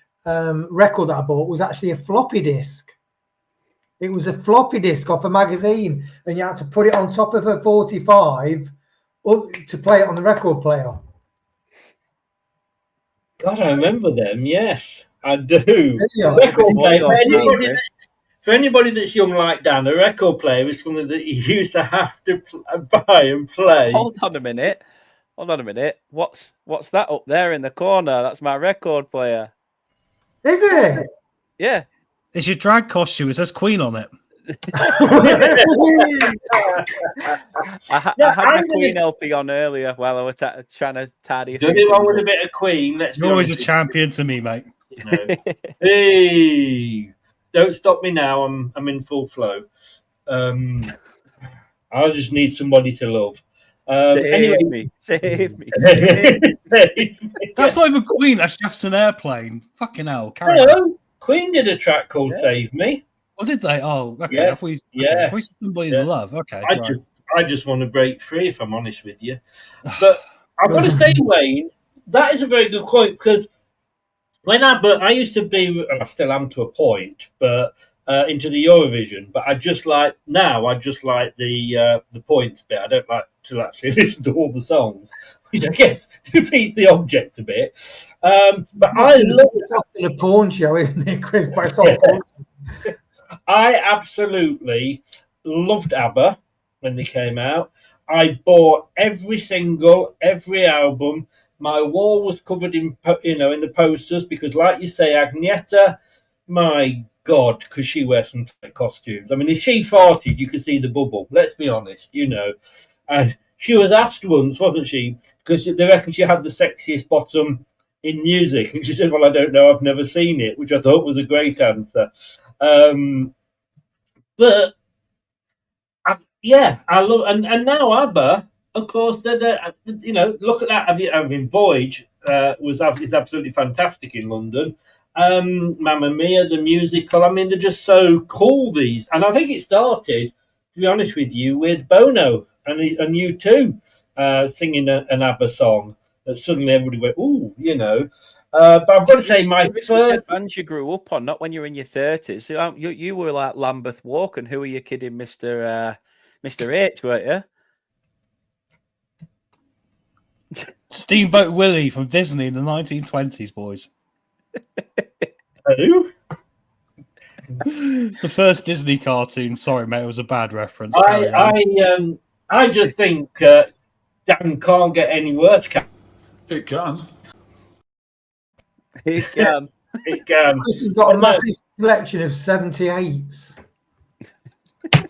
record that I bought was actually a floppy disk. It was a floppy disk off a magazine, and you had to put it on top of a 45 to play it on the record player. God, I remember them. Yes, I do. Yeah. Record player. For anybody that's young like Dan, a record player is something that you used to have to buy and play. Hold on a minute. What's that up there in the corner? That's my record player. Is it? Yeah. It's your drag costume. It says Queen on it. I had my Queen LP on earlier while I was trying to tidy. Nothing wrong with a bit of Queen. You're always a champion to me, mate. Hey, don't stop me now. I'm in full flow. I just need somebody to love. Save me. That's not even Queen. That's Jefferson Airplane. Fucking hell. Hello. Queen did a track called "Save Me." Oh, did they? Oh, okay. Yes. We somebody to love. Okay. I just want to break free, if I'm honest with you. But I've got to say, Wayne, that is a very good point, because when I used to be, and I still am to a point, but into the Eurovision. But I just like the points bit. I don't like to actually listen to all the songs, which I guess defeats the object a bit. But I love it. A porn show, isn't it, Chris? I absolutely loved ABBA when they came out. I bought every single, every album. My wall was covered in the posters because, like you say, Agneta, my God, because she wears some tight costumes. I mean, if she farted, you could see the bubble. Let's be honest, And she was asked once, wasn't she? Because they reckon she had the sexiest bottom in music, and she said, "Well, I don't know. I've never seen it," which I thought was a great answer. But I love, and now ABBA, of course, look at that. Having Voyage is absolutely fantastic in London. Mamma Mia, the musical. I mean, they're just so cool, these. And I think it started, to be honest with you, with Bono and U2 singing an ABBA song that suddenly everybody went, ooh, But I've got to say, my first bands you grew up on, not when you're in your 30s. You were like Lambeth Walk, and who are you kidding, Mr. H, weren't you? Steamboat Willie from Disney in the 1920s, boys. Who? The first Disney cartoon. Sorry, mate, it was a bad reference. I just think Dan can't get any worse. It can. It can. It can. This has got a massive collection of 78s.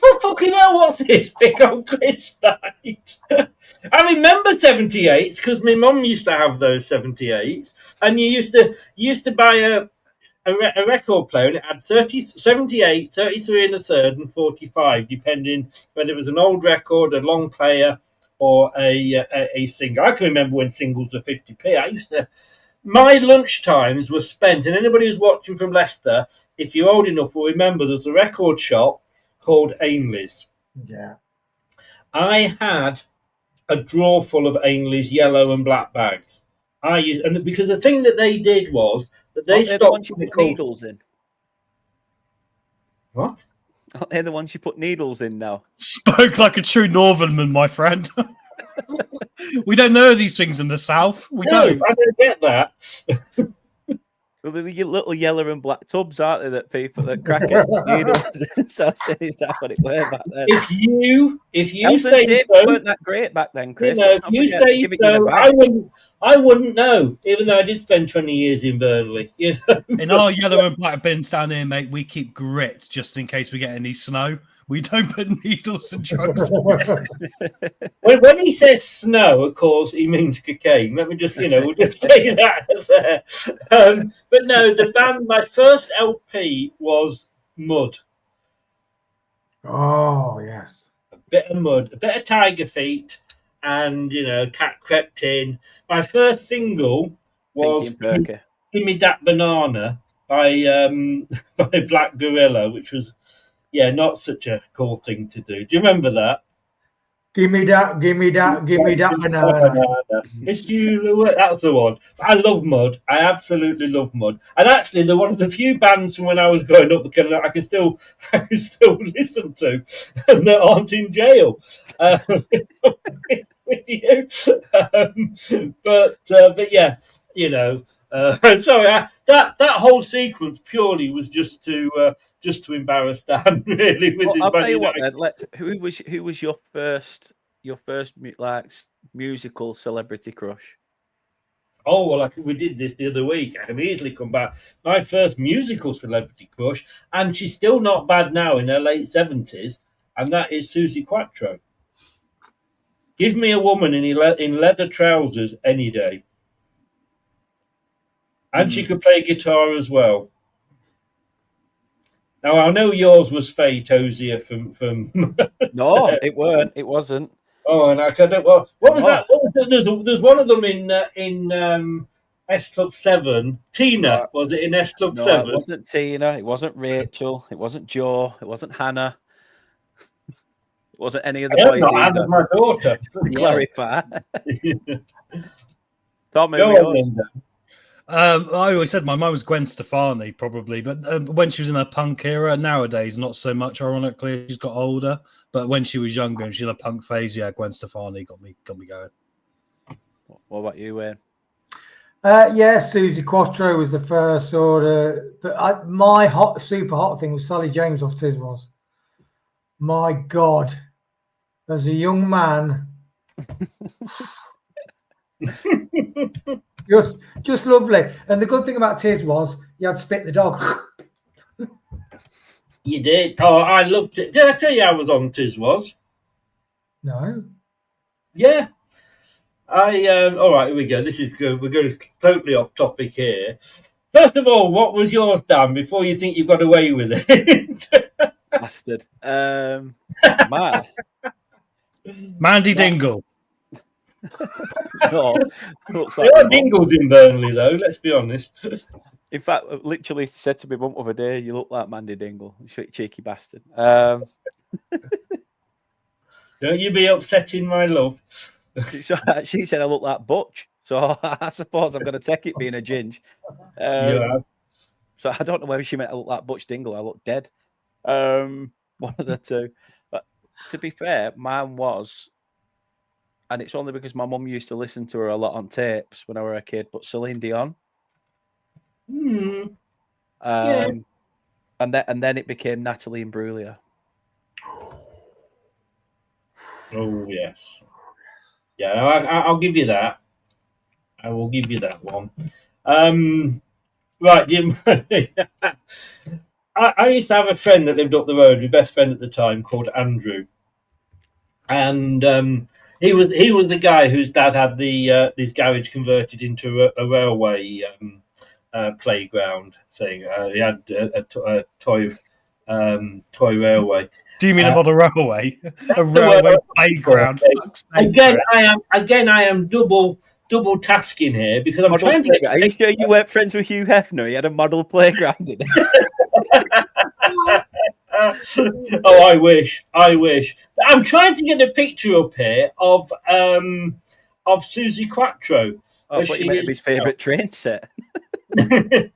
Oh, fucking hell, what's this? Big old Chris night. I remember 78s because my mum used to have those 78s, and you used to buy a record player, and it had 78, 33 and a third, and 45, depending whether it was an old record, a long player, or a single. I can remember when singles were 50p. My lunch times were spent, and anybody who's watching from Leicester, if you're old enough, will remember there's a record shop called Ainley's. Yeah. I had a drawer full of Ainley's yellow and black bags. Because the thing that they did was that they stopped. The ones you put needles in. What? They're the ones you put needles in now. Spoke like a true Northernman, my friend. We don't know these things in the South. We don't. I don't get that. Well, they're the little yellow and black tubs, aren't they? That crackers put needles. So is that what it were back then? If you Health say and so, weren't that great back then, Chris? if you say so, I wouldn't know. Even though I did spend 20 years in Burnley. In our yellow and black bins down here, mate, we keep grit just in case we get any snow. We don't put needles and drugs. When he says snow, of course, he means cocaine. Let me just, we'll just say that there. But no, the band, my first LP was Mud. Oh, yes. A bit of Mud, a bit of Tiger Feet, and, Cat Crept In. My first single was Give Me That Banana by Black Gorilla, which was, not such a cool thing to do. Do you remember that? Give me that banana. It's you. That's the one. I love Mud. I absolutely love Mud. And actually, they're one of the few bands from when I was growing up that I can still listen to, and that aren't in jail. With you. But yeah, sorry. That whole sequence purely was just to embarrass Dan, really. I'll tell you what. Then, who was your first like musical celebrity crush? Oh well, we did this the other week. I can easily come back. My first musical celebrity crush, and she's still not bad now in her late 70s, and that is Susie Quattro. Give me a woman in leather trousers any day. And she could play guitar as well. Now, I know yours was Faye Tozier from... No, it weren't. It wasn't. Oh, and I don't... Well, what was that? There's one of them in S Club 7. Tina, was it in S Club 7? It wasn't Tina. It wasn't Rachel. It wasn't Jo. It wasn't Hannah. Wasn't any of the I boys have not either. had my daughter. To clarify. Tommy, Go yours? on, Linda. I always said my mum was Gwen Stefani, probably, but when she was in her punk era, nowadays not so much. Ironically, she's got older, but when she was younger and she's in a punk phase, yeah, Gwen Stefani got me going. What about you, Wayne? Yeah, Susie Quattro was the first sort of, but my super hot thing was Sally James off Tiswas. My God, as a young man, just lovely. And the good thing about Tiz was you had to spit the dog. You did. Oh, I loved it. Did I tell you I was on Tiswas? No. Yeah. All right, here we go. This is good. We're going totally off topic here. First of all, what was yours, Dan, before you think you got away with it? Bastard. Mandy Dingle. No, looks There like are my mum. Dingles in Burnley, though, let's be honest. In fact, I literally said to my mum the other day, "You look like Mandy Dingle, cheeky bastard." Don't you be upsetting my love. She said I look like Butch, so I suppose I'm going to take it being a ginge. Yeah. So I don't know whether she meant I look like Butch Dingle. I look dead. One of the two. But to be fair, mine was, and it's only because my mum used to listen to her a lot on tapes when I was a kid. But Celine Dion. Yeah. And then it became Natalie Imbruglia. Oh, yes. Yeah, I'll give you that. I will give you that one. Right, Jim. I used to have a friend that lived up the road, my best friend at the time, called Andrew. And he was the guy whose dad had this garage converted into a railway playground thing. He had a toy railway. Do you mean about a railway? A railway playground? Again, I am double tasking here because I'm trying to get. Are you sure you weren't friends with Hugh Hefner? He had a model playground in it. Oh, I wish. I'm trying to get a picture up here of Susie Quattro. I thought you meant his favourite train set. And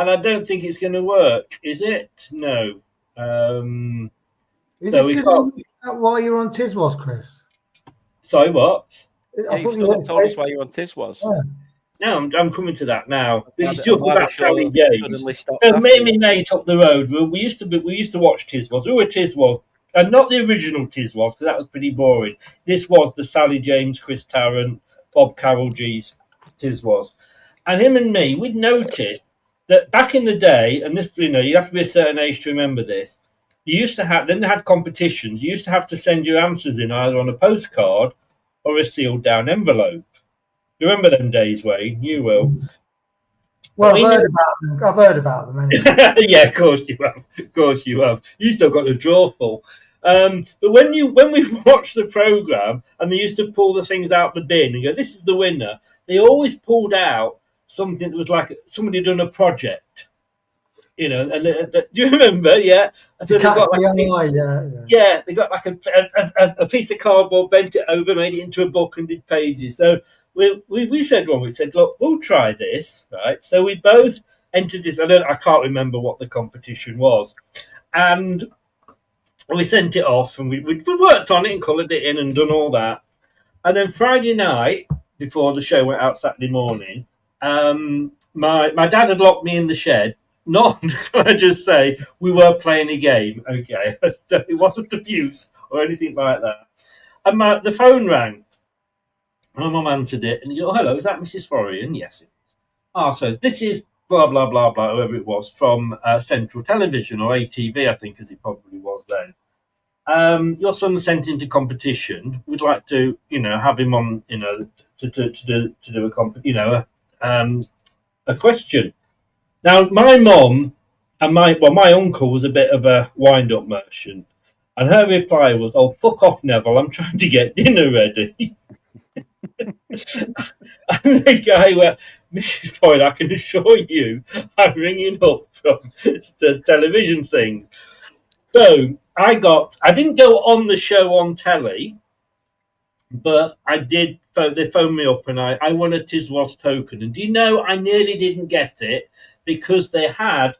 I don't think it's going to work, is it? No. Is So it why you're on Tiswas, Chris? Sorry, what? Yeah, you've still not told us why you're on Tiswas. No, I'm coming to that now. Yeah, It's just but about Sally James. suddenly stopped So me and my afterwards. mate up the road, we used to watch Tiswas. We were Tiswas, and not the original Tiswas, because that was pretty boring. This was the Sally James, Chris Tarrant, Bob Carroll G's Tiswas. And him and me, we'd noticed that back in the day, and this, you have to be a certain age to remember this, you used to have, then they had competitions, you used to have to send your answers in either on a postcard or a sealed down envelope. Do you remember them days, Wayne? You will. Well, I've heard about them anyway. Yeah, of course you have. You still got the drawer full. But when we watched the programme and they used to pull the things out the bin and go, "This is the winner," they always pulled out something that was like somebody had done a project. And do you remember? Yeah. So they got they got like a piece of cardboard, bent it over, made it into a book, and did pages. So we said we said, "Look, we'll try this, right?" So we both entered this. I can't remember what the competition was, and we sent it off, and we worked on it and coloured it in and done all that. And then Friday night, before the show went out Saturday morning, my dad had locked me in the shed. Not, can I just say, we were playing a game, okay? It wasn't abuse or anything like that. And the phone rang. My mum answered it, and you go, "Hello, is that Mrs. Florian?" "Yes, it is." "Oh, so this is blah, blah, blah, blah," whoever it was, from Central Television, or ATV, I think, as it probably was then. "Your son sent into competition. We'd like to, have him on, to do a question." Now, my mum and my uncle was a bit of a wind-up merchant, and her reply was, "Oh, fuck off, Neville, I'm trying to get dinner ready." And the guy went, "Mrs. Boyd, I can assure you, I'm ringing up from the television thing." So I didn't go on the show on telly, but I did. They phoned me up and I won a Tiswas token. And do you know, I nearly didn't get it because I had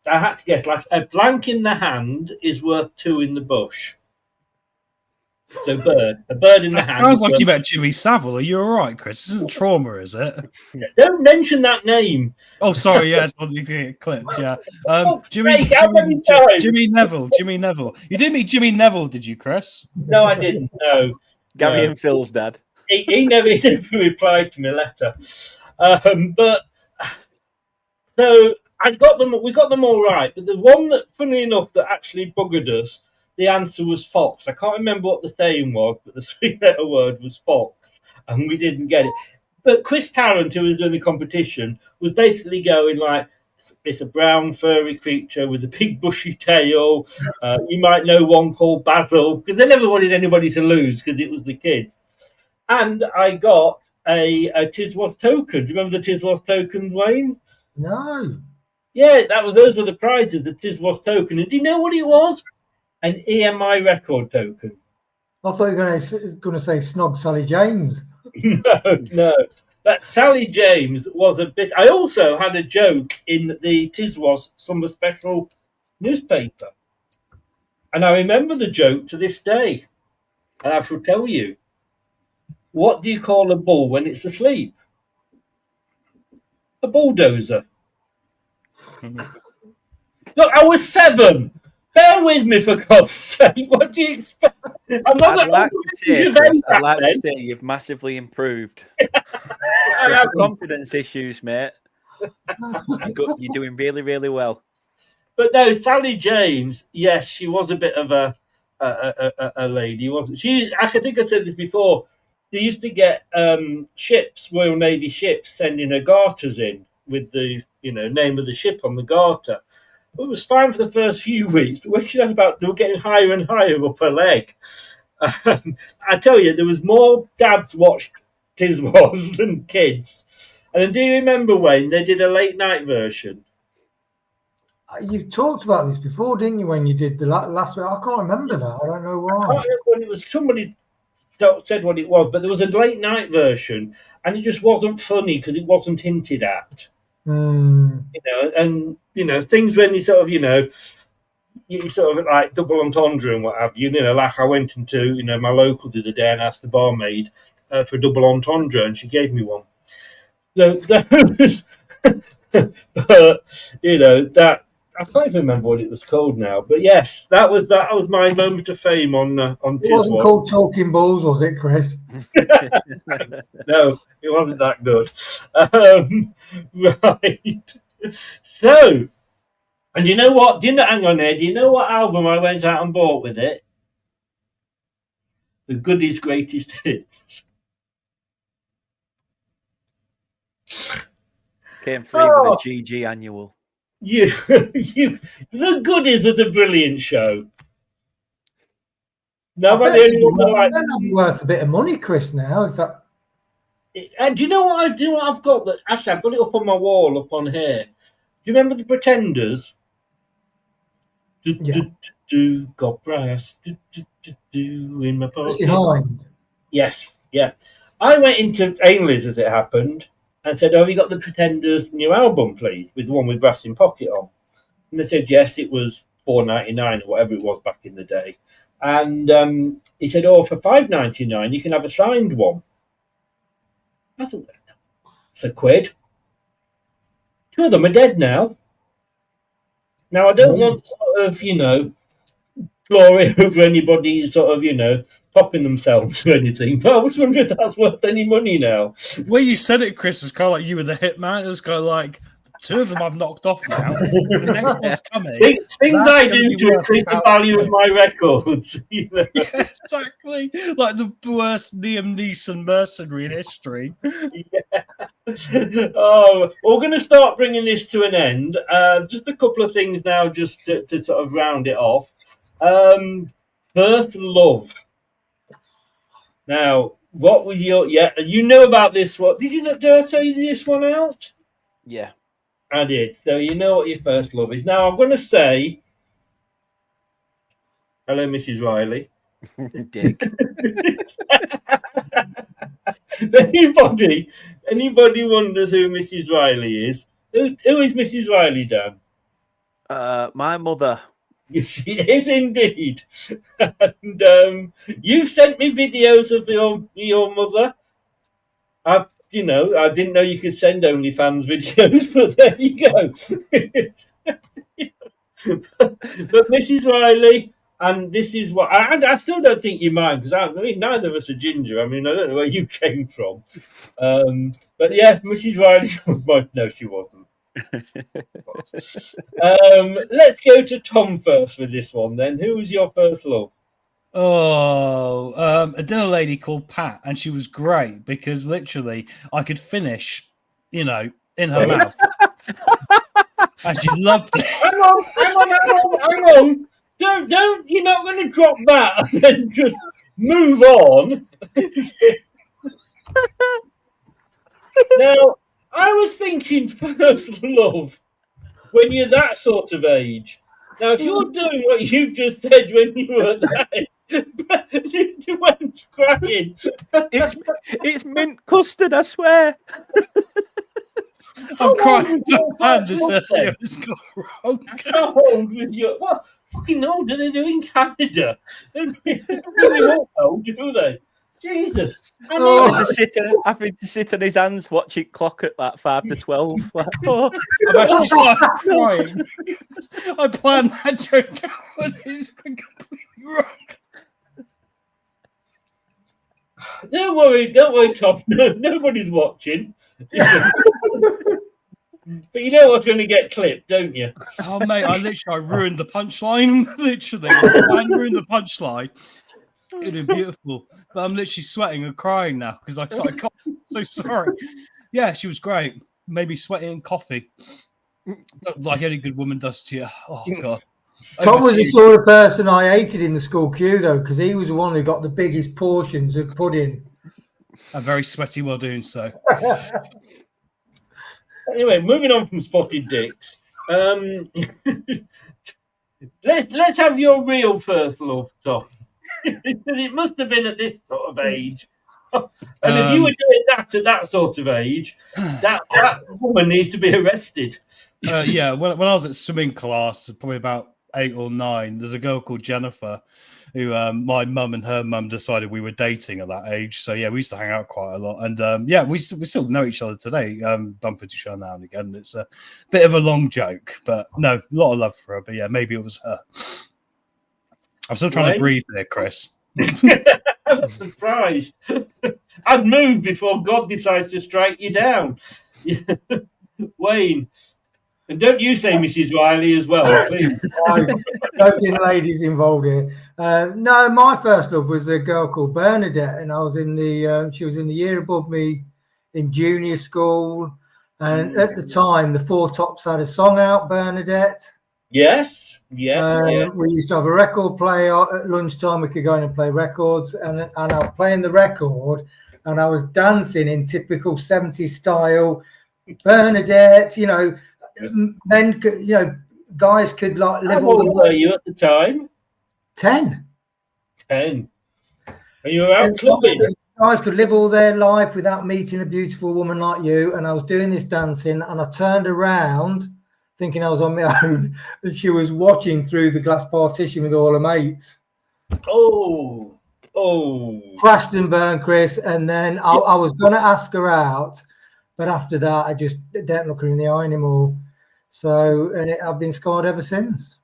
to get like a blank in the hand is worth 2 in the bush. So a bird in the hand. Sounds like you met Jimmy Savile. Are you all right, Chris? This isn't trauma, is it? Don't mention that name. Oh, sorry. Yes, I want to get clipped. Yeah. Jimmy Neville. Jimmy Neville. You did meet Jimmy Neville, did you, Chris? No, I didn't. No. Gary and Phil's dad. He never replied to my letter. But so I got them. We got them all right. But the one that, funny enough, that actually buggered us, the answer was fox. I can't remember what the saying was, but the 3-letter word was fox, and we didn't get it. But Chris Tarrant, who was doing the competition, was basically going like, it's a brown furry creature with a big bushy tail. You might know one called Basil, because they never wanted anybody to lose because it was the kids. And I got a Tiswas token. Do you remember the Tiswas tokens, Wayne? No. Yeah, those were the prizes, the Tiswas token. And do you know what it was? An EMI record token. I thought you were going to say Snog Sally James. No. But Sally James was a bit... I also had a joke in the Tiswas Summer Special newspaper. And I remember the joke to this day. And I shall tell you. What do you call a bull when it's asleep? A bulldozer. Look, I was 7. Bear with me, for God's sake. What do you expect? I'd like to say you've massively improved. You have confidence issues, mate. You're doing really, really well. But no, Sally James, yes, she was a bit of a lady, wasn't she? I think I said this before. They used to get ships, Royal Navy ships, sending her garters in with the name of the ship on the garter. It was fine for the first few weeks, but when she got they were getting higher and higher up her leg. I tell you, there was more dads watched Tiswas than kids. And then do you remember when they did a late night version? You talked about this before, didn't you, when you did the last week? I can't remember that. I don't know why. I can't remember when it was somebody said what it was, but there was a late night version and it just wasn't funny because it wasn't hinted at. And things when you sort of you sort of like double entendre and what have you. Like I went into my local the other day and asked the barmaid for a double entendre and she gave me one. So but that I can't even remember what it was called now. But yes, that was my moment of fame on It wasn't called Talking Balls, was it, Chris? No, it wasn't that good. Right. So, and you know what? Hang on there. Do you know what album I went out and bought with it? The Goodies Greatest Hits. Came free with a GG annual. The Goodies was a brilliant show. No, but the only one I bet that'd be worth a bit of money, Chris. Now, if that. And do you know what I've got? That actually, I've got it up on my wall, up on here. Do you remember the Pretenders? Got brass. In my pocket. Behind. Yes, yeah. I went into Ainley's as it happened and said, "Have you got the Pretenders' new album, please, with the one with brass in pocket on?" And they said, "Yes, it was $4.99 or whatever it was back in the day." And he said, "Oh, for $5.99, you can have a signed one." I thought, it's a quid. 2 of them are dead now. Now, I don't want sort of, glory over anybody sort of, popping themselves or anything, but I was wondering if that's worth any money now. The way you said it, Chris, was kind of like you were the hitman. It was kind of like, 2 of them I've knocked off now. The next one's coming. Things I do to increase the value of my records. Yeah, exactly. Like the worst Liam Neeson mercenary in history. Yeah. Oh, we're going to start bringing this to an end. Just a couple of things now, just to sort of round it off. First love. Now, what was your... Yeah, you know about this one. Did I tell you this one out? Yeah. I did. So you know what your first love is. Now, I'm going to say Hello, Mrs. Riley. Dick. If anybody wonders who Mrs. Riley is, who is Mrs. Riley, Dan? My mother. She is indeed. And you sent me videos of your mother. I didn't know you could send OnlyFans videos, but there you go. But Mrs. Riley, and this is what I still don't think you mind, because I mean neither of us are ginger. I mean, I don't know where you came from, but yes, Mrs. Riley was no, she wasn't. Let's go to Tom first with this one. Then, who was your first love? Oh, a dinner lady called Pat, and she was great because literally I could finish, in her mouth, and she loved it. Hang on! Don't! You're not going to drop that and then just move on. Now, I was thinking first love when you're that sort of age. Now, if you're doing what you've just said when you were that age, you went crying. It's mint custard, I swear. I'm crying. It's got wrong. How old was your? What fucking old do they do in Canada? They don't really old, do they? Jesus! Having to sit on his hands watching clock at like 5 to 12. Like, oh. I've actually started crying. I planned that joke out and it's been completely wrong. Don't worry, Tom. No, nobody's watching. But you know what's going to get clipped, don't you? Oh mate, I ruined the punchline. Literally, I ruined the punchline. It'd be beautiful, but I'm literally sweating and crying now because I can't. So sorry. Yeah, she was great. Maybe sweating and coffee, like any good woman does to you. Oh god. Tom was the sort of person I hated in the school queue though, because he was the one who got the biggest portions of pudding. I'm very sweaty while doing so. Anyway, moving on from spotted dicks. Let's have your real first love, Tom. Because it must have been at this sort of age. And if you were doing that at that sort of age, that woman needs to be arrested. Yeah, when I was at swimming class, probably about 8 or 9, there's a girl called Jennifer who my mum and her mum decided we were dating at that age. So yeah, we used to hang out quite a lot. And yeah, we still know each other today, bump into each other now and again. It's a bit of a long joke, but no, a lot of love for her. But yeah, maybe it was her. I'm still trying to breathe there, Chris. I'm surprised. I'd move before God decides to strike you down. Wayne. And don't you say Mrs. Riley as well, please. No dinner ladies involved here. No, my first love was a girl called Bernadette, and I was in the. She was in the year above me in junior school, and at the time, the Four Tops had a song out, Bernadette. Yes. We used to have a record player at lunchtime. We could go in and play records, and I was playing the record, and I was dancing in typical 70s style. Bernadette, men could, guys could like live. How old were you at the time? 10. 10. And you were out clubbing. Guys could live all their life without meeting a beautiful woman like you. And I was doing this dancing, and I turned around thinking I was on my own, and she was watching through the glass partition with all her mates. Oh. Crashed and burned, Chris. And then I was going to ask her out, but after that, I just don't look her in the eye anymore. So, I've been scarred ever since.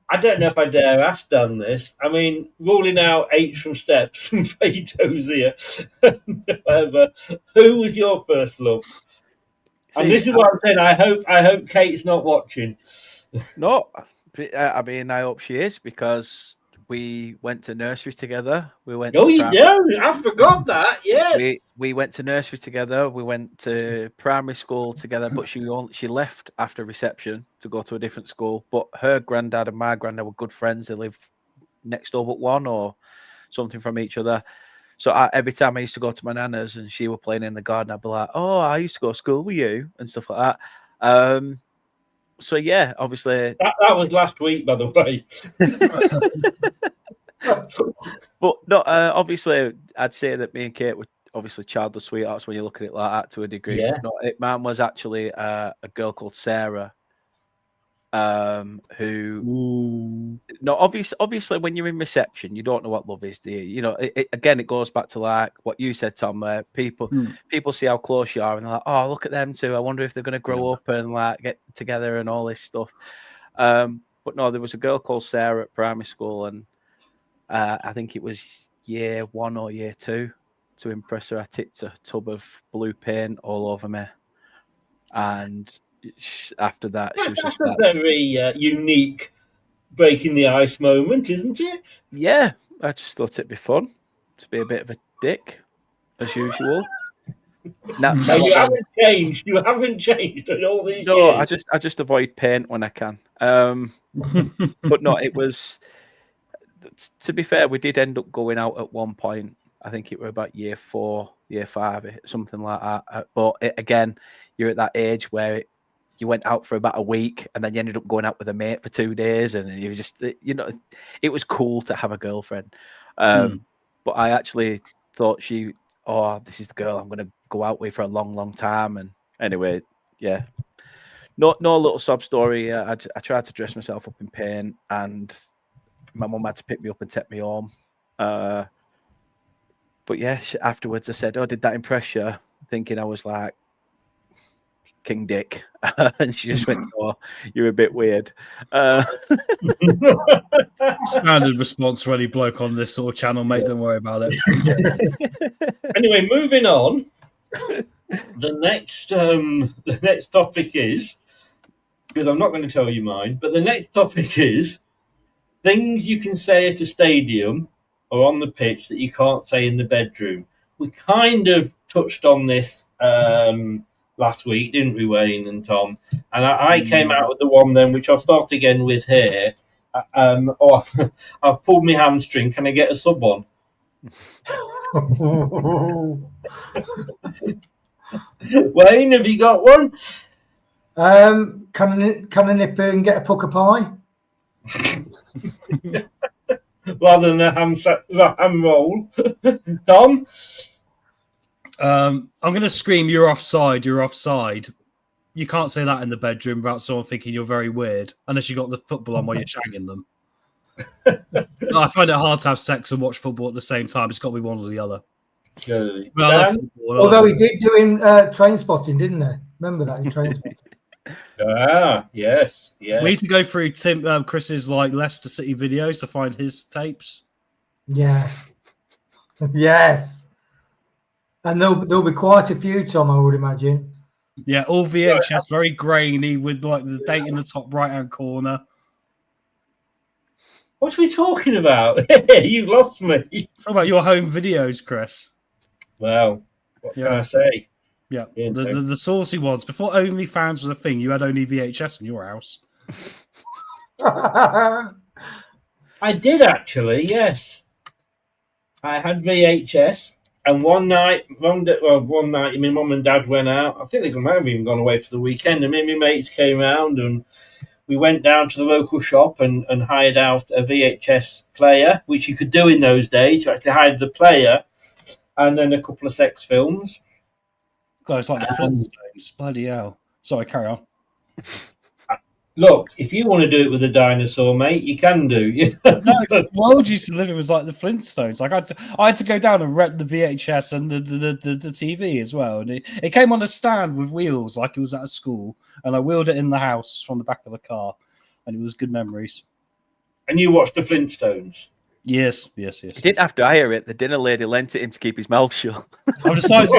I don't know if I dare ask Dan this. I mean, ruling out H from Steps and Fato's here. However, who was your first love? And this is what I'm saying. I hope Kate's not watching. No, I mean, I hope she is, because we went to nursery together. We went. Oh, you do? I forgot that. Yeah. We went to nursery together. We went to primary school together, but she left after reception to go to a different school. But her granddad and my granddad were good friends. They lived next door but one, or something from each other. So every time I used to go to my nana's and she were playing in the garden, I'd be like, "Oh, I used to go to school with you," and stuff like that. So yeah, obviously, That was last week, by the way. but no, obviously, I'd say that me and Kate were obviously childhood sweethearts when you look at it like that to a degree. Yeah. But no, mine was actually a girl called Sarah, who no, obviously, when you're in reception, you don't know what love is, do you? You know, again, it goes back to like what you said, Tom. Where people see how close you are, and they're like, "Oh, look at them two. I wonder if they're going to grow up and like get together and all this stuff." But no, there was a girl called Sarah at primary school, and I think it was year 1 or year 2. To impress her, I tipped a tub of blue paint all over me, and after that, she was That's just a like, very unique breaking the ice moment, isn't it? yeah, I just thought it'd be fun to be a bit of a dick, as usual. Now You haven't changed. You haven't changed in all these years. I just avoid paint when I can. But no, it was. To be fair, we did end up going out at one point. I think it were about year 4, year 5, something like that. But again, you're at that age where you went out for about a week and then you ended up going out with a mate for 2 days, and you just, you know, it was cool to have a girlfriend. But I actually thought this is the girl I'm going to go out with for a long, long time. And anyway, yeah, no little sob story. I tried to dress myself up in paint, and my mum had to pick me up and take me home. But yeah, afterwards I said, "Oh, did that impress you?" Thinking I was like King Dick, and she just went, "Oh, you're a bit weird." Standard response for any bloke on this sort of channel, mate. Don't worry about it. Anyway, moving on. The next topic is, because I'm not going to tell you mine, but the next topic is things you can say at a stadium or on the pitch that you can't say in the bedroom. We kind of touched on this last week, didn't we, Wayne and Tom? And I came out with the one then, which I'll start again with here. I've pulled my hamstring. Can I get a sub on? Wayne, have you got one? Can I nip in and get a puck of pie? Rather than a ham roll. Tom? I'm going to scream, "You're offside, you're offside." You can't say that in the bedroom without someone thinking you're very weird, unless you got the football on while you're shagging them. I find it hard to have sex and watch football at the same time. It's got to be one or the other. Although he did do in Train Spotting, didn't he? Remember that in Train Spotting? Yes. We need to go through Chris's like Leicester City videos to find his tapes. Yes. Yes. And there'll be quite a few, Tom, I would imagine. Yeah, all VHS, very grainy, with like the date in the top right-hand corner. What are we talking about? You lost me. What about your home videos, Chris? Well, what can I say? Yeah, the saucy ones. Before OnlyFans was a thing, you had only VHS in your house. I did actually, yes. I had VHS, and one night, my mum and dad went out. I think they might have even gone away for the weekend, and me and my mates came round, and we went down to the local shop and hired out a VHS player, which you could do in those days. You actually hired the player, and then a couple of sex films. God, it's like the Flintstones. Bloody hell. Sorry, carry on. Look, if you want to do it with a dinosaur, mate, you can do. No, the world used to live in was like the Flintstones. Like I had to go down and rent the VHS and the TV as well. And it came on a stand with wheels, like it was at a school. And I wheeled it in the house from the back of the car, and it was good memories. And you watched the Flintstones? Yes. He didn't have to hire it. The dinner lady lent it him to keep his mouth shut. I decided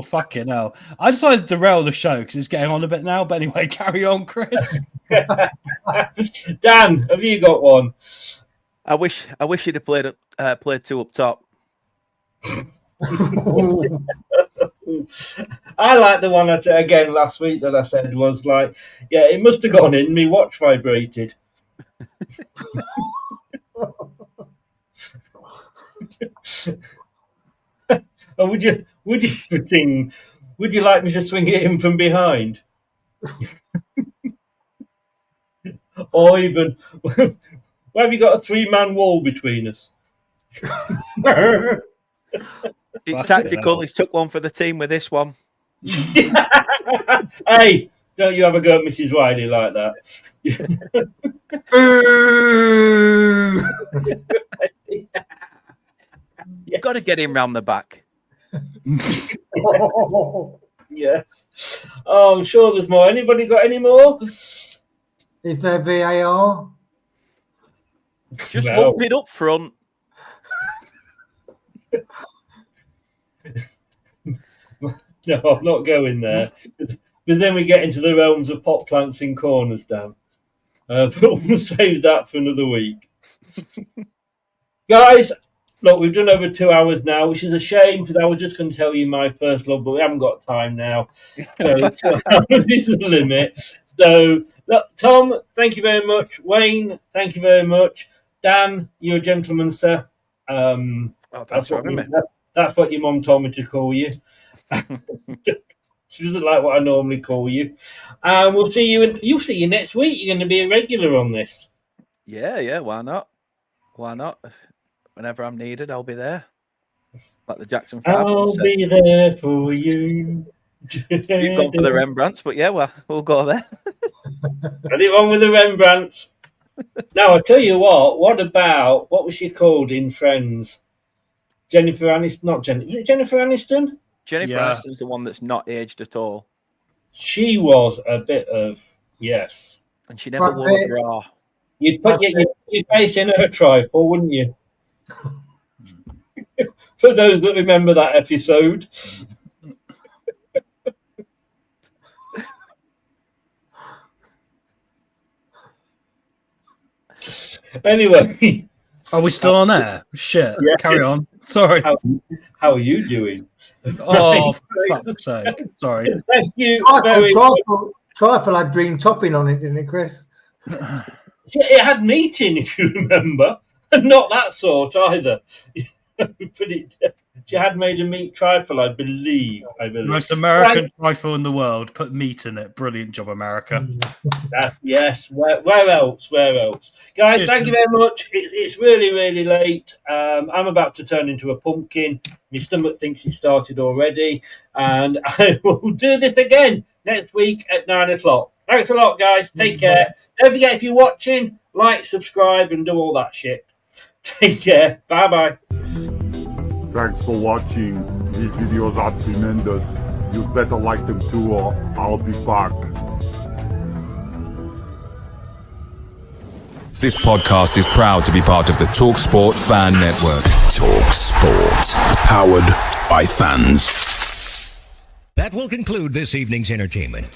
fucking hell. I decided to derail the show because it's getting on a bit now. But anyway, carry on, Chris. Dan, have you got one? I wish he'd have played 2 up top. I like the one again last week that I said was like, yeah, it must have gone in. Me watch vibrated. Or would you like me to swing it in from behind? Or even, why have you got a 3-man wall between us? It's tactical. He's took one for the team with this one. Hey, don't you ever go at Mrs. Riley like that. You've got to get him round the back. Yes. Oh, I'm sure there's more. Anybody got any more? Is there VAR? Just Well. lump it up front. No, I'm not going there. Because then we get into the realms of pot plants in corners, Dan. But we'll save that for another week. Guys, look, we've done over 2 hours now, which is a shame because I was just going to tell you my first love, but we haven't got time now. So 2 hours is the limit. So, look, Tom, thank you very much. Wayne, thank you very much. Dan, you're a gentleman, sir. Thanks for having me. That's what your mum told me to call you. She doesn't like what I normally call you. We'll see you. You'll see you next week. You're going to be a regular on this. Yeah. Why not? Why not? Whenever I'm needed, I'll be there. Like the Jackson 5. I'll be there for you. You've gone for the Rembrandts, but yeah, well, we'll go there. Anything wrong with the Rembrandts? Now, I tell you what about, what was she called in Friends? Jennifer Aniston, not Jennifer, is it Jennifer Aniston? Jennifer Aniston's the one that's not aged at all. She was a bit of, yes. And she never wore a bra. You'd put your face in her trifle, wouldn't you? For those that remember that episode. Anyway. Are we still on air? Shit. Yes. Carry on. Sorry. How are you doing? Oh, fuck's sake. Sorry. Thank you very much. Trifle had dream topping on it, didn't it, Chris? It had meating, if you remember. Not that sort either. But she had made a meat trifle, I believe. Most American trifle in the world. Put meat in it. Brilliant job, America. Yes. Where else? Guys, thank you very much. It's really, really late. I'm about to turn into a pumpkin. My stomach thinks it started already. And I will do this again next week at 9 o'clock. Thanks a lot, guys. Take care. Don't forget, if you're watching, like, subscribe, and do all that shit. Take care. Bye-bye. Thanks for watching. These videos are tremendous. You better like them too, or I'll be back. This podcast is proud to be part of the TalkSport Fan Network. TalkSport. Powered by fans. That will conclude this evening's entertainment.